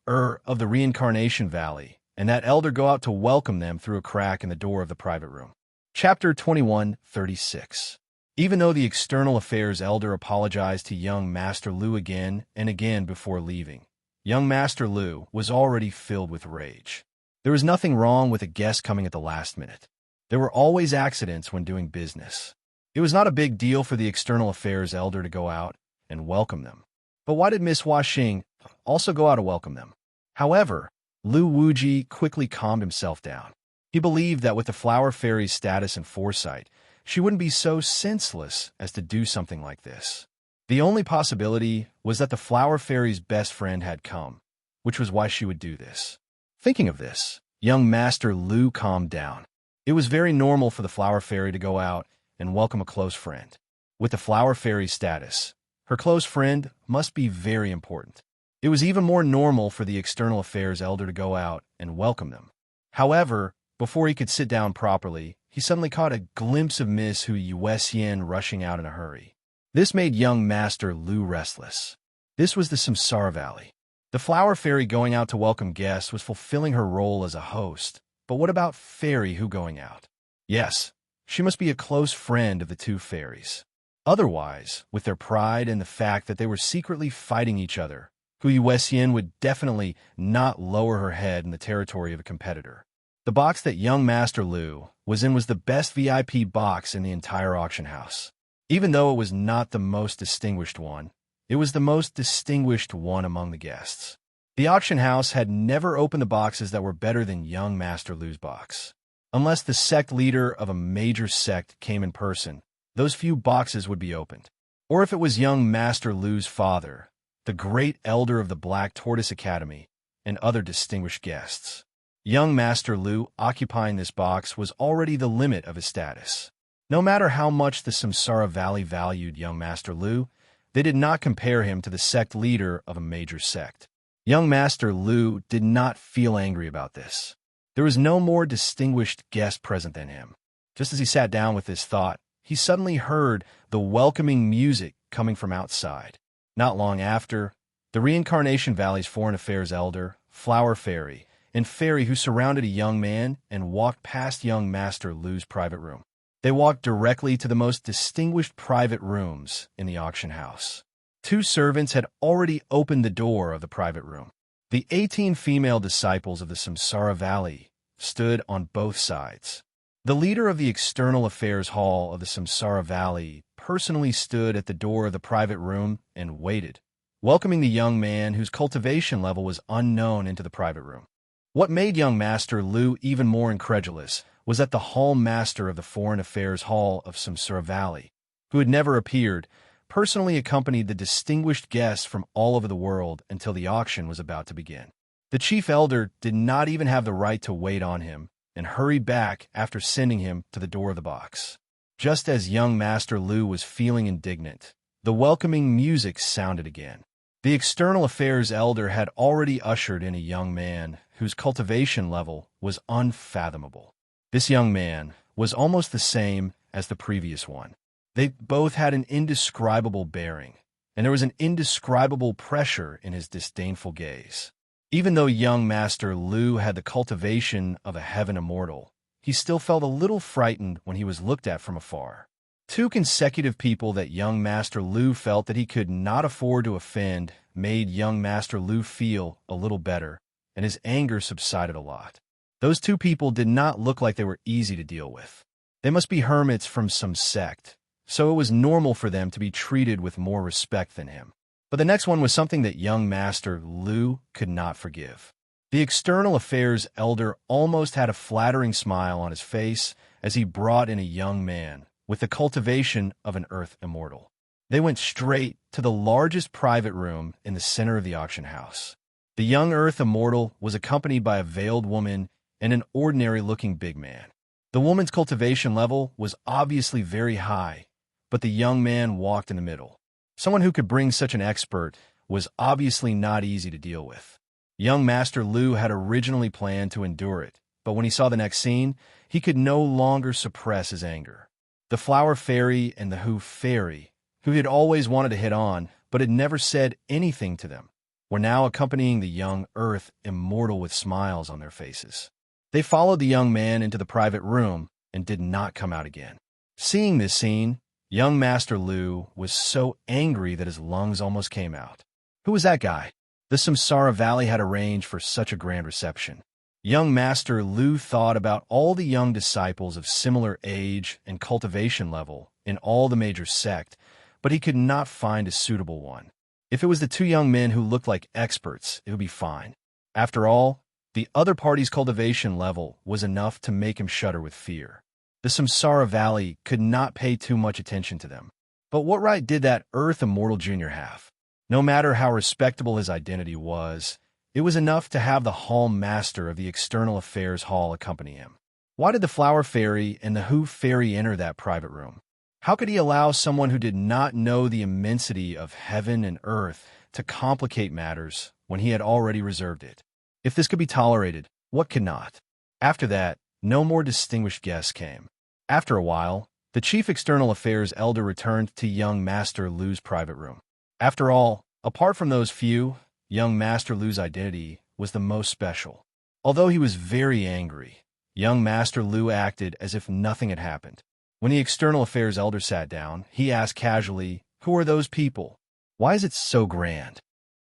Speaker 1: of the Reincarnation Valley, and that elder go out to welcome them through a crack in the door of the private room. Chapter 21:36. Even though the external affairs elder apologized to young Master Lu again and again before leaving, young Master Lu was already filled with rage. There was nothing wrong with a guest coming at the last minute. There were always accidents when doing business. It was not a big deal for the external affairs elder to go out and welcome them. But why did Miss Hua Xing also go out to welcome them? However, Lu Wuji quickly calmed himself down. He believed that with the Flower Fairy's status and foresight, she wouldn't be so senseless as to do something like this. The only possibility was that the Flower Fairy's best friend had come, which was why she would do this. Thinking of this, young Master Lu calmed down. It was very normal for the Flower Fairy to go out and welcome a close friend. With the Flower Fairy's status, her close friend must be very important. It was even more normal for the external affairs elder to go out and welcome them. However, before he could sit down properly, he suddenly caught a glimpse of Miss Hu Yuxian rushing out in a hurry. This made young Master Lu restless. This was the Samsara Valley. The Flower Fairy going out to welcome guests was fulfilling her role as a host. But what about Fairy Hu going out? Yes, she must be a close friend of the two fairies. Otherwise, with their pride and the fact that they were secretly fighting each other, Hu Yuxian would definitely not lower her head in the territory of a competitor. The box that young Master Lu was in was the best VIP box in the entire auction house. Even though it was not the most distinguished one, it was the most distinguished one among the guests. The auction house had never opened the boxes that were better than young Master Lu's box. Unless the sect leader of a major sect came in person, those few boxes would be opened. Or if it was young Master Lu's father, the great elder of the Black Tortoise Academy, and other distinguished guests. Young Master Lu occupying this box was already the limit of his status. No matter how much the Samsara Valley valued young Master Lu, they did not compare him to the sect leader of a major sect. Young Master Lu did not feel angry about this. There was no more distinguished guest present than him. Just as he sat down with this thought, he suddenly heard the welcoming music coming from outside. Not long after, the Reincarnation Valley's Foreign Affairs Elder, Flower Fairy, and Fairy Hu surrounded a young man and walked past young Master Lu's private room. They walked directly to the most distinguished private rooms in the auction house. Two servants had already opened the door of the private room. The 18 female disciples of the Samsara Valley stood on both sides. The leader of the External Affairs Hall of the Samsara Valley personally stood at the door of the private room and waited, welcoming the young man whose cultivation level was unknown into the private room. What made young Master Lu even more incredulous was that the Hall Master of the Foreign Affairs Hall of Samsara Valley, who had never appeared, personally accompanied the distinguished guests from all over the world until the auction was about to begin. The chief elder did not even have the right to wait on him and hurried back after sending him to the door of the box. Just as young Master Lu was feeling indignant, the welcoming music sounded again. The external affairs elder had already ushered in a young man whose cultivation level was unfathomable. This young man was almost the same as the previous one. They both had an indescribable bearing, and there was an indescribable pressure in his disdainful gaze. Even though young Master Lu had the cultivation of a heaven immortal, he still felt a little frightened when he was looked at from afar. 2 consecutive people that young Master Lu felt that he could not afford to offend made young Master Lu feel a little better, and his anger subsided a lot. Those 2 people did not look like they were easy to deal with. They must be hermits from some sect, so it was normal for them to be treated with more respect than him. But the next one was something that young Master Lu could not forgive. The external affairs elder almost had a flattering smile on his face as he brought in a young man with the cultivation of an earth immortal. They went straight to the largest private room in the center of the auction house. The young earth immortal was accompanied by a veiled woman and an ordinary-looking big man. The woman's cultivation level was obviously very high, but the young man walked in the middle. Someone who could bring such an expert was obviously not easy to deal with. Young Master Lu had originally planned to endure it, but when he saw the next scene, he could no longer suppress his anger. The flower fairy and the hoof fairy, who he had always wanted to hit on but had never said anything to them, were now accompanying the young earth immortal with smiles on their faces. They followed the young man into the private room and did not come out again. Seeing this scene, young Master Lu was so angry that his lungs almost came out. Who was that guy? The Samsara Valley had arranged for such a grand reception. Young Master Lu thought about all the young disciples of similar age and cultivation level in all the major sect, but he could not find a suitable one. If it was the 2 young men who looked like experts, it would be fine. After all, the other party's cultivation level was enough to make him shudder with fear. The Samsara Valley could not pay too much attention to them. But what right did that Earth Immortal Jr. have? No matter how respectable his identity was, it was enough to have the Hall Master of the External Affairs Hall accompany him. Why did the Flower Fairy and the Hoof Fairy enter that private room? How could he allow someone who did not know the immensity of heaven and earth to complicate matters when he had already reserved it? If this could be tolerated, what could not? After that, no more distinguished guests came. After a while, the Chief External Affairs Elder returned to young Master Lu's private room. After all, apart from those few, young Master Lu's identity was the most special. Although he was very angry, young Master Lu acted as if nothing had happened. When the External Affairs Elder sat down, he asked casually, "Who are those people? Why is it so grand?"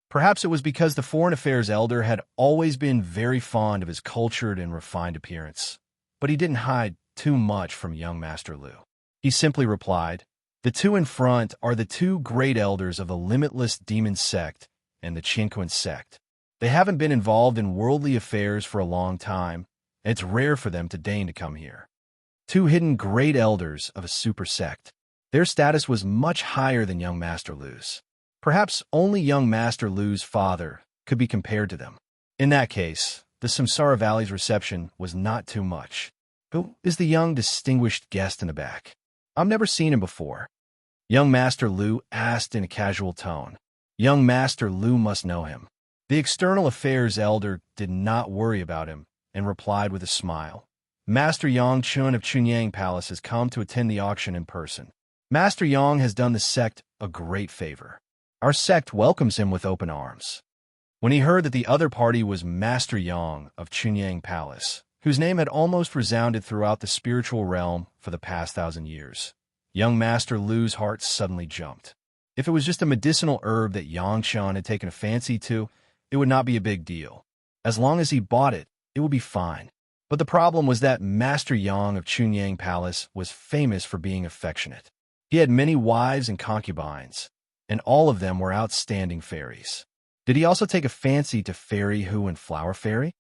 Speaker 1: Perhaps it was because the Foreign Affairs Elder had always been very fond of his cultured and refined appearance, but he didn't hide too much from young Master Lu. He simply replied, "The 2 in front are the 2 great elders of the Limitless Demon Sect and the Chinquin Sect. They haven't been involved in worldly affairs for a long time, and it's rare for them to deign to come here. 2 hidden great elders of a super sect. Their status was much higher than young Master Lu's. Perhaps only young Master Lu's father could be compared to them. In that case, the Samsara Valley's reception was not too much. Who is the young distinguished guest in the back? I've never seen him before." Young Master Lu asked in a casual tone. Young Master Lu must know him. The External Affairs Elder did not worry about him and replied with a smile. "Master Yang Chun of Chunyang Palace has come to attend the auction in person. Master Yang has done the sect a great favor. Our sect welcomes him with open arms." When he heard that the other party was Master Yang of Chunyang Palace, whose name had almost resounded throughout the spiritual realm for the past 1,000 years, young Master Lu's heart suddenly jumped. If it was just a medicinal herb that Yang Chun had taken a fancy to, it would not be a big deal. As long as he bought it, it would be fine. But the problem was that Master Yang of Chunyang Palace was famous for being affectionate. He had many wives and concubines, and all of them were outstanding fairies. Did he also take a fancy to Fairy Who and Flower Fairy?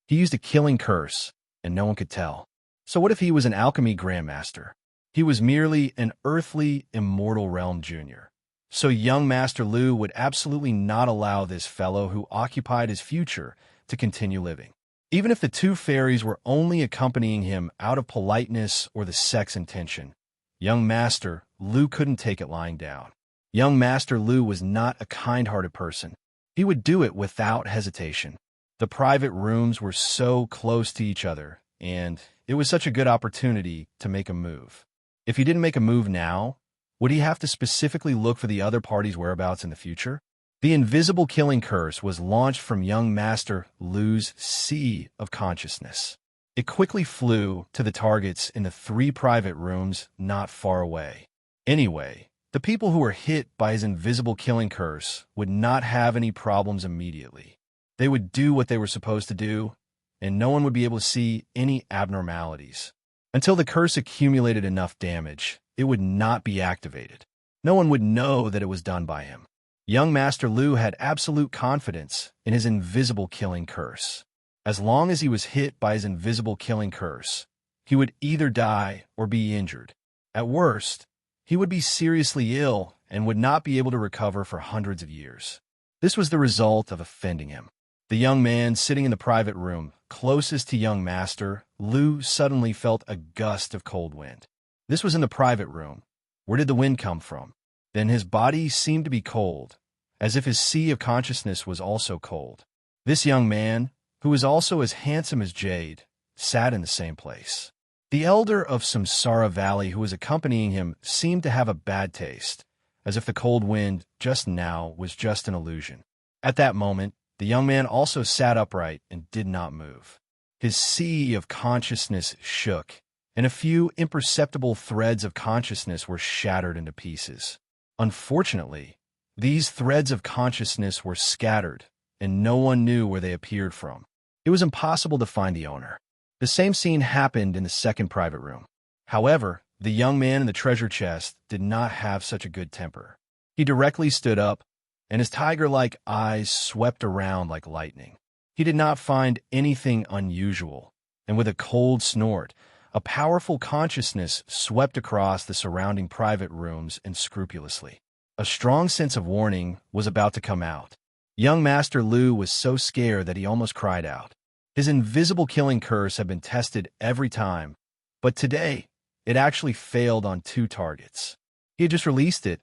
Speaker 1: He used a killing curse, and no one could tell. So what if he was an alchemy grandmaster? He was merely an earthly, immortal realm junior. So young Master Lu would absolutely not allow this fellow who occupied his future to continue living. Even if the two fairies were only accompanying him out of politeness or the sex intention, young Master Lu couldn't take it lying down. Young Master Lu was not a kind-hearted person. He would do it without hesitation. The private rooms were so close to each other, and it was such a good opportunity to make a move. If he didn't make a move now, would he have to specifically look for the other party's whereabouts in the future? The invisible killing curse was launched from young Master Lu's sea of consciousness. It quickly flew to the targets in the 3 private rooms not far away. Anyway, the people who were hit by his invisible killing curse would not have any problems immediately. They would do what they were supposed to do, and no one would be able to see any abnormalities. Until the curse accumulated enough damage, it would not be activated. No one would know that it was done by him. Young Master Lu had absolute confidence in his invisible killing curse. As long as he was hit by his invisible killing curse, he would either die or be injured. At worst, he would be seriously ill and would not be able to recover for hundreds of years. This was the result of offending him. The young man sitting in the private room closest to young Master Lu suddenly felt a gust of cold wind. This was in the private room. Where did the wind come from? Then his body seemed to be cold, as if his sea of consciousness was also cold. This young man, who was also as handsome as Jade, sat in the same place. The elder of Samsara Valley who was accompanying him seemed to have a bad taste, as if the cold wind just now was just an illusion. At that moment, the young man also sat upright and did not move. His sea of consciousness shook, and a few imperceptible threads of consciousness were shattered into pieces. Unfortunately, these threads of consciousness were scattered, and no one knew where they appeared from. It was impossible to find the owner. The same scene happened in the second private room. However, the young man in the treasure chest did not have such a good temper. He directly stood up, and his tiger-like eyes swept around like lightning. He did not find anything unusual, and with a cold snort, a powerful consciousness swept across the surrounding private rooms unscrupulously. A strong sense of warning was about to come out. Young Master Lu was so scared that he almost cried out. His invisible killing curse had been tested every time, but today, it actually failed on 2 targets. He had just released it,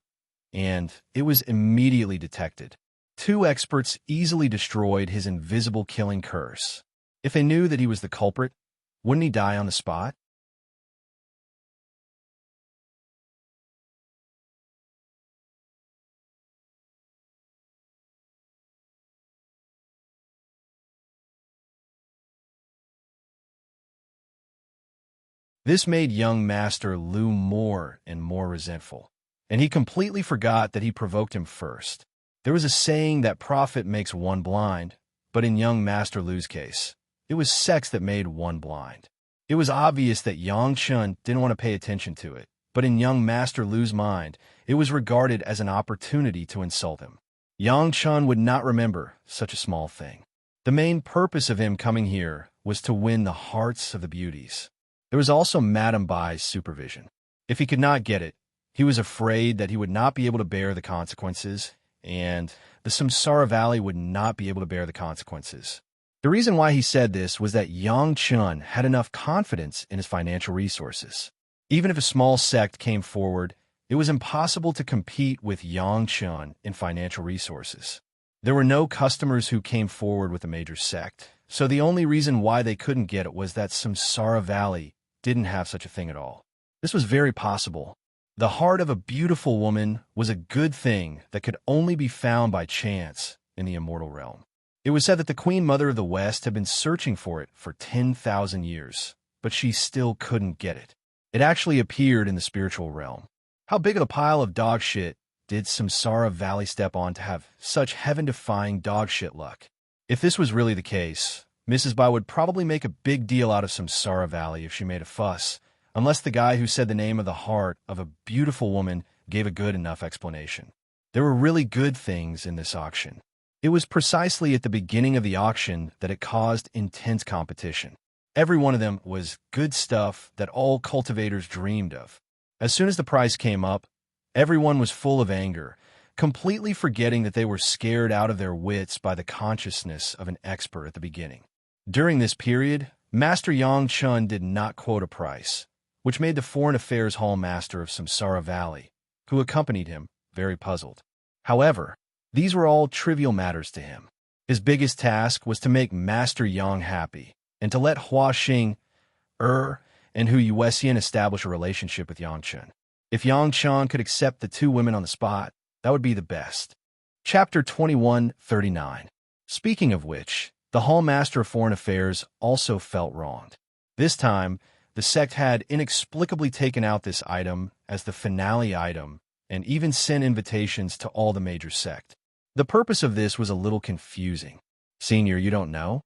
Speaker 1: and it was immediately detected. 2 experts easily destroyed his invisible killing curse. If they knew that he was the culprit, wouldn't he die on the spot? This made young Master Lu more and more resentful, and he completely forgot that he provoked him first. There was a saying that profit makes one blind, but in young Master Lu's case, it was sex that made one blind. It was obvious that Yang Chun didn't want to pay attention to it, but in young Master Lu's mind, it was regarded as an opportunity to insult him. Yang Chun would not remember such a small thing. The main purpose of him coming here was to win the hearts of the beauties. There was also Madame Bai's supervision. If he could not get it, he was afraid that he would not be able to bear the consequences, and the Samsara Valley would not be able to bear the consequences. The reason why he said this was that Yang Chun had enough confidence in his financial resources. Even if a small sect came forward, it was impossible to compete with Yang Chun in financial resources. There were no customers who came forward with a major sect, so the only reason why they couldn't get it was that Samsara Valley didn't have such a thing at all. This was very possible. The heart of a beautiful woman was a good thing that could only be found by chance in the immortal realm. It was said that the Queen Mother of the West had been searching for it for 10,000 years, but she still couldn't get it. It actually appeared in the spiritual realm. How big of a pile of dog shit did Samsara Valley step on to have such heaven-defying dog shit luck? If this was really the case, Mrs. Bai would probably make a big deal out of Samsara Valley if she made a fuss, unless the guy who said the name of the heart of a beautiful woman gave a good enough explanation. There were really good things in this auction. It was precisely at the beginning of the auction that it caused intense competition. Every one of them was good stuff that all cultivators dreamed of. As soon as the price came up, everyone was full of anger, completely forgetting that they were scared out of their wits by the consciousness of an expert at the beginning. During this period, Master Yang Chun did not quote a price, which made the Foreign Affairs Hall Master of Samsara Valley, who accompanied him, very puzzled. However, these were all trivial matters to him. His biggest task was to make Master Yang happy, and to let Hua Xing, and Hu Yuexian establish a relationship with Yang Chun. If Yang Chun could accept the two women on the spot, that would be the best. Chapter 2139. Speaking of which, the Hall Master of Foreign Affairs also felt wronged. This time, the sect had inexplicably taken out this item as the finale item and even sent invitations to all the major sect. The purpose of this was a little confusing. Senior, you don't know?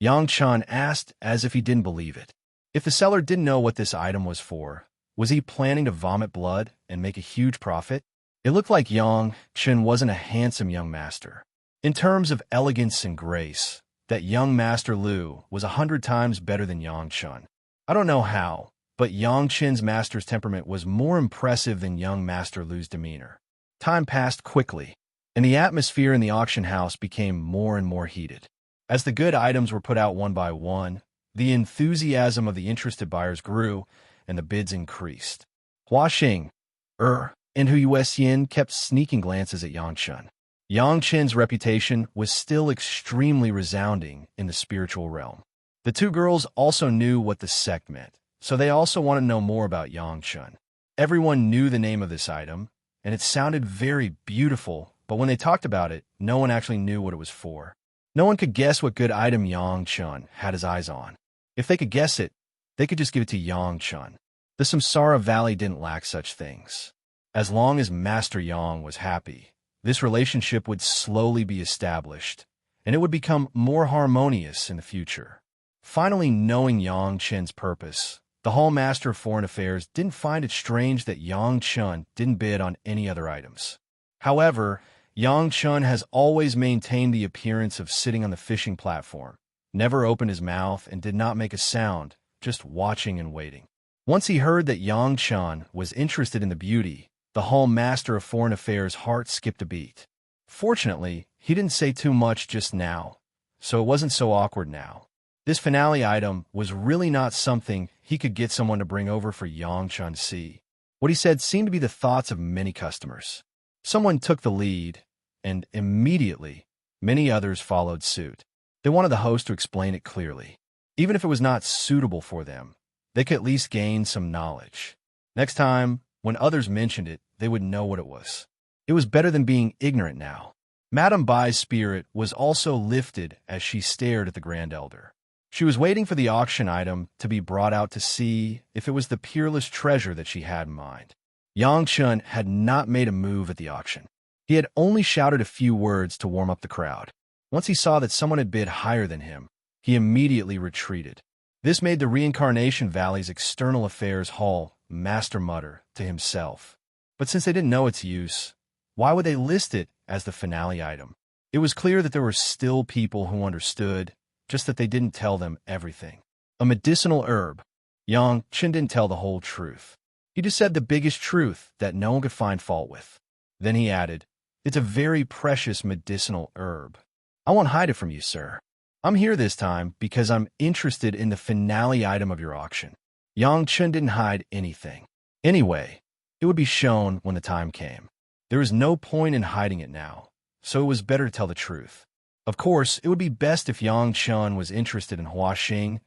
Speaker 1: Yang Chun asked as if he didn't believe it. If the seller didn't know what this item was for, was he planning to vomit blood and make a huge profit? It looked like Yang Chun wasn't a handsome young master. In terms of elegance and grace, that young Master Lu was 100 times better than Yang Chun. I don't know how, but Yang Chun's master's temperament was more impressive than young Master Lu's demeanor. Time passed quickly, and the atmosphere in the auction house became more and more heated. As the good items were put out one by one, the enthusiasm of the interested buyers grew, and the bids increased. Hua Xing, and Hu Yuexian kept sneaking glances at Yang Chun. Yang Chun's reputation was still extremely resounding in the spiritual realm. The two girls also knew what the sect meant, so they also wanted to know more about Yang Chun. Everyone knew the name of this item, and it sounded very beautiful, but when they talked about it, no one actually knew what it was for. No one could guess what good item Yang Chun had his eyes on. If they could guess it, they could just give it to Yang Chun. The Samsara Valley didn't lack such things. As long as Master Yang was happy, this relationship would slowly be established, and it would become more harmonious in the future. Finally knowing Yang Chun's purpose, the Hall Master of Foreign Affairs didn't find it strange that Yang Chun didn't bid on any other items. However, Yang Chun has always maintained the appearance of sitting on the fishing platform, never opened his mouth, and did not make a sound, just watching and waiting. Once he heard that Yang Chun was interested in the beauty, the Hall Master of Foreign Affairs' heart skipped a beat. Fortunately, he didn't say too much just now, so it wasn't so awkward now. This finale item was really not something he could get someone to bring over for Yang Chun to see. What he said seemed to be the thoughts of many customers. Someone took the lead, and immediately, many others followed suit. They wanted the host to explain it clearly. Even if it was not suitable for them, they could at least gain some knowledge. Next time, when others mentioned it, they would know what it was. It was better than being ignorant now. Madame Bai's spirit was also lifted as she stared at the Grand Elder. She was waiting for the auction item to be brought out to see if it was the peerless treasure that she had in mind. Yang Chun had not made a move at the auction. He had only shouted a few words to warm up the crowd. Once he saw that someone had bid higher than him, he immediately retreated. This made the Reincarnation Valley's External Affairs Hall Master mutter to himself. But since they didn't know its use, why would they list it as the finale item? It was clear that there were still people who understood, just that they didn't tell them everything. A medicinal herb. Yang Chun didn't tell the whole truth. He just said the biggest truth that no one could find fault with. Then he added, "It's a very precious medicinal herb. I won't hide it from you, sir. I'm here this time because I'm interested in the finale item of your auction." Yang Chun didn't hide anything. Anyway, it would be shown when the time came. There was no point in hiding it now, so it was better to tell the truth. Of course, it would be best if Yang Chun was interested in Hua Xing,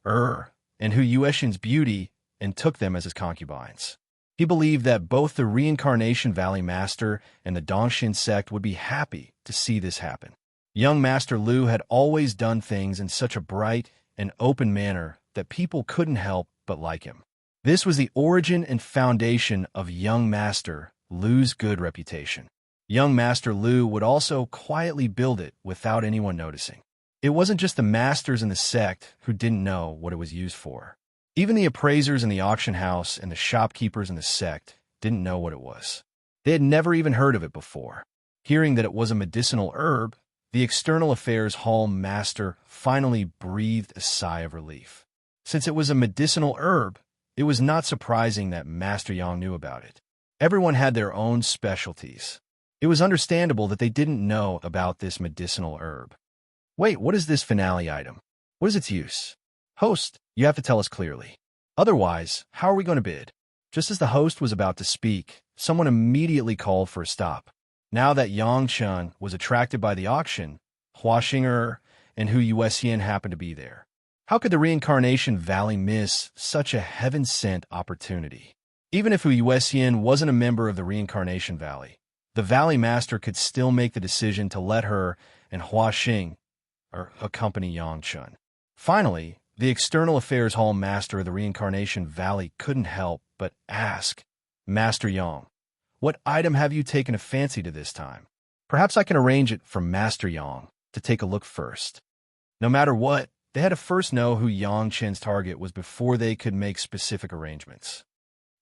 Speaker 1: and Hu Yuexian's beauty and took them as his concubines. He believed that both the Reincarnation Valley Master and the Dongxin sect would be happy to see this happen. Young Master Lu had always done things in such a bright and open manner that people couldn't help but like him. This was the origin and foundation of young Master Lu's good reputation. Young Master Lu would also quietly build it without anyone noticing. It wasn't just the masters in the sect who didn't know what it was used for. Even the appraisers in the auction house and the shopkeepers in the sect didn't know what it was. They had never even heard of it before. Hearing that it was a medicinal herb, the External Affairs Hall Master finally breathed a sigh of relief. Since it was a medicinal herb, it was not surprising that Master Yang knew about it. Everyone had their own specialties. It was understandable that they didn't know about this medicinal herb. Wait, what is this finale item? What is its use? Host, you have to tell us clearly. Otherwise, how are we going to bid? Just as the host was about to speak, someone immediately called for a stop. Now that Yang Chun was attracted by the auction, Hua Xinger and Hu Yuxian happened to be there. How could the Reincarnation Valley miss such a heaven-sent opportunity? Even if Hu Yuxian wasn't a member of the Reincarnation Valley, the Valley Master could still make the decision to let her and Hua Xing accompany Yang Chun. Finally, the External Affairs Hall Master of the Reincarnation Valley couldn't help but ask, Master Yang, what item have you taken a fancy to this time? Perhaps I can arrange it for Master Yang to take a look first. No matter what, they had to first know who Yang Chen's target was before they could make specific arrangements.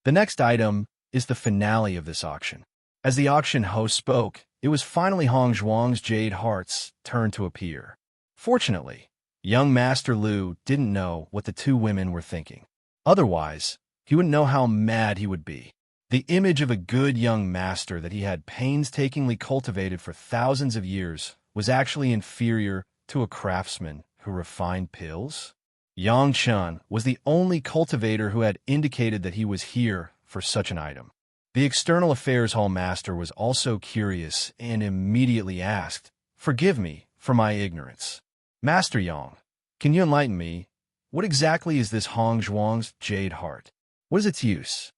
Speaker 1: The next item is the finale of this auction. As the auction host spoke, it was finally Hong Zhuang's Jade Heart's turn to appear. Fortunately, young Master Lu didn't know what the two women were thinking. Otherwise, he wouldn't know how mad he would be. The image of a good young master that he had painstakingly cultivated for thousands of years was actually inferior to a craftsman who refined pills. Yang Chun was the only cultivator who had indicated that he was here for such an item. The External Affairs Hall Master was also curious and immediately asked, Forgive me for my ignorance. Master Yang, can you enlighten me? What exactly is this Hong Zhuang's Jade Heart? What is its use?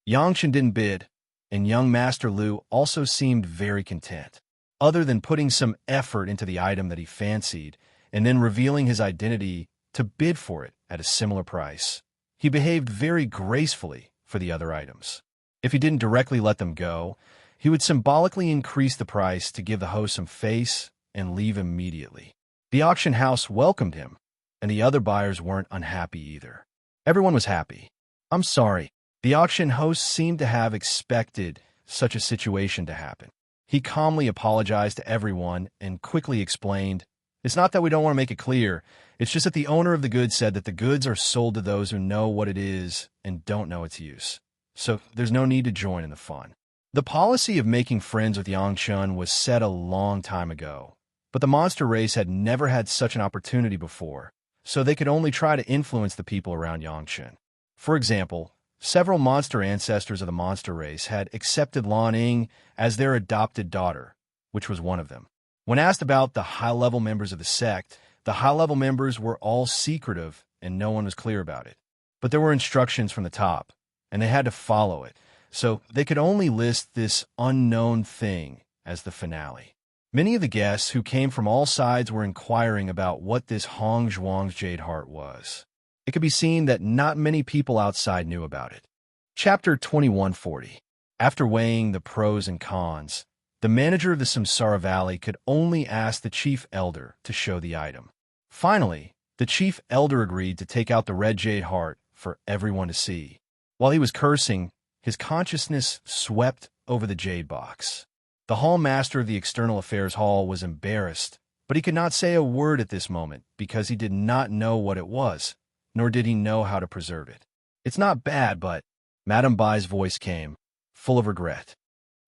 Speaker 1: Yang Chen didn't bid, and young Master Lu also seemed very content. Other than putting some effort into the item that he fancied, and then revealing his identity to bid for it at a similar price, he behaved very gracefully for the other items. If he didn't directly let them go, he would symbolically increase the price to give the host some face and leave immediately. The auction house welcomed him, and the other buyers weren't unhappy either. Everyone was happy. I'm sorry. The auction host seemed to have expected such a situation to happen. He calmly apologized to everyone and quickly explained, It's not that we don't want to make it clear. It's just that the owner of the goods said that the goods are sold to those who know what it is and don't know its use. So there's no need to join in the fun. The policy of making friends with Yang Chun was set a long time ago, but the monster race had never had such an opportunity before, so they could only try to influence the people around Yang Chun. For example, several monster ancestors of the monster race had accepted Lan Ying as their adopted daughter, which was one of them. When asked about the high-level members of the sect, the high-level members were all secretive and no one was clear about it. But there were instructions from the top, and they had to follow it, so they could only list this unknown thing as the finale. Many of the guests who came from all sides were inquiring about what this Hong Zhuang's Jade Heart was. It could be seen that not many people outside knew about it. Chapter 2140. After weighing the pros and cons, the manager of the Samsara Valley could only ask the chief elder to show the item. Finally, the chief elder agreed to take out the red jade heart for everyone to see. While he was cursing, his consciousness swept over the jade box. The hall master of the External Affairs Hall was embarrassed, but he could not say a word at this moment because he did not know what it was, nor did he know how to preserve it. It's not bad, but Madame Bai's voice came, full of regret.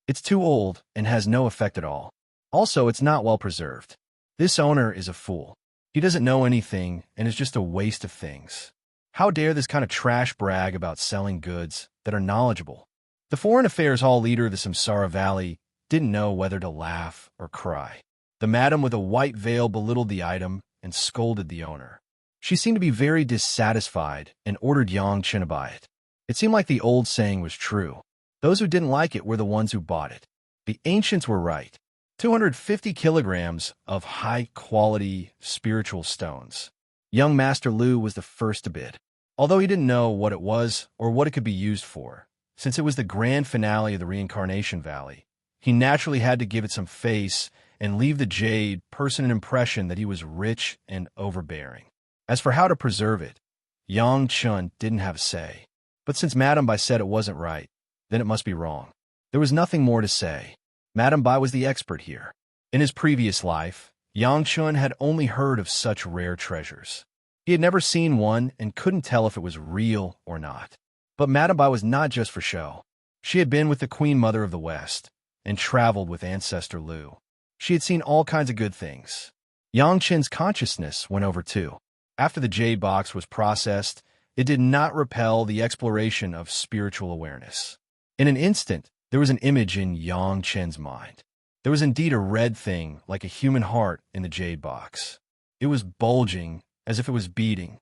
Speaker 1: It's too old and has no effect at all. Also, it's not well preserved. This owner is a fool. He doesn't know anything and is just a waste of things. How dare this kind of trash brag about selling goods that are knowledgeable? The Foreign Affairs Hall leader of the Samsara Valley didn't know whether to laugh or cry. The madam with a white veil belittled the item and scolded the owner. She seemed to be very dissatisfied and ordered Yang Chen to buy it. It seemed like the old saying was true. Those who didn't like it were the ones who bought it. The ancients were right. 250 kilograms of high-quality spiritual stones. Young Master Lu was the first to bid. Although he didn't know what it was or what it could be used for, since it was the grand finale of the Reincarnation Valley, he naturally had to give it some face and leave the jade person an impression that he was rich and overbearing. As for how to preserve it, Yang Chun didn't have a say. But since Madame Bai said it wasn't right, then it must be wrong. There was nothing more to say. Madame Bai was the expert here. In his previous life, Yang Chun had only heard of such rare treasures. He had never seen one and couldn't tell if it was real or not. But Madame Bai was not just for show. She had been with the Queen Mother of the West and traveled with Ancestor Lu. She had seen all kinds of good things. Yang Chen's consciousness went over too. After the jade box was processed, it did not repel the exploration of spiritual awareness. In an instant, there was an image in Yang Chen's mind. There was indeed a red thing, like a human heart, in the jade box. It was bulging, as if it was beating.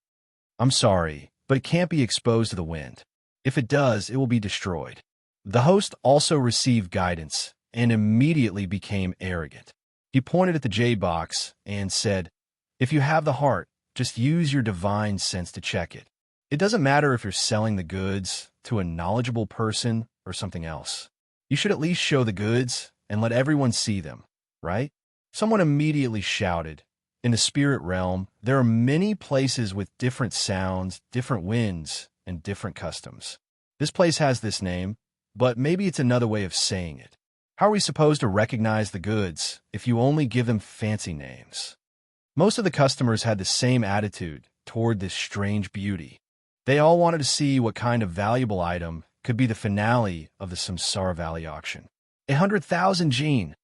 Speaker 1: I'm sorry, but it can't be exposed to the wind. If it does, it will be destroyed. The host also received guidance and immediately became arrogant. He pointed at the jade box and said, "If you have the heart, just use your divine sense to check it. It doesn't matter if you're selling the goods to a knowledgeable person or something else. You should at least show the goods and let everyone see them, right?" Someone immediately shouted, "In the spirit realm, there are many places with different sounds, different winds, and different customs. This place has this name, but maybe it's another way of saying it. How are we supposed to recognize the goods if you only give them fancy names?" Most of the customers had the same attitude toward this strange beauty. They all wanted to see what kind of valuable item could be the finale of the Samsara Valley auction. 100,000 Jin.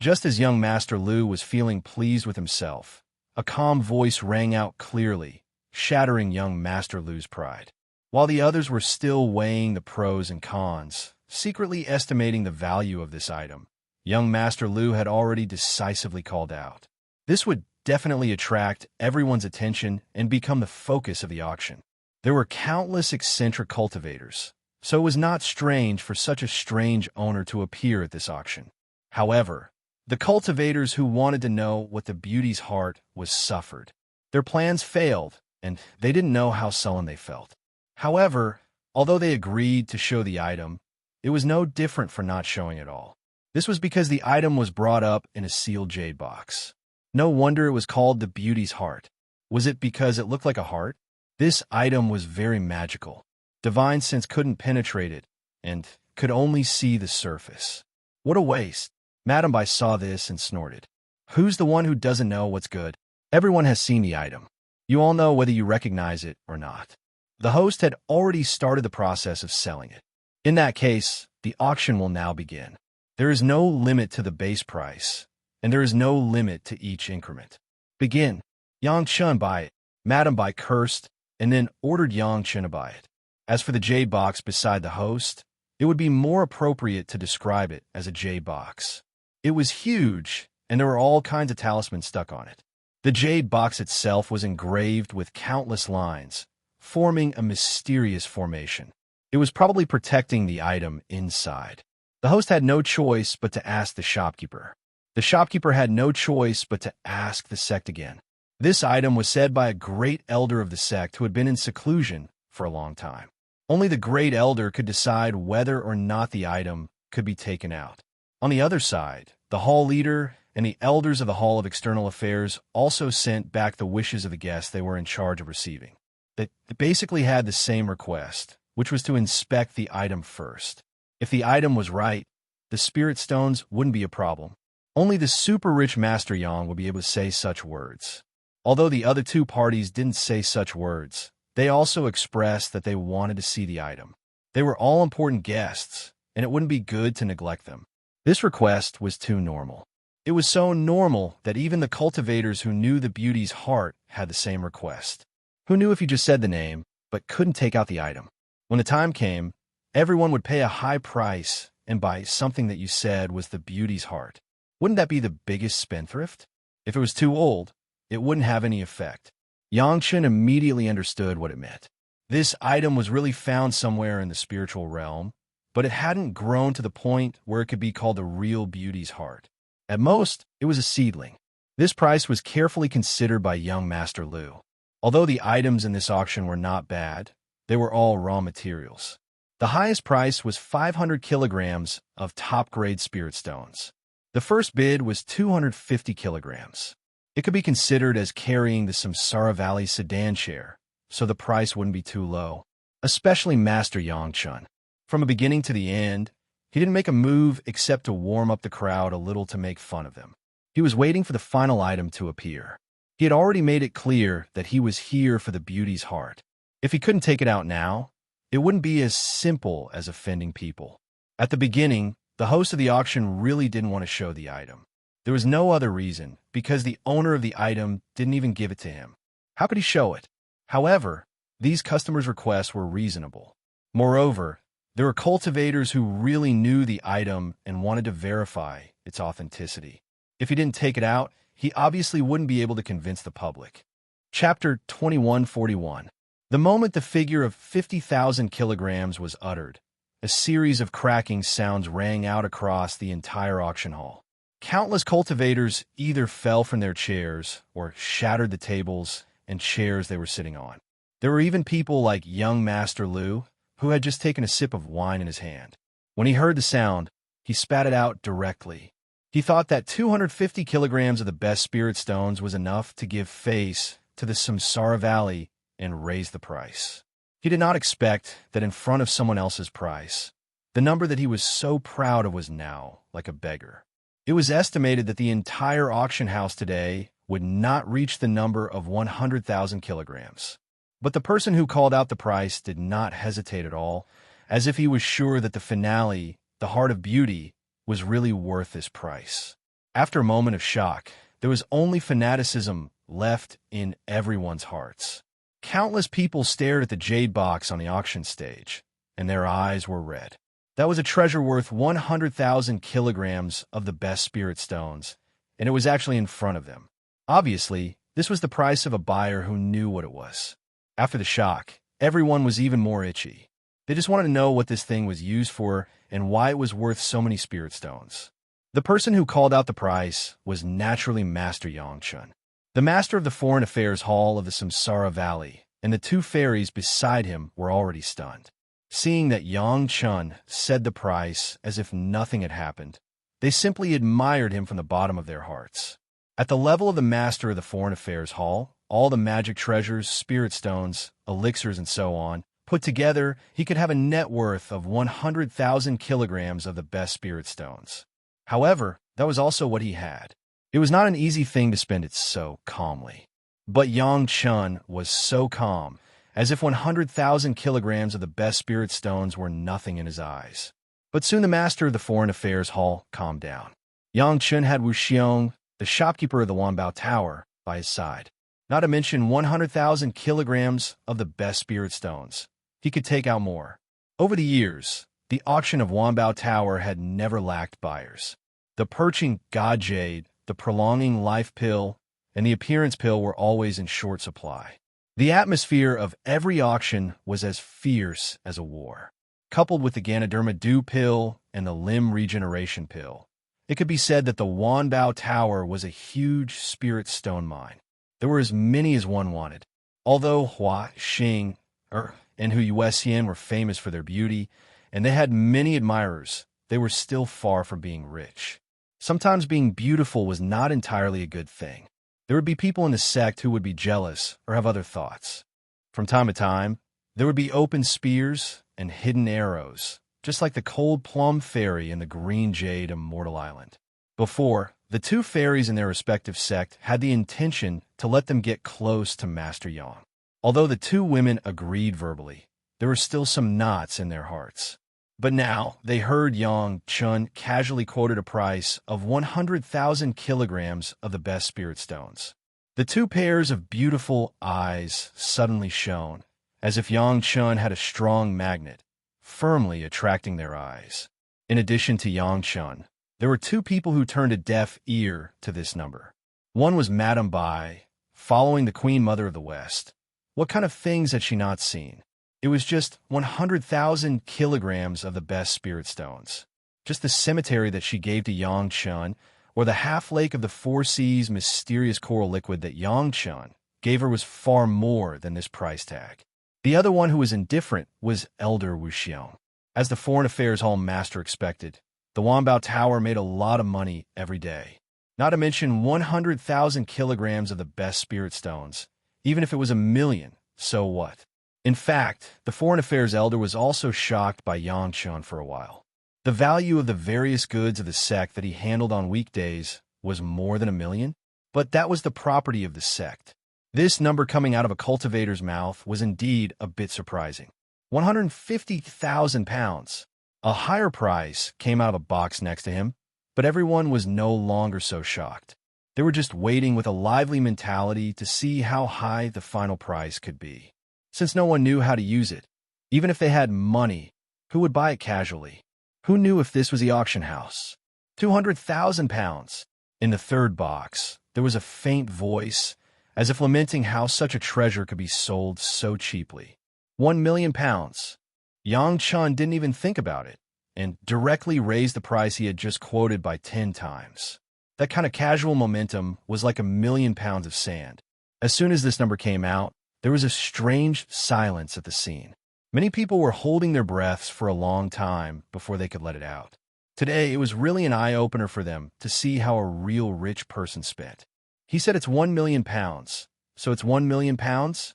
Speaker 1: Just as young Master Lu was feeling pleased with himself, a calm voice rang out clearly, shattering young Master Lu's pride. While the others were still weighing the pros and cons, secretly estimating the value of this item, young Master Lu had already decisively called out. This would definitely attract everyone's attention and become the focus of the auction. There were countless eccentric cultivators, so it was not strange for such a strange owner to appear at this auction. However, the cultivators who wanted to know what the beauty's heart was suffered. Their plans failed, and they didn't know how sullen they felt. However, although they agreed to show the item, it was no different for not showing it all. This was because the item was brought up in a sealed jade box. No wonder it was called the beauty's heart. Was it because it looked like a heart? This item was very magical. Divine sense couldn't penetrate it, and could only see the surface. What a waste. Madame Bai saw this and snorted. Who's the one who doesn't know what's good? Everyone has seen the item. You all know whether you recognize it or not. The host had already started the process of selling it. In that case, the auction will now begin. There is no limit to the base price, and there is no limit to each increment. Begin. Yang Chun buy it. Madame Bai cursed, and then ordered Yang Chun to buy it. As for the jade box beside the host, it would be more appropriate to describe it as a jade box. It was huge, and there were all kinds of talismans stuck on it. The jade box itself was engraved with countless lines, forming a mysterious formation. It was probably protecting the item inside. The host had no choice but to ask the shopkeeper. The shopkeeper had no choice but to ask the sect again. This item was said by a great elder of the sect who had been in seclusion for a long time. Only the great elder could decide whether or not the item could be taken out. On the other side, the hall leader and the elders of the Hall of External Affairs also sent back the wishes of the guests they were in charge of receiving. They basically had the same request, which was to inspect the item first. If the item was right, the spirit stones wouldn't be a problem. Only the super-rich Master Yang would be able to say such words. Although the other two parties didn't say such words, they also expressed that they wanted to see the item. They were all important guests, and it wouldn't be good to neglect them. This request was too normal. It was so normal that even the cultivators who knew the beauty's heart had the same request. Who knew if you just said the name, but couldn't take out the item? When the time came, everyone would pay a high price and buy something that you said was the beauty's heart. Wouldn't that be the biggest spendthrift? If it was too old, it wouldn't have any effect. Yang Chen immediately understood what it meant. This item was really found somewhere in the spiritual realm, but it hadn't grown to the point where it could be called the real beauty's heart. At most, it was a seedling. This price was carefully considered by young Master Lu. Although the items in this auction were not bad, they were all raw materials. The highest price was 500 kilograms of top-grade spirit stones. The first bid was 250 kilograms. It could be considered as carrying the Samsara Valley sedan chair, so the price wouldn't be too low, especially Master Yang Chun. From the beginning to the end, he didn't make a move except to warm up the crowd a little to make fun of them. He was waiting for the final item to appear. He had already made it clear that he was here for the beauty's heart. If he couldn't take it out now, it wouldn't be as simple as offending people. At the beginning, the host of the auction really didn't want to show the item. There was no other reason, because the owner of the item didn't even give it to him. How could he show it? However, these customers' requests were reasonable. Moreover, there were cultivators who really knew the item and wanted to verify its authenticity. If he didn't take it out, he obviously wouldn't be able to convince the public. Chapter 2141. The moment the figure of 50,000 kilograms was uttered, a series of cracking sounds rang out across the entire auction hall. Countless cultivators either fell from their chairs or shattered the tables and chairs they were sitting on. There were even people like young Master Liu, who had just taken a sip of wine in his hand. When he heard the sound, he spat it out directly. He thought that 250 kilograms of the best spirit stones was enough to give face to the Samsara Valley and raise the price. He did not expect that in front of someone else's price, the number that he was so proud of was now like a beggar. It was estimated that the entire auction house today would not reach the number of 100,000 kilograms. But the person who called out the price did not hesitate at all, as if he was sure that the finale, the heart of beauty, was really worth this price. After a moment of shock, there was only fanaticism left in everyone's hearts. Countless people stared at the jade box on the auction stage, and their eyes were red. That was a treasure worth 100,000 kilograms of the best spirit stones, and it was actually in front of them. Obviously, this was the price of a buyer who knew what it was. After the shock, everyone was even more itchy. They just wanted to know what this thing was used for and why it was worth so many spirit stones. The person who called out the price was naturally Master Yangchun, the master of the Foreign Affairs Hall of the Samsara Valley, and the two fairies beside him were already stunned. Seeing that Yangchun said the price as if nothing had happened, they simply admired him from the bottom of their hearts. At the level of the master of the Foreign Affairs Hall, all the magic treasures, spirit stones, elixirs, and so on, put together, he could have a net worth of 100,000 kilograms of the best spirit stones. However, that was also what he had. It was not an easy thing to spend it so calmly. But Yangchun was so calm, as if 100,000 kilograms of the best spirit stones were nothing in his eyes. But soon the master of the Foreign Affairs Hall calmed down. Yangchun had Wu Xiong, the shopkeeper of the Wanbao Tower, by his side. Not to mention 100,000 kilograms of the best spirit stones. He could take out more. Over the years, the auction of Wanbao Tower had never lacked buyers. The perching god jade, the prolonging life pill, and the appearance pill were always in short supply. The atmosphere of every auction was as fierce as a war. Coupled with the Ganoderma Dew pill and the limb regeneration pill, it could be said that the Wanbao Tower was a huge spirit stone mine. There were as many as one wanted. Although Hua, Xing, and Hu Yuexian were famous for their beauty, and they had many admirers, they were still far from being rich. Sometimes being beautiful was not entirely a good thing. There would be people in the sect who would be jealous or have other thoughts. From time to time, there would be open spears and hidden arrows, just like the cold plum fairy in the green jade Immortal Island. Before, the two fairies in their respective sect had the intention to let them get close to Master Yang. Although the two women agreed verbally, there were still some knots in their hearts. But now they heard Yangchun casually quoted a price of 100,000 kilograms of the best spirit stones. The two pairs of beautiful eyes suddenly shone, as if Yangchun had a strong magnet, firmly attracting their eyes. In addition to Yangchun, there were two people who turned a deaf ear to this number. One was Madame Bai, following the Queen Mother of the West. What kind of things had she not seen? It was just 100,000 kilograms of the best spirit stones. Just the cemetery that she gave to Yangchun, or the half-lake of the Four Seas mysterious coral liquid that Yangchun gave her was far more than this price tag. The other one who was indifferent was Elder Wu Xiong. As the Foreign Affairs Hall master expected, the Wanbao Tower made a lot of money every day. Not to mention 100,000 kilograms of the best spirit stones. Even if it was 1,000,000, so what? In fact, the Foreign Affairs Elder was also shocked by Yangchun for a while. The value of the various goods of the sect that he handled on weekdays was more than 1 million? But that was the property of the sect. This number coming out of a cultivator's mouth was indeed a bit surprising. 150,000 pounds. A higher price came out of a box next to him, but everyone was no longer so shocked. They were just waiting with a lively mentality to see how high the final price could be. Since no one knew how to use it, even if they had money, who would buy it casually? Who knew if this was the auction house? 200,000 pounds. In the third box, there was a faint voice, as if lamenting how such a treasure could be sold so cheaply. 1 million pounds. Yang Chun didn't even think about it, and directly raised the price he had just quoted by 10 times. That kind of casual momentum was like 1 million pounds of sand. As soon as this number came out, there was a strange silence at the scene. Many people were holding their breaths for a long time before they could let it out. Today, it was really an eye-opener for them to see how a real rich person spent. He said it's 1 million pounds. So it's 1 million pounds?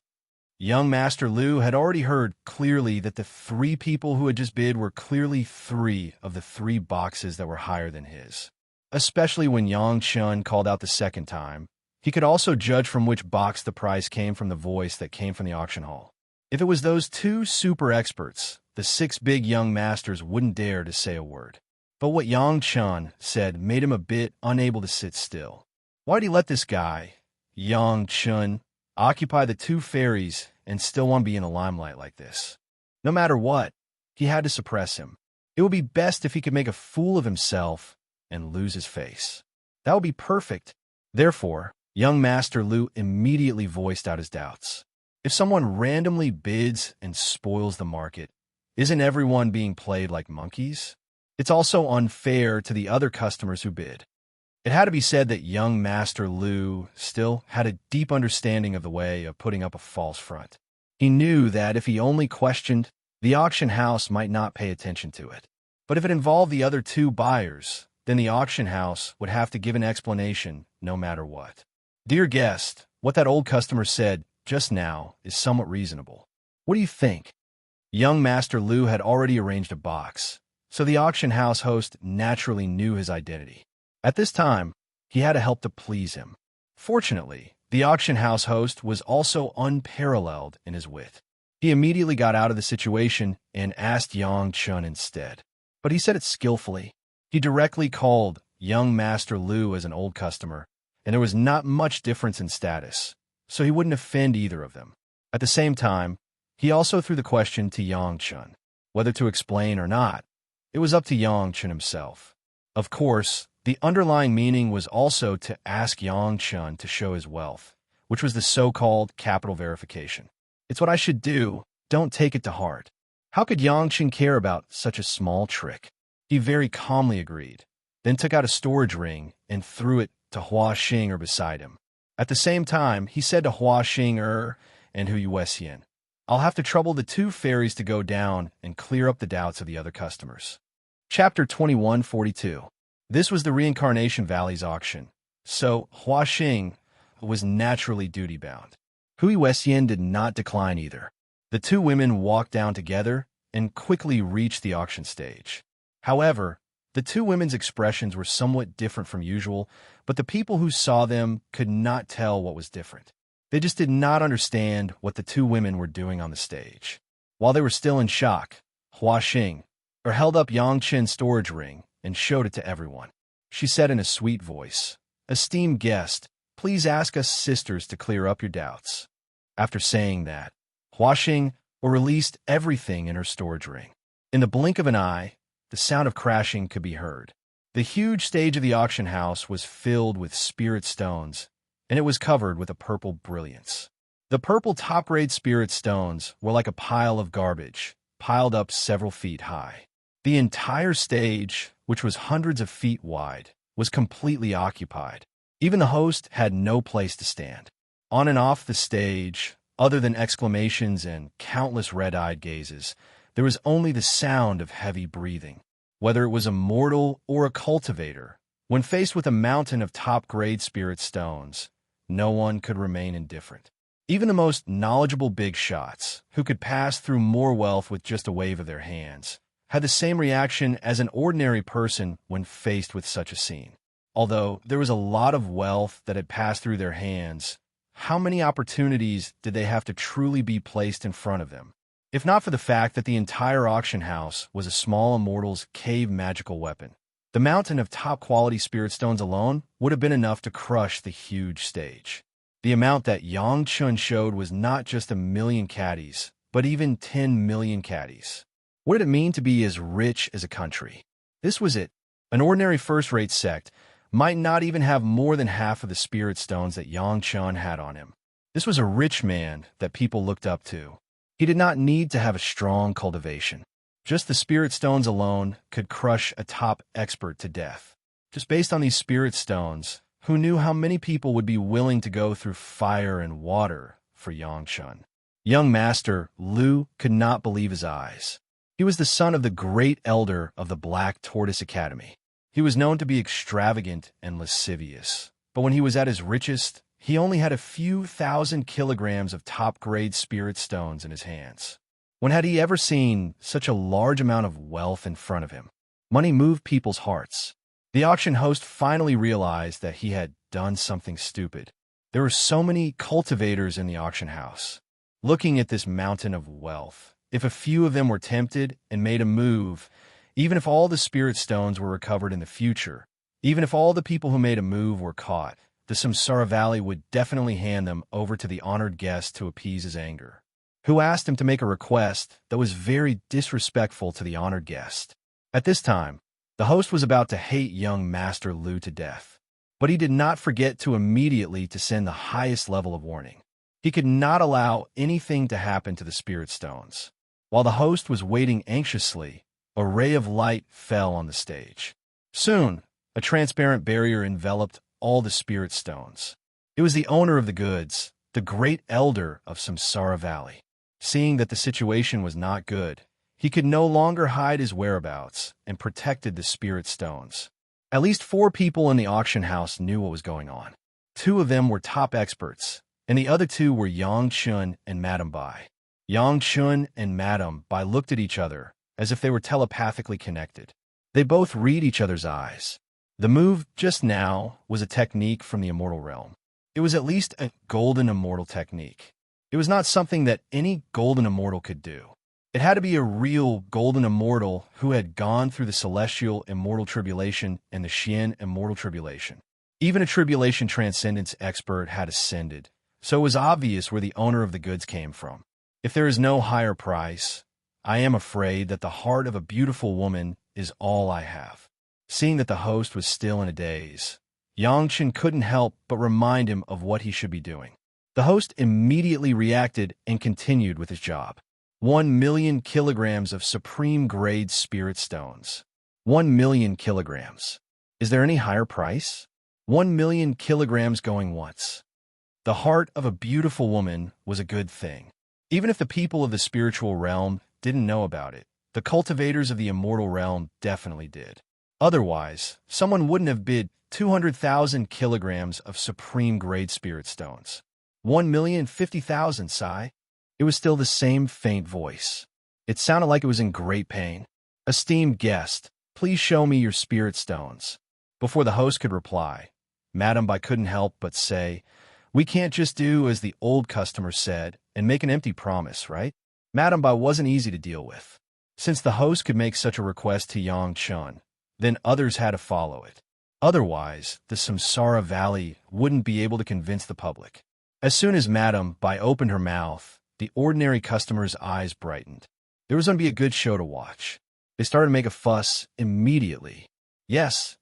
Speaker 1: Young Master Lu had already heard clearly that the 3 people who had just bid were clearly 3 of the 3 boxes that were higher than his. Especially when Yang Chun called out the second time, he could also judge from which box the price came from the voice that came from the auction hall. If it was those 2 super experts, the 6 big young masters wouldn't dare to say a word. But what Yang Chun said made him a bit unable to sit still. Why'd he let this guy, Yang Chun, occupy the 2 fairies and still want to be in the limelight like this? No matter what, he had to suppress him. It would be best if he could make a fool of himself and lose his face. That would be perfect. Therefore, young Master Lu immediately voiced out his doubts. If someone randomly bids and spoils the market, isn't everyone being played like monkeys? It's also unfair to the other customers who bid. It had to be said that young Master Lu still had a deep understanding of the way of putting up a false front. He knew that if he only questioned, the auction house might not pay attention to it. But if it involved the other 2 buyers, then the auction house would have to give an explanation no matter what. Dear guest, what that old customer said just now is somewhat reasonable. What do you think? Young Master Lu had already arranged a box, so the auction house host naturally knew his identity. At this time, he had to help to please him. Fortunately, the auction house host was also unparalleled in his wit. He immediately got out of the situation and asked Yang Chun instead. But he said it skillfully. He directly called young Master Lu as an old customer, and there was not much difference in status, so he wouldn't offend either of them. At the same time, he also threw the question to Yang Chun. Whether to explain or not, it was up to Yang Chun himself. Of course, the underlying meaning was also to ask Yang Chun to show his wealth, which was the so-called capital verification. It's what I should do, don't take it to heart. How could Yang Chun care about such a small trick? He very calmly agreed, then took out a storage ring and threw it to Hua Xing beside him. At the same time, he said to Hua Xing and Hu Yuexian, I'll have to trouble the 2 fairies to go down and clear up the doubts of the other customers. Chapter 2142. This was the Reincarnation Valley's auction, so Hua Xing was naturally duty-bound. Hu Yuexian did not decline either. The 2 women walked down together and quickly reached the auction stage. However, the 2 women's expressions were somewhat different from usual, but the people who saw them could not tell what was different. They just did not understand what the 2 women were doing on the stage. While they were still in shock, Hua Xing held up Yang Chun's storage ring and showed it to everyone. She said in a sweet voice, Esteemed guest, please ask us sisters to clear up your doubts. After saying that, Hua Xing released everything in her storage ring. In the blink of an eye, the sound of crashing could be heard. The huge stage of the auction house was filled with spirit stones, and it was covered with a purple brilliance. The purple top-grade spirit stones were like a pile of garbage, piled up several feet high. The entire stage, which was hundreds of feet wide, was completely occupied. Even the host had no place to stand. On and off the stage, other than exclamations and countless red-eyed gazes, there was only the sound of heavy breathing. Whether it was a mortal or a cultivator, when faced with a mountain of top-grade spirit stones, no one could remain indifferent. Even the most knowledgeable big shots, who could pass through more wealth with just a wave of their hands, had the same reaction as an ordinary person when faced with such a scene. Although there was a lot of wealth that had passed through their hands, how many opportunities did they have to truly be placed in front of them? If not for the fact that the entire auction house was a small immortal's cave magical weapon, the mountain of top-quality spirit stones alone would have been enough to crush the huge stage. The amount that Yang Chun showed was not just 1,000,000 caddies, but even 10 million caddies. What did it mean to be as rich as a country? This was it. An ordinary first-rate sect might not even have more than half of the spirit stones that Yang Chun had on him. This was a rich man that people looked up to. He did not need to have a strong cultivation. Just the spirit stones alone could crush a top expert to death. Just based on these spirit stones, who knew how many people would be willing to go through fire and water for Yang Chun? Young Master Lu could not believe his eyes. He was the son of the great elder of the Black Tortoise Academy. He was known to be extravagant and lascivious, but when he was at his richest, he only had a few thousand kilograms of top-grade spirit stones in his hands. When had he ever seen such a large amount of wealth in front of him? Money moved people's hearts. The auction host finally realized that he had done something stupid. There were so many cultivators in the auction house. Looking at this mountain of wealth, if a few of them were tempted and made a move, even if all the spirit stones were recovered in the future, even if all the people who made a move were caught, the Samsara Valley would definitely hand them over to the honored guest to appease his anger, who asked him to make a request that was very disrespectful to the honored guest. At this time, the host was about to hate young Master Lu to death, but he did not forget to immediately send the highest level of warning. He could not allow anything to happen to the spirit stones. While the host was waiting anxiously, a ray of light fell on the stage. Soon, a transparent barrier enveloped all the spirit stones. It was the owner of the goods, the great elder of Samsara Valley. Seeing that the situation was not good, he could no longer hide his whereabouts and protected the spirit stones. At least 4 people in the auction house knew what was going on. 2 of them were top experts, and the other 2 were Yang Chun and Madame Bai. Yang Chun and Madame Bai looked at each other as if they were telepathically connected. They both read each other's eyes. The move just now was a technique from the immortal realm. It was at least a golden immortal technique. It was not something that any golden immortal could do. It had to be a real golden immortal who had gone through the celestial immortal tribulation and the Xian immortal tribulation. Even a tribulation transcendence expert had ascended, so it was obvious where the owner of the goods came from. If there is no higher price, I am afraid that the heart of a beautiful woman is all I have. Seeing that the host was still in a daze, Yang Chen couldn't help but remind him of what he should be doing. The host immediately reacted and continued with his job. 1,000,000 kilograms of supreme-grade spirit stones. 1,000,000 kilograms. Is there any higher price? 1,000,000 kilograms going once. The heart of a beautiful woman was a good thing. Even if the people of the spiritual realm didn't know about it, the cultivators of the immortal realm definitely did. Otherwise, someone wouldn't have bid 200,000 kilograms of supreme-grade spirit stones. 1,050,000, Sai. It was still the same faint voice. It sounded like it was in great pain. Esteemed guest, please show me your spirit stones. Before the host could reply, Madame Bai couldn't help but say, we can't just do as the old customer said and make an empty promise, right? Madame Bai wasn't easy to deal with. Since the host could make such a request to Yang Chun, then others had to follow it. Otherwise, the Samsara Valley wouldn't be able to convince the public. As soon as Madame Bai opened her mouth, the ordinary customer's eyes brightened. There was going to be a good show to watch. They started to make a fuss immediately. Yes,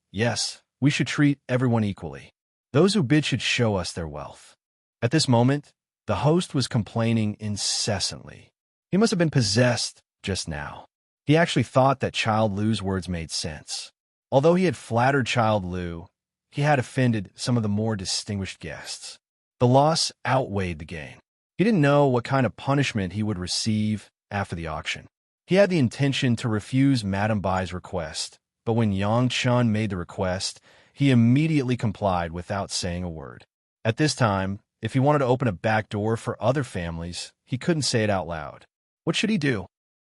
Speaker 1: we should treat everyone equally. Those who bid should show us their wealth. At this moment, the host was complaining incessantly. He must have been possessed just now. He actually thought that Child Lu's words made sense. Although he had flattered Child Lu, he had offended some of the more distinguished guests. The loss outweighed the gain. He didn't know what kind of punishment he would receive after the auction. He had the intention to refuse Madame Bai's request, but when Yang Chun made the request, he immediately complied without saying a word. At this time, if he wanted to open a back door for other families, he couldn't say it out loud. What should he do?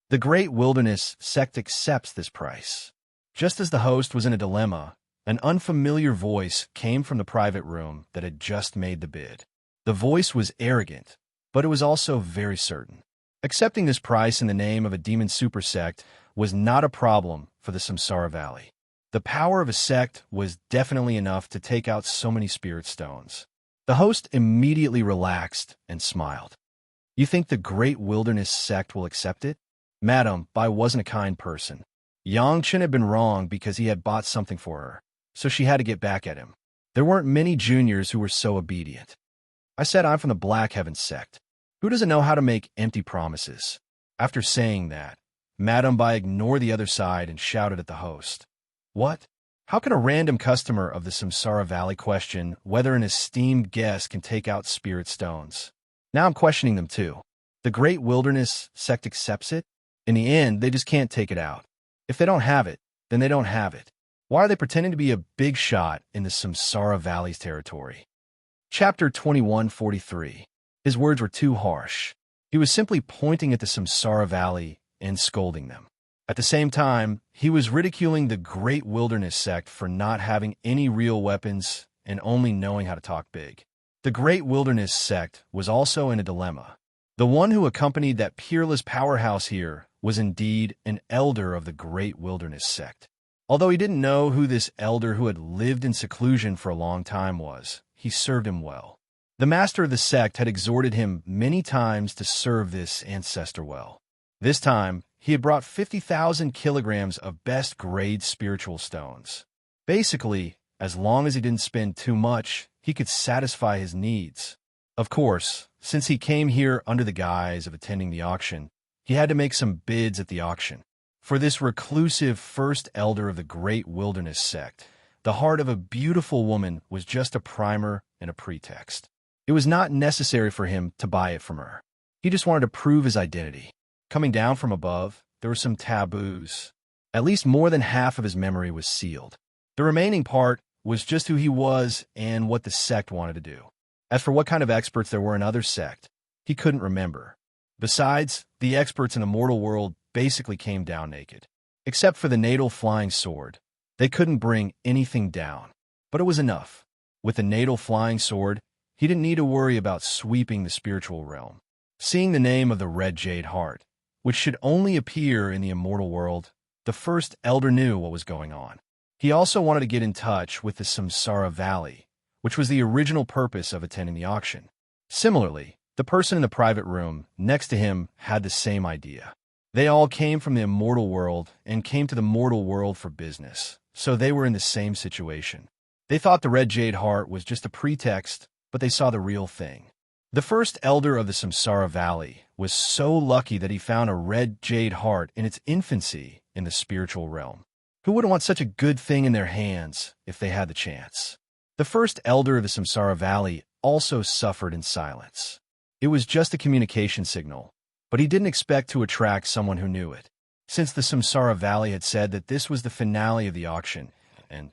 Speaker 1: The Great Wilderness sect accepts this price. Just as the host was in a dilemma, An unfamiliar voice came from the private room that had just made the bid. The voice was arrogant, but it was also very certain. Accepting this price in the name of a demon super sect was not a problem for the Samsara Valley. The power of a sect was definitely enough to take out so many spirit stones. The host immediately relaxed and smiled. You think the Great Wilderness sect will accept it? Madam, Bai wasn't a kind person. Yang Chen had been wrong because he had bought something for her, so she had to get back at him. There weren't many juniors who were so obedient. I said I'm from the Black Heaven sect. Who doesn't know how to make empty promises? After saying that, Madam Bai ignored the other side and shouted at the host. What? How can a random customer of the Samsara Valley question whether an esteemed guest can take out spirit stones? Now I'm questioning them too. The Great Wilderness sect accepts it? In the end, they just can't take it out. If they don't have it, then they don't have it. Why are they pretending to be a big shot in the Samsara Valley's territory? Chapter 2143. His words were too harsh. He was simply pointing at the Samsara Valley and scolding them. At the same time, he was ridiculing the Great Wilderness sect for not having any real weapons and only knowing how to talk big. The Great Wilderness sect was also in a dilemma. The one who accompanied that peerless powerhouse here was indeed an elder of the Great Wilderness sect. Although he didn't know who this elder who had lived in seclusion for a long time was, he served him well. The master of the sect had exhorted him many times to serve this ancestor well. This time, he had brought 50,000 kilograms of best-grade spiritual stones. Basically, as long as he didn't spend too much, he could satisfy his needs. Of course, since he came here under the guise of attending the auction, he had to make some bids at the auction. For this reclusive first elder of the Great Wilderness sect, the heart of a beautiful woman was just a primer and a pretext. It was not necessary for him to buy it from her. He just wanted to prove his identity. Coming down from above, there were some taboos. At least more than half of his memory was sealed. The remaining part was just who he was and what the sect wanted to do. As for what kind of experts there were in other sect, he couldn't remember. Besides, the experts in the mortal world basically came down naked. Except for the natal flying sword. They couldn't bring anything down. But it was enough. With the natal flying sword, he didn't need to worry about sweeping the spiritual realm. Seeing the name of the Red Jade Heart, which should only appear in the immortal world, the first elder knew what was going on. He also wanted to get in touch with the Samsara Valley, which was the original purpose of attending the auction. Similarly, the person in the private room next to him had the same idea. They all came from the immortal world and came to the mortal world for business, so they were in the same situation. They thought the Red Jade Heart was just a pretext, but they saw the real thing. The first elder of the Samsara Valley was so lucky that he found a Red Jade Heart in its infancy in the spiritual realm. Who wouldn't want such a good thing in their hands if they had the chance? The first elder of the Samsara Valley also suffered in silence. It was just a communication signal, but he didn't expect to attract someone who knew it. Since the Samsara Valley had said that this was the finale of the auction, and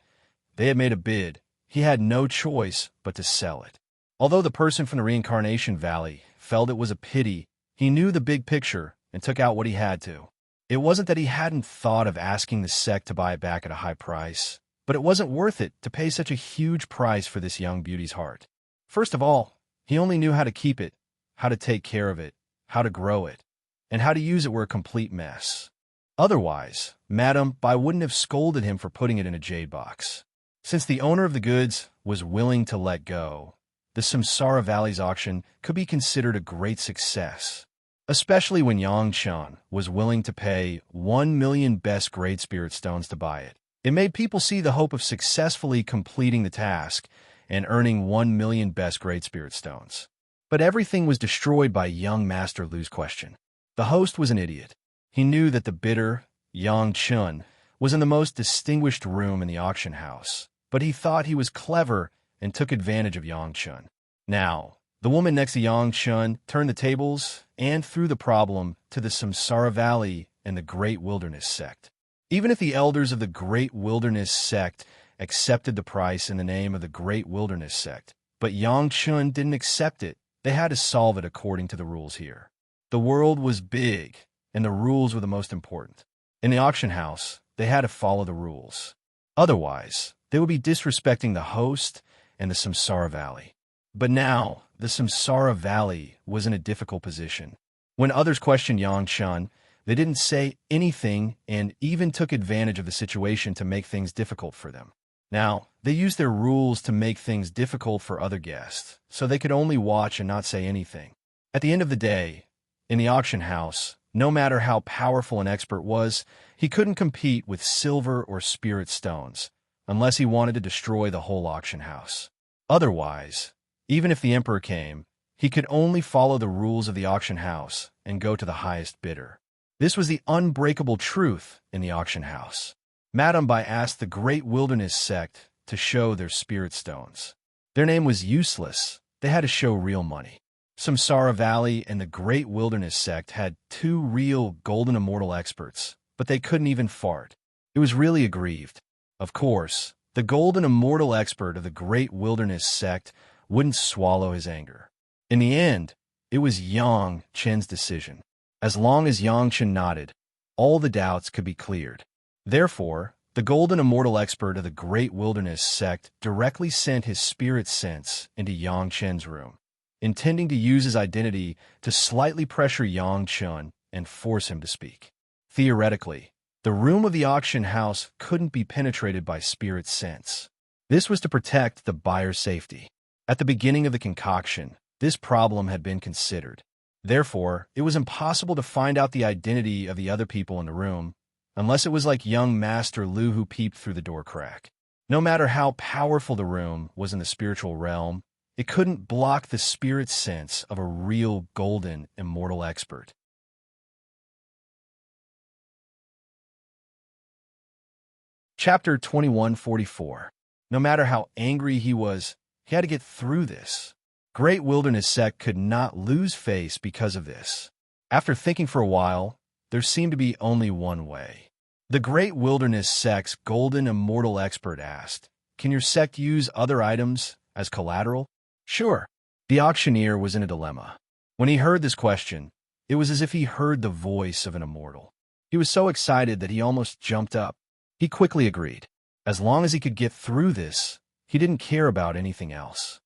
Speaker 1: they had made a bid, he had no choice but to sell it. Although the person from the Reincarnation Valley felt it was a pity, he knew the big picture and took out what he had to. It wasn't that he hadn't thought of asking the sect to buy it back at a high price, but it wasn't worth it to pay such a huge price for this young beauty's heart. First of all, he only knew how to keep it, how to take care of it, how to grow it, and how to use it were a complete mess. Otherwise, Madame Bai wouldn't have scolded him for putting it in a jade box. Since the owner of the goods was willing to let go, the Samsara Valley's auction could be considered a great success, especially when Yang Chen was willing to pay 1 million best-grade spirit stones to buy it. It made people see the hope of successfully completing the task and earning 1 million best-grade spirit stones. But everything was destroyed by young Master Lu's question. The host was an idiot. He knew that the bidder, Yang Chen, was in the most distinguished room in the auction house, but he thought he was clever and took advantage of Yang Chen. Now, the woman next to Yang Chen turned the tables and threw the problem to the Samsara Valley and the Great Wilderness sect. Even if the elders of the Great Wilderness sect accepted the price in the name of the Great Wilderness sect, but Yang Chen didn't accept it, they had to solve it according to the rules here. The world was big, and the rules were the most important. In the auction house, they had to follow the rules. Otherwise, They would be disrespecting the host and the Samsara Valley. But now, the Samsara Valley was in a difficult position. When others questioned Yang Chun, they didn't say anything and even took advantage of the situation to make things difficult for them. Now, they used their rules to make things difficult for other guests, so they could only watch and not say anything. At the end of the day, in the auction house, no matter how powerful an expert was, he couldn't compete with silver or spirit stones, unless he wanted to destroy the whole auction house. Otherwise, even if the emperor came, he could only follow the rules of the auction house and go to the highest bidder. This was the unbreakable truth in the auction house. Madame Bai asked the Great Wilderness sect to show their spirit stones. Their name was useless. They had to show real money. Samsara Valley and the Great Wilderness sect had two real golden immortal experts, but they couldn't even fart. It was really aggrieved. Of course, the golden immortal expert of the Great Wilderness sect wouldn't swallow his anger. In the end, it was Yang Chen's decision. As long as Yang Chen nodded, all the doubts could be cleared. Therefore, the golden immortal expert of the Great Wilderness sect directly sent his spirit sense into Yang Chen's room, intending to use his identity to slightly pressure Yang Chen and force him to speak. Theoretically, the room of the auction house couldn't be penetrated by spirit sense. This was to protect the buyer's safety. At the beginning of the concoction, this problem had been considered. Therefore, it was impossible to find out the identity of the other people in the room, unless it was like young Master Lu who peeped through the door crack. No matter how powerful the room was in the spiritual realm, it couldn't block the spirit sense of a real golden immortal expert. Chapter 2144. No matter how angry he was, he had to get through this. Great Wilderness sect could not lose face because of this. After thinking for a while, there seemed to be only one way. The Great Wilderness sect's golden immortal expert asked, "Can your sect use other items as collateral?" "Sure." The auctioneer was in a dilemma. When he heard this question, it was as if he heard the voice of an immortal. He was so excited that he almost jumped up. He quickly agreed. As long as he could get through this, he didn't care about anything else.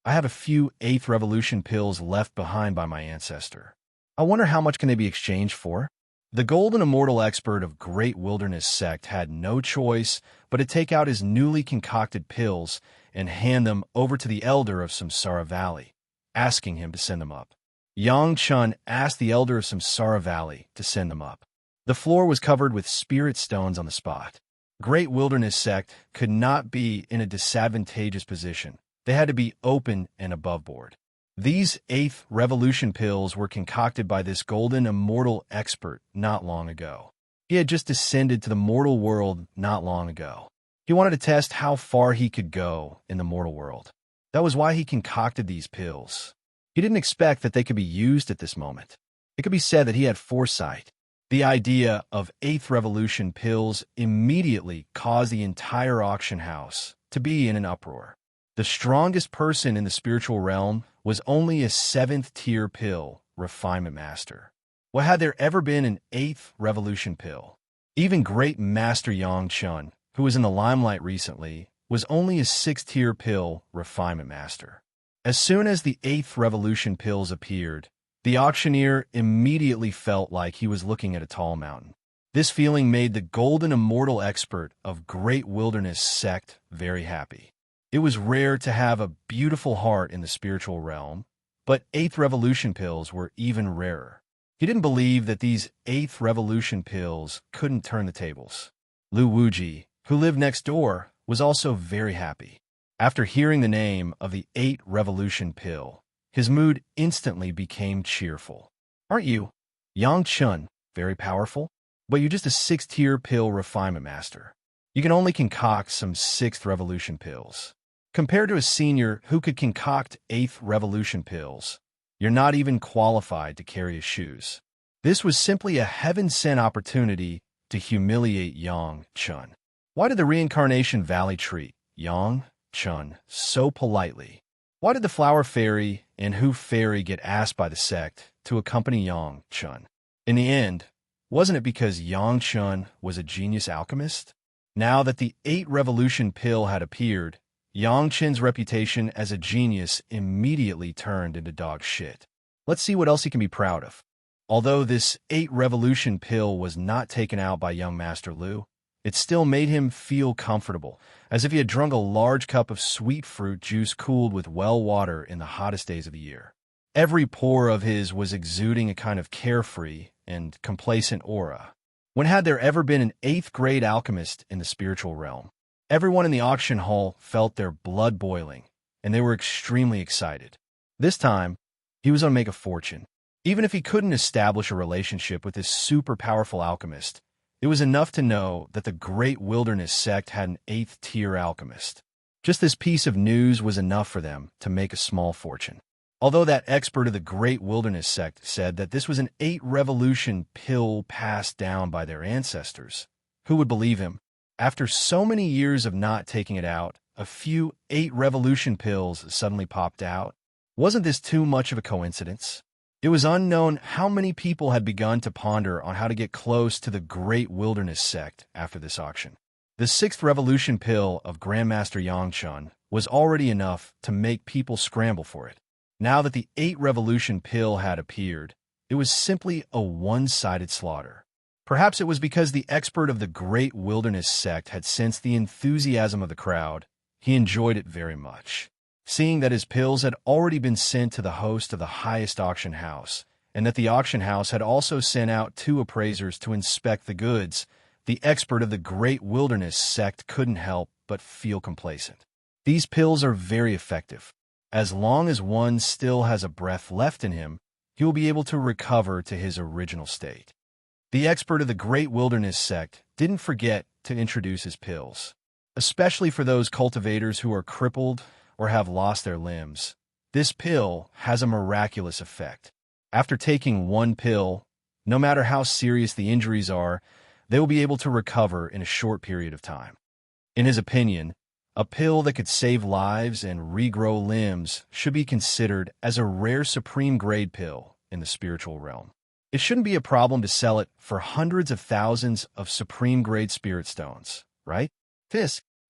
Speaker 1: "I have a few 8th Revolution pills left behind by my ancestor. I wonder how much can they be exchanged for?" The golden immortal expert of Great Wilderness sect had no choice but to take out his newly concocted pills and hand them over to the elder of Samsara Valley, asking him to send them up. Yang Chun asked the elder of Samsara Valley to send them up. The floor was covered with spirit stones on the spot. Great Wilderness sect could not be in a disadvantageous position. They had to be open and above board. These 8th Revolution pills were concocted by this golden immortal expert not long ago. He had just descended to the mortal world not long ago. He wanted to test how far he could go in the mortal world. That was why he concocted these pills. He didn't expect that they could be used at this moment. It could be said that he had foresight. The idea of 8th Revolution pills immediately caused the entire auction house to be in an uproar. The strongest person in the spiritual realm was only a 7th tier pill refinement master. Well, had there ever been an 8th Revolution pill? Even great Master Yang Chun, who was in the limelight recently, was only a 6th tier pill refinement master. As soon as the 8th Revolution pills appeared, the auctioneer immediately felt like he was looking at a tall mountain. This feeling made the golden immortal expert of Great Wilderness sect very happy. It was rare to have a beautiful heart in the spiritual realm, but 8th Revolution pills were even rarer. He didn't believe that these 8th Revolution pills couldn't turn the tables. Lu Wuji, who lived next door, was also very happy. After hearing the name of the 8th Revolution pill, his mood instantly became cheerful. "Aren't you, Yang Chun, very powerful? But you're just a 6th tier pill refinement master. You can only concoct some 6th Revolution pills. Compared to a senior who could concoct 8th Revolution pills, you're not even qualified to carry his shoes." This was simply a heaven-sent opportunity to humiliate Yang Chun. Why did the Reincarnation Valley treat Yang Chun so politely? Why did the Flower Fairy and Hoof Fairy get asked by the sect to accompany Yang Chun? In the end, wasn't it because Yang Chun was a genius alchemist? Now that the 8-revolution pill had appeared, Yang Chen's reputation as a genius immediately turned into dog shit. Let's see what else he can be proud of. Although this 8-revolution pill was not taken out by young Master Lu, it still made him feel comfortable, as if he had drunk a large cup of sweet fruit juice cooled with well water in the hottest days of the year. Every pore of his was exuding a kind of carefree and complacent aura. When had there ever been an 8th-grade alchemist in the spiritual realm? Everyone in the auction hall felt their blood boiling, and they were extremely excited. This time, he was going to make a fortune. Even if he couldn't establish a relationship with this super-powerful alchemist, it was enough to know that the Great Wilderness sect had an 8th-tier alchemist. Just this piece of news was enough for them to make a small fortune. Although that expert of the Great Wilderness sect said that this was an 8-revolution pill passed down by their ancestors, who would believe him? After so many years of not taking it out, a few 8-revolution pills suddenly popped out. Wasn't this too much of a coincidence? It was unknown how many people had begun to ponder on how to get close to the Great Wilderness sect after this auction. The 6th revolution pill of Grandmaster Yang Chen was already enough to make people scramble for it. Now that the 8-revolution pill had appeared, it was simply a one-sided slaughter. Perhaps it was because the expert of the Great Wilderness sect had sensed the enthusiasm of the crowd. He enjoyed it very much. Seeing that his pills had already been sent to the host of the highest auction house, and that the auction house had also sent out 2 appraisers to inspect the goods, the expert of the Great Wilderness sect couldn't help but feel complacent. These pills are very effective. As long as one still has a breath left in him, he will be able to recover to his original state. The expert of the Great Wilderness sect didn't forget to introduce his pills, especially for those cultivators who are crippled or have lost their limbs. This pill has a miraculous effect. After taking one pill, no matter how serious the injuries are, they will be able to recover in a short period of time. In his opinion, a pill that could save lives and regrow limbs should be considered as a rare supreme grade pill in the spiritual realm. It shouldn't be a problem to sell it for hundreds of thousands of supreme grade spirit stones, right?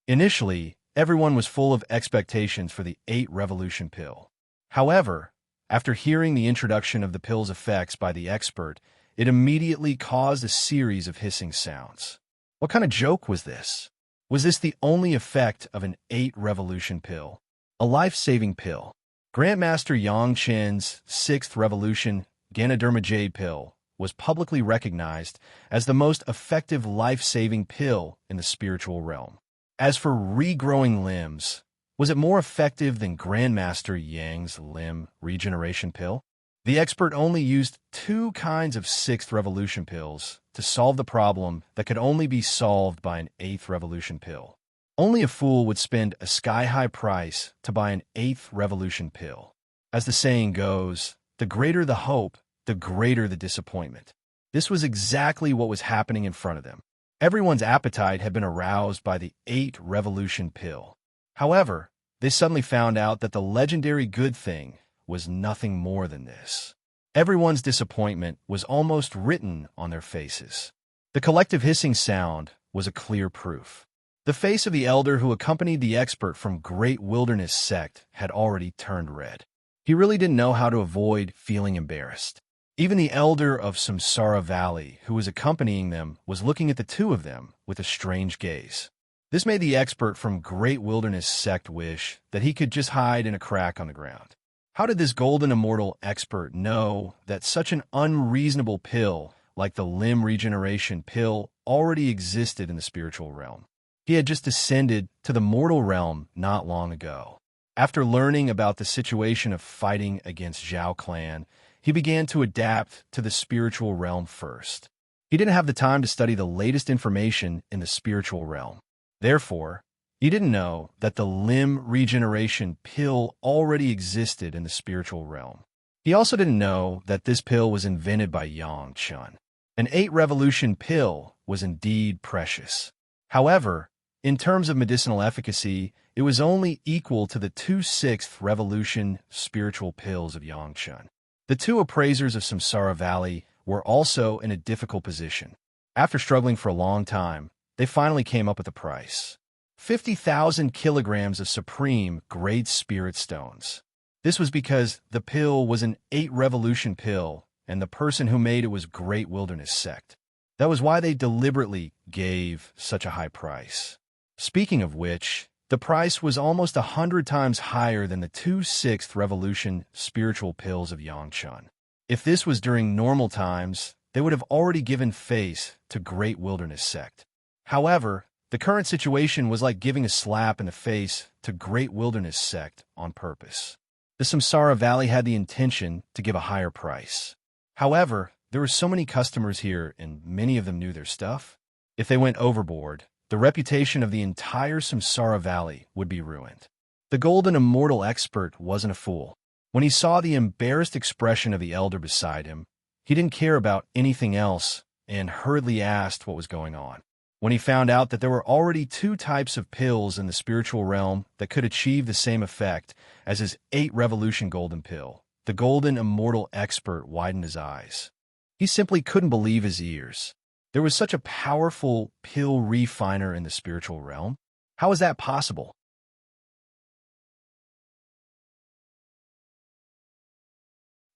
Speaker 1: Initially, everyone was full of expectations for the 8-revolution pill. However, after hearing the introduction of the pill's effects by the expert, it immediately caused a series of hissing sounds. What kind of joke was this? Was this the only effect of an 8-revolution pill? A life-saving pill. Grandmaster Yang Chen's 6th revolution Ganoderma Jade pill was publicly recognized as the most effective life-saving pill in the spiritual realm. As for regrowing limbs, was it more effective than Grandmaster Yang's limb regeneration pill? The expert only used 2 kinds of 6th revolution pills to solve the problem that could only be solved by an 8th revolution pill. Only a fool would spend a sky-high price to buy an 8th revolution pill. As the saying goes, the greater the hope, the greater the disappointment. This was exactly what was happening in front of them. Everyone's appetite had been aroused by the 8-revolution pill. However, they suddenly found out that the legendary good thing was nothing more than this. Everyone's disappointment was almost written on their faces. The collective hissing sound was a clear proof. The face of the elder who accompanied the expert from Great Wilderness sect had already turned red. He really didn't know how to avoid feeling embarrassed. Even the elder of Samsara Valley, who was accompanying them, was looking at the 2 of them with a strange gaze. This made the expert from Great Wilderness sect wish that he could just hide in a crack on the ground. How did this golden immortal expert know that such an unreasonable pill like the limb regeneration pill already existed in the spiritual realm? He had just descended to the mortal realm not long ago. After learning about the situation of fighting against Zhao clan, he began to adapt to the spiritual realm first. He didn't have the time to study the latest information in the spiritual realm. Therefore, he didn't know that the limb regeneration pill already existed in the spiritual realm. He also didn't know that this pill was invented by Yang Chen. An 8-revolution pill was indeed precious. However, in terms of medicinal efficacy, it was only equal to the 2 6th revolution spiritual pills of Yang Chen. The 2 appraisers of Samsara Valley were also in a difficult position. After struggling for a long time, they finally came up with a price. 50,000 kilograms of supreme grade spirit stones. This was because the pill was an 8-revolution pill, and the person who made it was Great Wilderness Sect. That was why they deliberately gave such a high price. Speaking of which, the price was almost 100 times higher than the 2/6 revolution spiritual pills of Yangchun. If this was during normal times, they would have already given face to Great Wilderness Sect. However, the current situation was like giving a slap in the face to Great Wilderness Sect on purpose. The Samsara Valley had the intention to give a higher price. However, there were so many customers here, and many of them knew their stuff. If they went overboard, the reputation of the entire Samsara Valley would be ruined. The golden immortal expert wasn't a fool. When he saw the embarrassed expression of the elder beside him, he didn't care about anything else and hurriedly asked what was going on. When he found out that there were already 2 types of pills in the spiritual realm that could achieve the same effect as his 8-revolution golden pill, the golden immortal expert widened his eyes. He simply couldn't believe his ears. There was such a powerful pill refiner in the spiritual realm. How is that possible?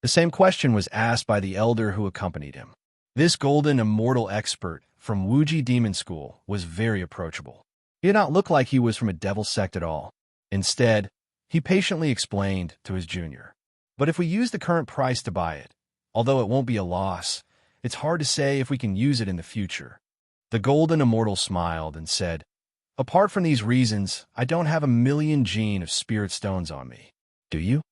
Speaker 1: The same question was asked by the elder who accompanied him. This golden immortal expert from Wuji Demon School was very approachable. He did not look like he was from a devil sect at all. Instead, he patiently explained to his junior, "But if we use the current price to buy it, although it won't be a loss, it's hard to say if we can use it in the future." The golden immortal smiled and said, "Apart from these reasons, I don't have 1,000,000 gene of spirit stones on me. Do you?"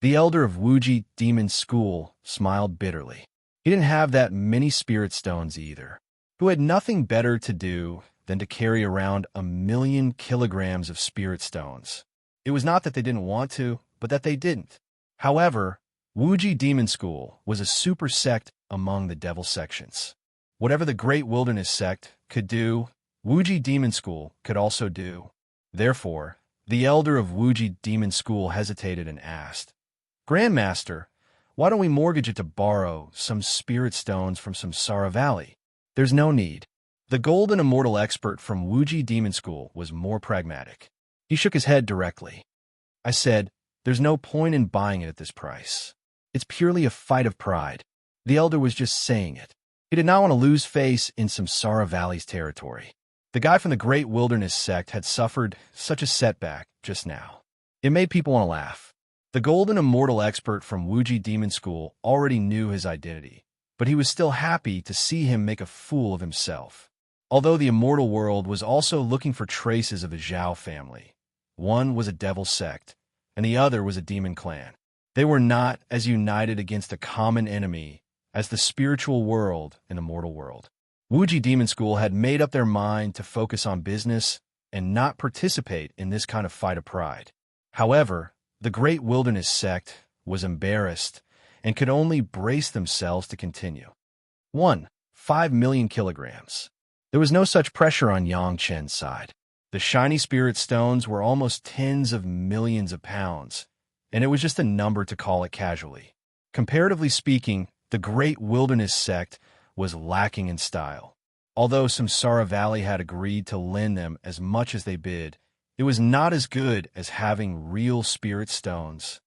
Speaker 1: The elder of Wuji Demon School smiled bitterly. He didn't have that many spirit stones either, who had nothing better to do than to carry around 1,000,000 kilograms of spirit stones. It was not that they didn't want to, but that they didn't. However, Wuji Demon School was a super sect among the devil sections. Whatever the Great Wilderness Sect could do, Wuji Demon School could also do. Therefore, the elder of Wuji Demon School hesitated and asked, "Grandmaster, why don't we mortgage it to borrow some spirit stones from Samsara Valley?" "There's no need." The golden immortal expert from Wuji Demon School was more pragmatic. He shook his head directly. "I said, there's no point in buying it at this price. It's purely a fight of pride." The elder was just saying it. He did not want to lose face in Samsara Valley's territory. The guy from the Great Wilderness Sect had suffered such a setback just now. It made people want to laugh. The golden immortal expert from Wuji Demon School already knew his identity, but he was still happy to see him make a fool of himself. Although the immortal world was also looking for traces of the Zhao family. One was a devil sect, and the other was a demon clan. They were not as united against a common enemy as the spiritual world and the mortal world. Wuji Demon School had made up their mind to focus on business and not participate in this kind of fight of pride. However, the Great Wilderness Sect was embarrassed and could only brace themselves to continue. 1. 5,000,000 kilograms. There was no such pressure on Yang Chen's side. The shiny spirit stones were almost tens of millions of pounds, and it was just a number to call it casually. Comparatively speaking, the Great Wilderness Sect was lacking in style. Although Samsara Valley had agreed to lend them as much as they bid, it was not as good as having real spirit stones.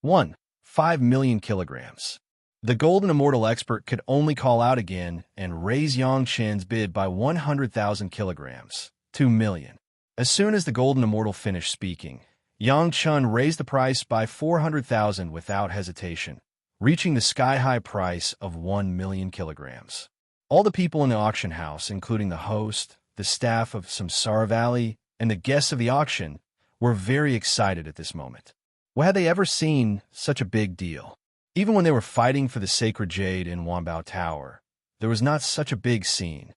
Speaker 1: 1. 5,000,000 kilograms. The golden immortal expert could only call out again and raise Yang Chen's bid by 100,000 kilograms, 2,000,000. As soon as the golden immortal finished speaking, Yang Chen raised the price by 400,000 without hesitation, reaching the sky-high price of 1,000,000 kilograms. All the people in the auction house, including the host, the staff of Samsara Valley, and the guests of the auction, were very excited at this moment. Well, had they ever seen such a big deal? Even when they were fighting for the sacred jade in Wanbao Tower, there was not such a big scene.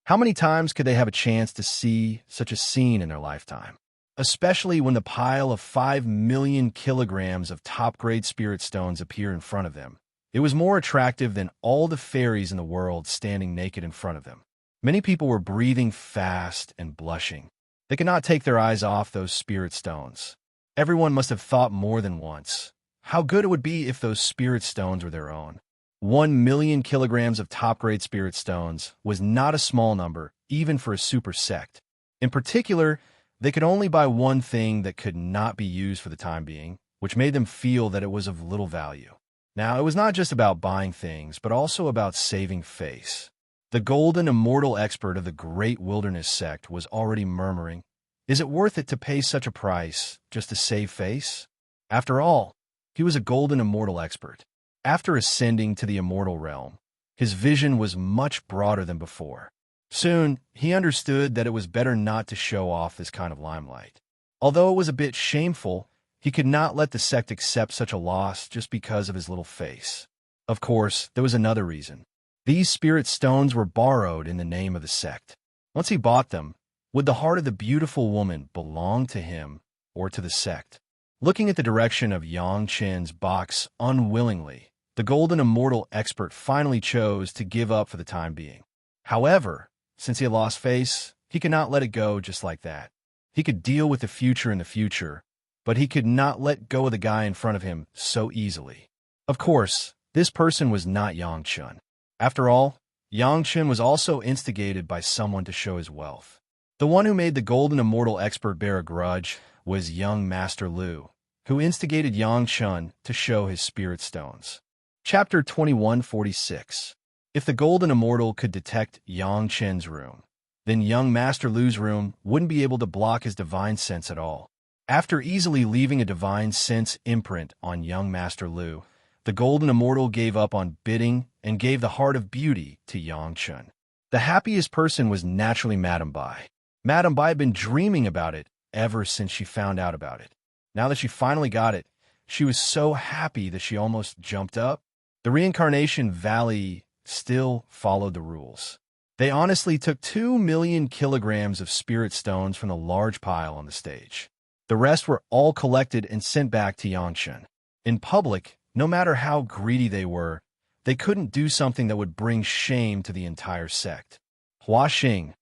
Speaker 1: How many times could they have a chance to see such a scene in their lifetime? Especially when the pile of 5,000,000 kilograms of top-grade spirit stones appear in front of them. It was more attractive than all the fairies in the world standing naked in front of them. Many people were breathing fast and blushing. They could not take their eyes off those spirit stones. Everyone must have thought more than once how good it would be if those spirit stones were their own. 1,000,000 kilograms of top-grade spirit stones was not a small number, even for a super sect. In particular, they could only buy one thing that could not be used for the time being, which made them feel that it was of little value. Now, it was not just about buying things, but also about saving face. The golden immortal expert of the Great Wilderness sect was already murmuring, "Is it worth it to pay such a price just to save face?" After all, he was a golden immortal expert. After ascending to the immortal realm, his vision was much broader than before. Soon, he understood that it was better not to show off this kind of limelight. Although it was a bit shameful, he could not let the sect accept such a loss just because of his little face. Of course, there was another reason. These spirit stones were borrowed in the name of the sect. Once he bought them, would the heart of the beautiful woman belong to him or to the sect? Looking at the direction of Yang Chen's box unwillingly, the golden immortal expert finally chose to give up for the time being. However, since he had lost face, he could not let it go just like that. He could deal with the future in the future, but he could not let go of the guy in front of him so easily. Of course, this person was not Yang Chen. After all, Yang Chen was also instigated by someone to show his wealth. The one who made the golden immortal expert bear a grudge was young Master Lu, who instigated Yang Chen to show his spirit stones. Chapter 2146. If the golden immortal could detect Yang Chen's room, then young Master Lu's room wouldn't be able to block his divine sense at all. After easily leaving a divine sense imprint on young Master Lu, the golden immortal gave up on bidding and gave the heart of beauty to Yang Chen. The happiest person was naturally Madame Bai. Madame Bai had been dreaming about it ever since she found out about it. Now that she finally got it, she was so happy that she almost jumped up. The Reincarnation Valley still followed the rules. They honestly took 2 million kilograms of spirit stones from the large pile on the stage. The rest were all collected and sent back to Yang Chen. In public, no matter how greedy they were, they couldn't do something that would bring shame to the entire sect. Hua Xing,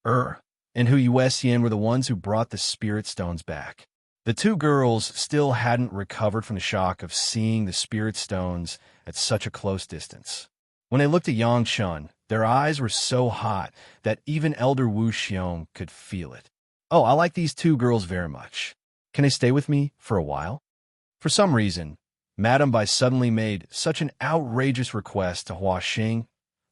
Speaker 1: and Hu Yuexian were the ones who brought the spirit stones back. The two girls still hadn't recovered from the shock of seeing the spirit stones at such a close distance. When they looked at Yang Chen, their eyes were so hot that even Elder Wu Xiong could feel it. "Oh, I like these two girls very much. Can they stay with me for a while?" For some reason, Madame Bai suddenly made such an outrageous request to Hua Xing,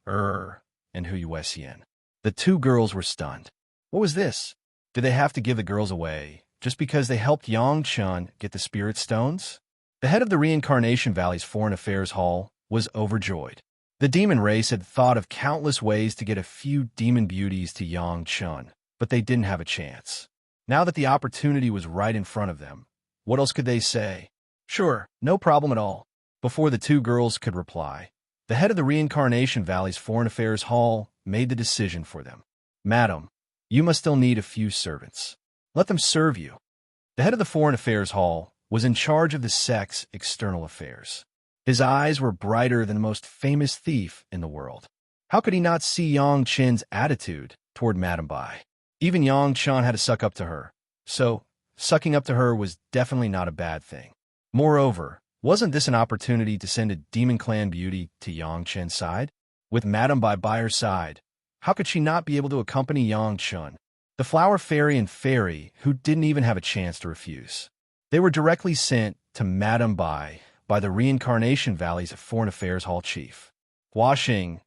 Speaker 1: and Hu Yuexian. The two girls were stunned. What was this? Did they have to give the girls away just because they helped Yang Chen get the spirit stones? The head of the Reincarnation Valley's Foreign Affairs Hall was overjoyed. The demon race had thought of countless ways to get a few demon beauties to Yang Chen, but they didn't have a chance. Now that the opportunity was right in front of them, what else could they say? "Sure, no problem at all." Before the two girls could reply, the head of the Reincarnation Valley's Foreign Affairs Hall made the decision for them. "Madam, you must still need a few servants. Let them serve you." The head of the Foreign Affairs Hall was in charge of the sect's external affairs. His eyes were brighter than the most famous thief in the world. How could he not see Yang Chen's attitude toward Madame Bai? Even Yang Chen had to suck up to her, so sucking up to her was definitely not a bad thing. Moreover, wasn't this an opportunity to send a demon clan beauty to Yang Chen's side? With Madame Bai by her side, how could she not be able to accompany Yang Chen, the flower fairy and fairy who didn't even have a chance to refuse? They were directly sent to Madame Bai by the Reincarnation Valley's Foreign Affairs Hall chief. Hua Xing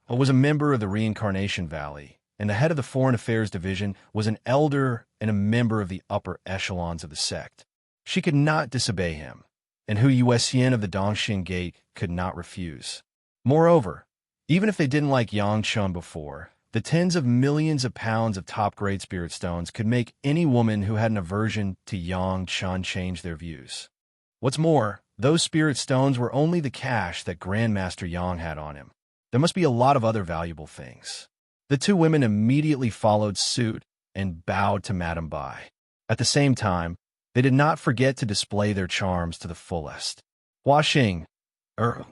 Speaker 1: was a member of the Reincarnation Valley, and the head of the Foreign Affairs Division was an elder and a member of the upper echelons of the sect. She could not disobey him, and Hu Yuexian of the Dongxing Gate could not refuse. Moreover, even if they didn't like Yang Chen before, the tens of millions of pounds of top-grade spirit stones could make any woman who had an aversion to Yang Chen change their views. What's more, those spirit stones were only the cash that Grandmaster Yang had on him. There must be a lot of other valuable things. The two women immediately followed suit and bowed to Madame Bai. At the same time, they did not forget to display their charms to the fullest. Hua Xing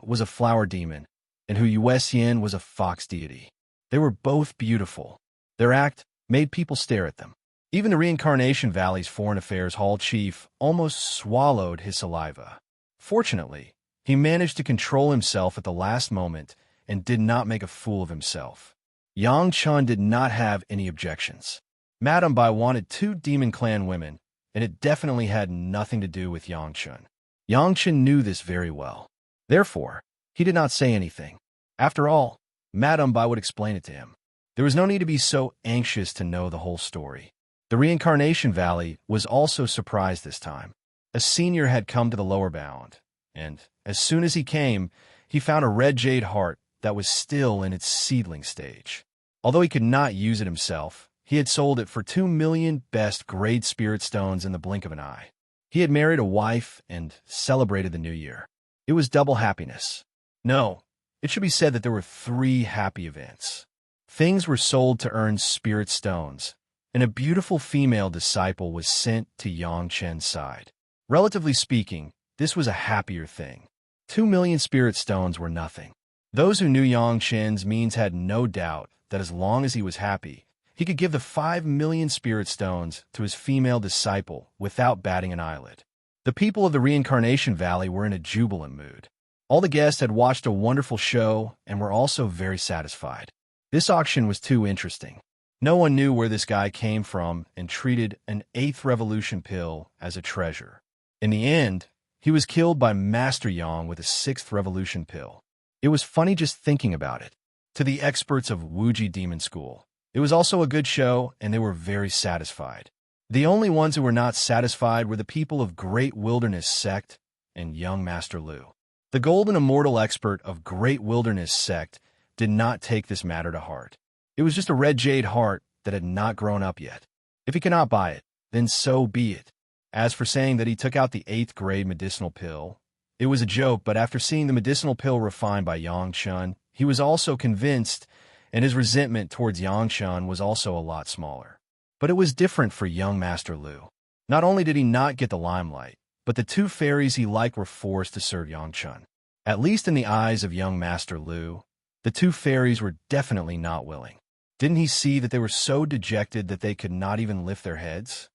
Speaker 1: was a flower demon, and Hu Yuexian was a fox deity. They were both beautiful. Their act made people stare at them. Even the Reincarnation Valley's Foreign Affairs Hall chief almost swallowed his saliva. Fortunately, he managed to control himself at the last moment and did not make a fool of himself. Yang Chun did not have any objections. Madame Bai wanted 2 demon clan women, and it definitely had nothing to do with Yang Chun. Yang Chun knew this very well. Therefore, he did not say anything. After all, Madame Bai would explain it to him. There was no need to be so anxious to know the whole story. The Reincarnation Valley was also surprised this time. A senior had come to the lower bound, and as soon as he came, he found a red jade heart that was still in its seedling stage. Although he could not use it himself, he had sold it for 2 million best grade spirit stones in the blink of an eye. He had married a wife and celebrated the new year. It was double happiness. No, it should be said that there were 3 happy events. Things were sold to earn spirit stones, and a beautiful female disciple was sent to Yang Chen's side. Relatively speaking, this was a happier thing. 2 million spirit stones were nothing. Those who knew Yang Chen's means had no doubt that as long as he was happy, he could give the 5 million spirit stones to his female disciple without batting an eyelid. The people of the Reincarnation Valley were in a jubilant mood. All the guests had watched a wonderful show and were also very satisfied. This auction was too interesting. No one knew where this guy came from and treated an 8th revolution pill as a treasure. In the end, he was killed by Master Yang with a 6th revolution pill. It was funny just thinking about it. To the experts of Wuji Demon School, it was also a good show and they were very satisfied. The only ones who were not satisfied were the people of Great Wilderness Sect and young Master Lu. The golden immortal expert of Great Wilderness Sect did not take this matter to heart. It was just a red jade heart that had not grown up yet. If he cannot buy it, then so be it. As for saying that he took out the 8th grade medicinal pill, it was a joke, but after seeing the medicinal pill refined by Yang Chun, he was also convinced, and his resentment towards Yang Chun was also a lot smaller. But it was different for young Master Lu. Not only did he not get the limelight, but the 2 fairies he liked were forced to serve Yang Chun. At least in the eyes of young Master Lu, the 2 fairies were definitely not willing. Didn't he see that they were so dejected that they could not even lift their heads?